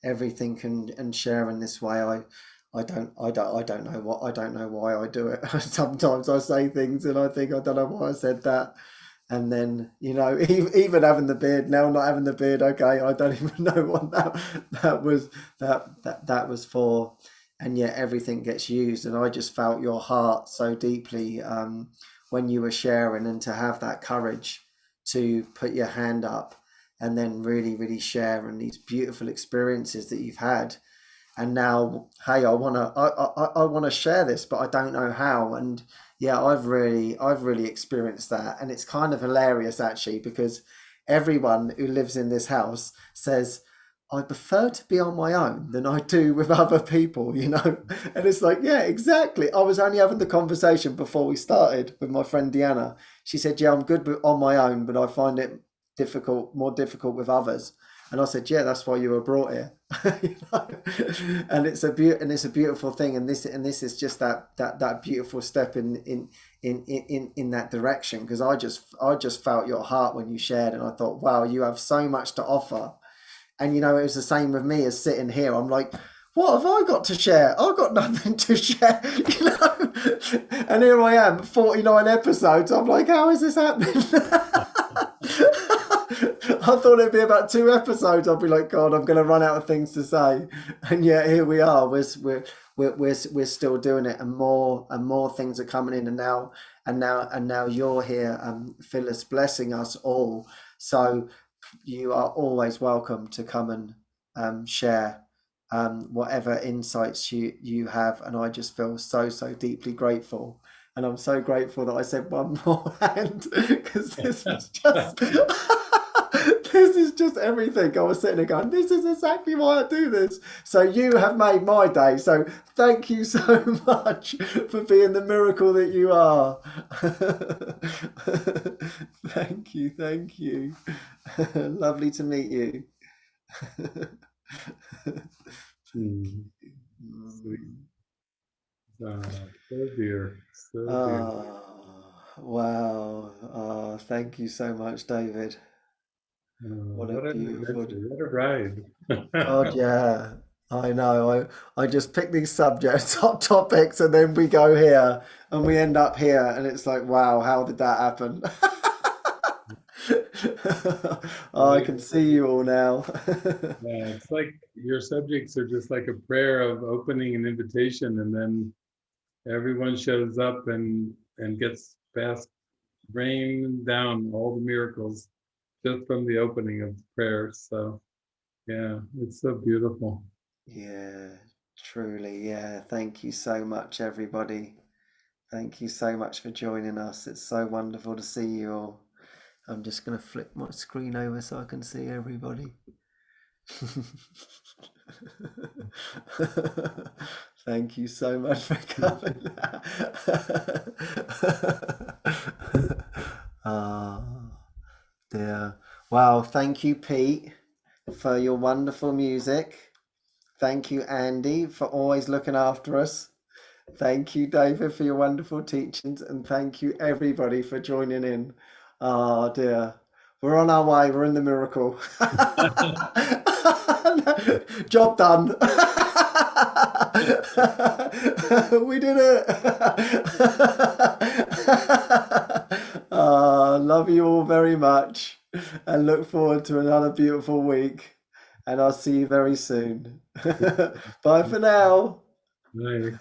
everything and share in this way. I don't know why I do it. Sometimes I say things and I think I don't know why I said that. And then, you know, even having the beard, now not having the beard, okay, I don't even know what that was for. And yet everything gets used, and I just felt your heart so deeply when you were sharing, and to have that courage to put your hand up and then really share in these beautiful experiences that you've had. And now, hey, I wanna share this, but I don't know how. And yeah, I've really experienced that, and it's kind of hilarious actually, because everyone who lives in this house says, I prefer to be on my own than I do with other people, you know? And it's like, yeah, exactly. I was only having the conversation before we started with my friend Deanna. She said, yeah, I'm good on my own, but I find it more difficult with others. And I said, yeah, that's why you were brought here. You know? And it's a beautiful thing. And this is just that beautiful step in that direction. Because I just felt your heart when you shared, and I thought, wow, you have so much to offer. And, you know, it was the same with me as sitting here. I'm like, what have I got to share? I've got nothing to share, you know? And here I am, 49 episodes. I'm like, how is this happening? I thought it'd be about 2 episodes. I'll be like, God, I'm going to run out of things to say. And yet here we are. We're still doing it, and more things are coming in. And now you're here, Phyllis, blessing us all. So you are always welcome to come and share whatever insights you have. And I just feel so deeply grateful. And I'm so grateful that I said one more hand, because this was just this is just everything. I was sitting there going, this is exactly why I do this. So you have made my day. So thank you so much for being the miracle that you are. Thank you. Lovely to meet you. Sweet. So dear. Wow. Thank you so much, David. What a beautiful, what a ride. God, yeah, I know. I just pick these subjects, hot topics, and then we go here and we end up here, and it's like, wow, how did that happen? Oh, I can see you all now. Yeah, it's like your subjects are just like a prayer of opening an invitation, and then everyone shows up and gets fast rain down all the miracles just from the opening of the prayers. So yeah, it's so beautiful. Yeah, truly. Yeah. Thank you so much, everybody. Thank you so much for joining us. It's so wonderful to see you all. I'm just going to flip my screen over so I can see everybody. Thank you so much for coming. Oh, dear. Wow. Thank you, Pete, for your wonderful music. Thank you, Andy, for always looking after us. Thank you, David, for your wonderful teachings. And thank you, everybody, for joining in. Oh, dear. We're on our way. We're in the miracle. Job done. We did it. Love you all very much, and look forward to another beautiful week. And I'll see you very soon. Bye for now. Nice.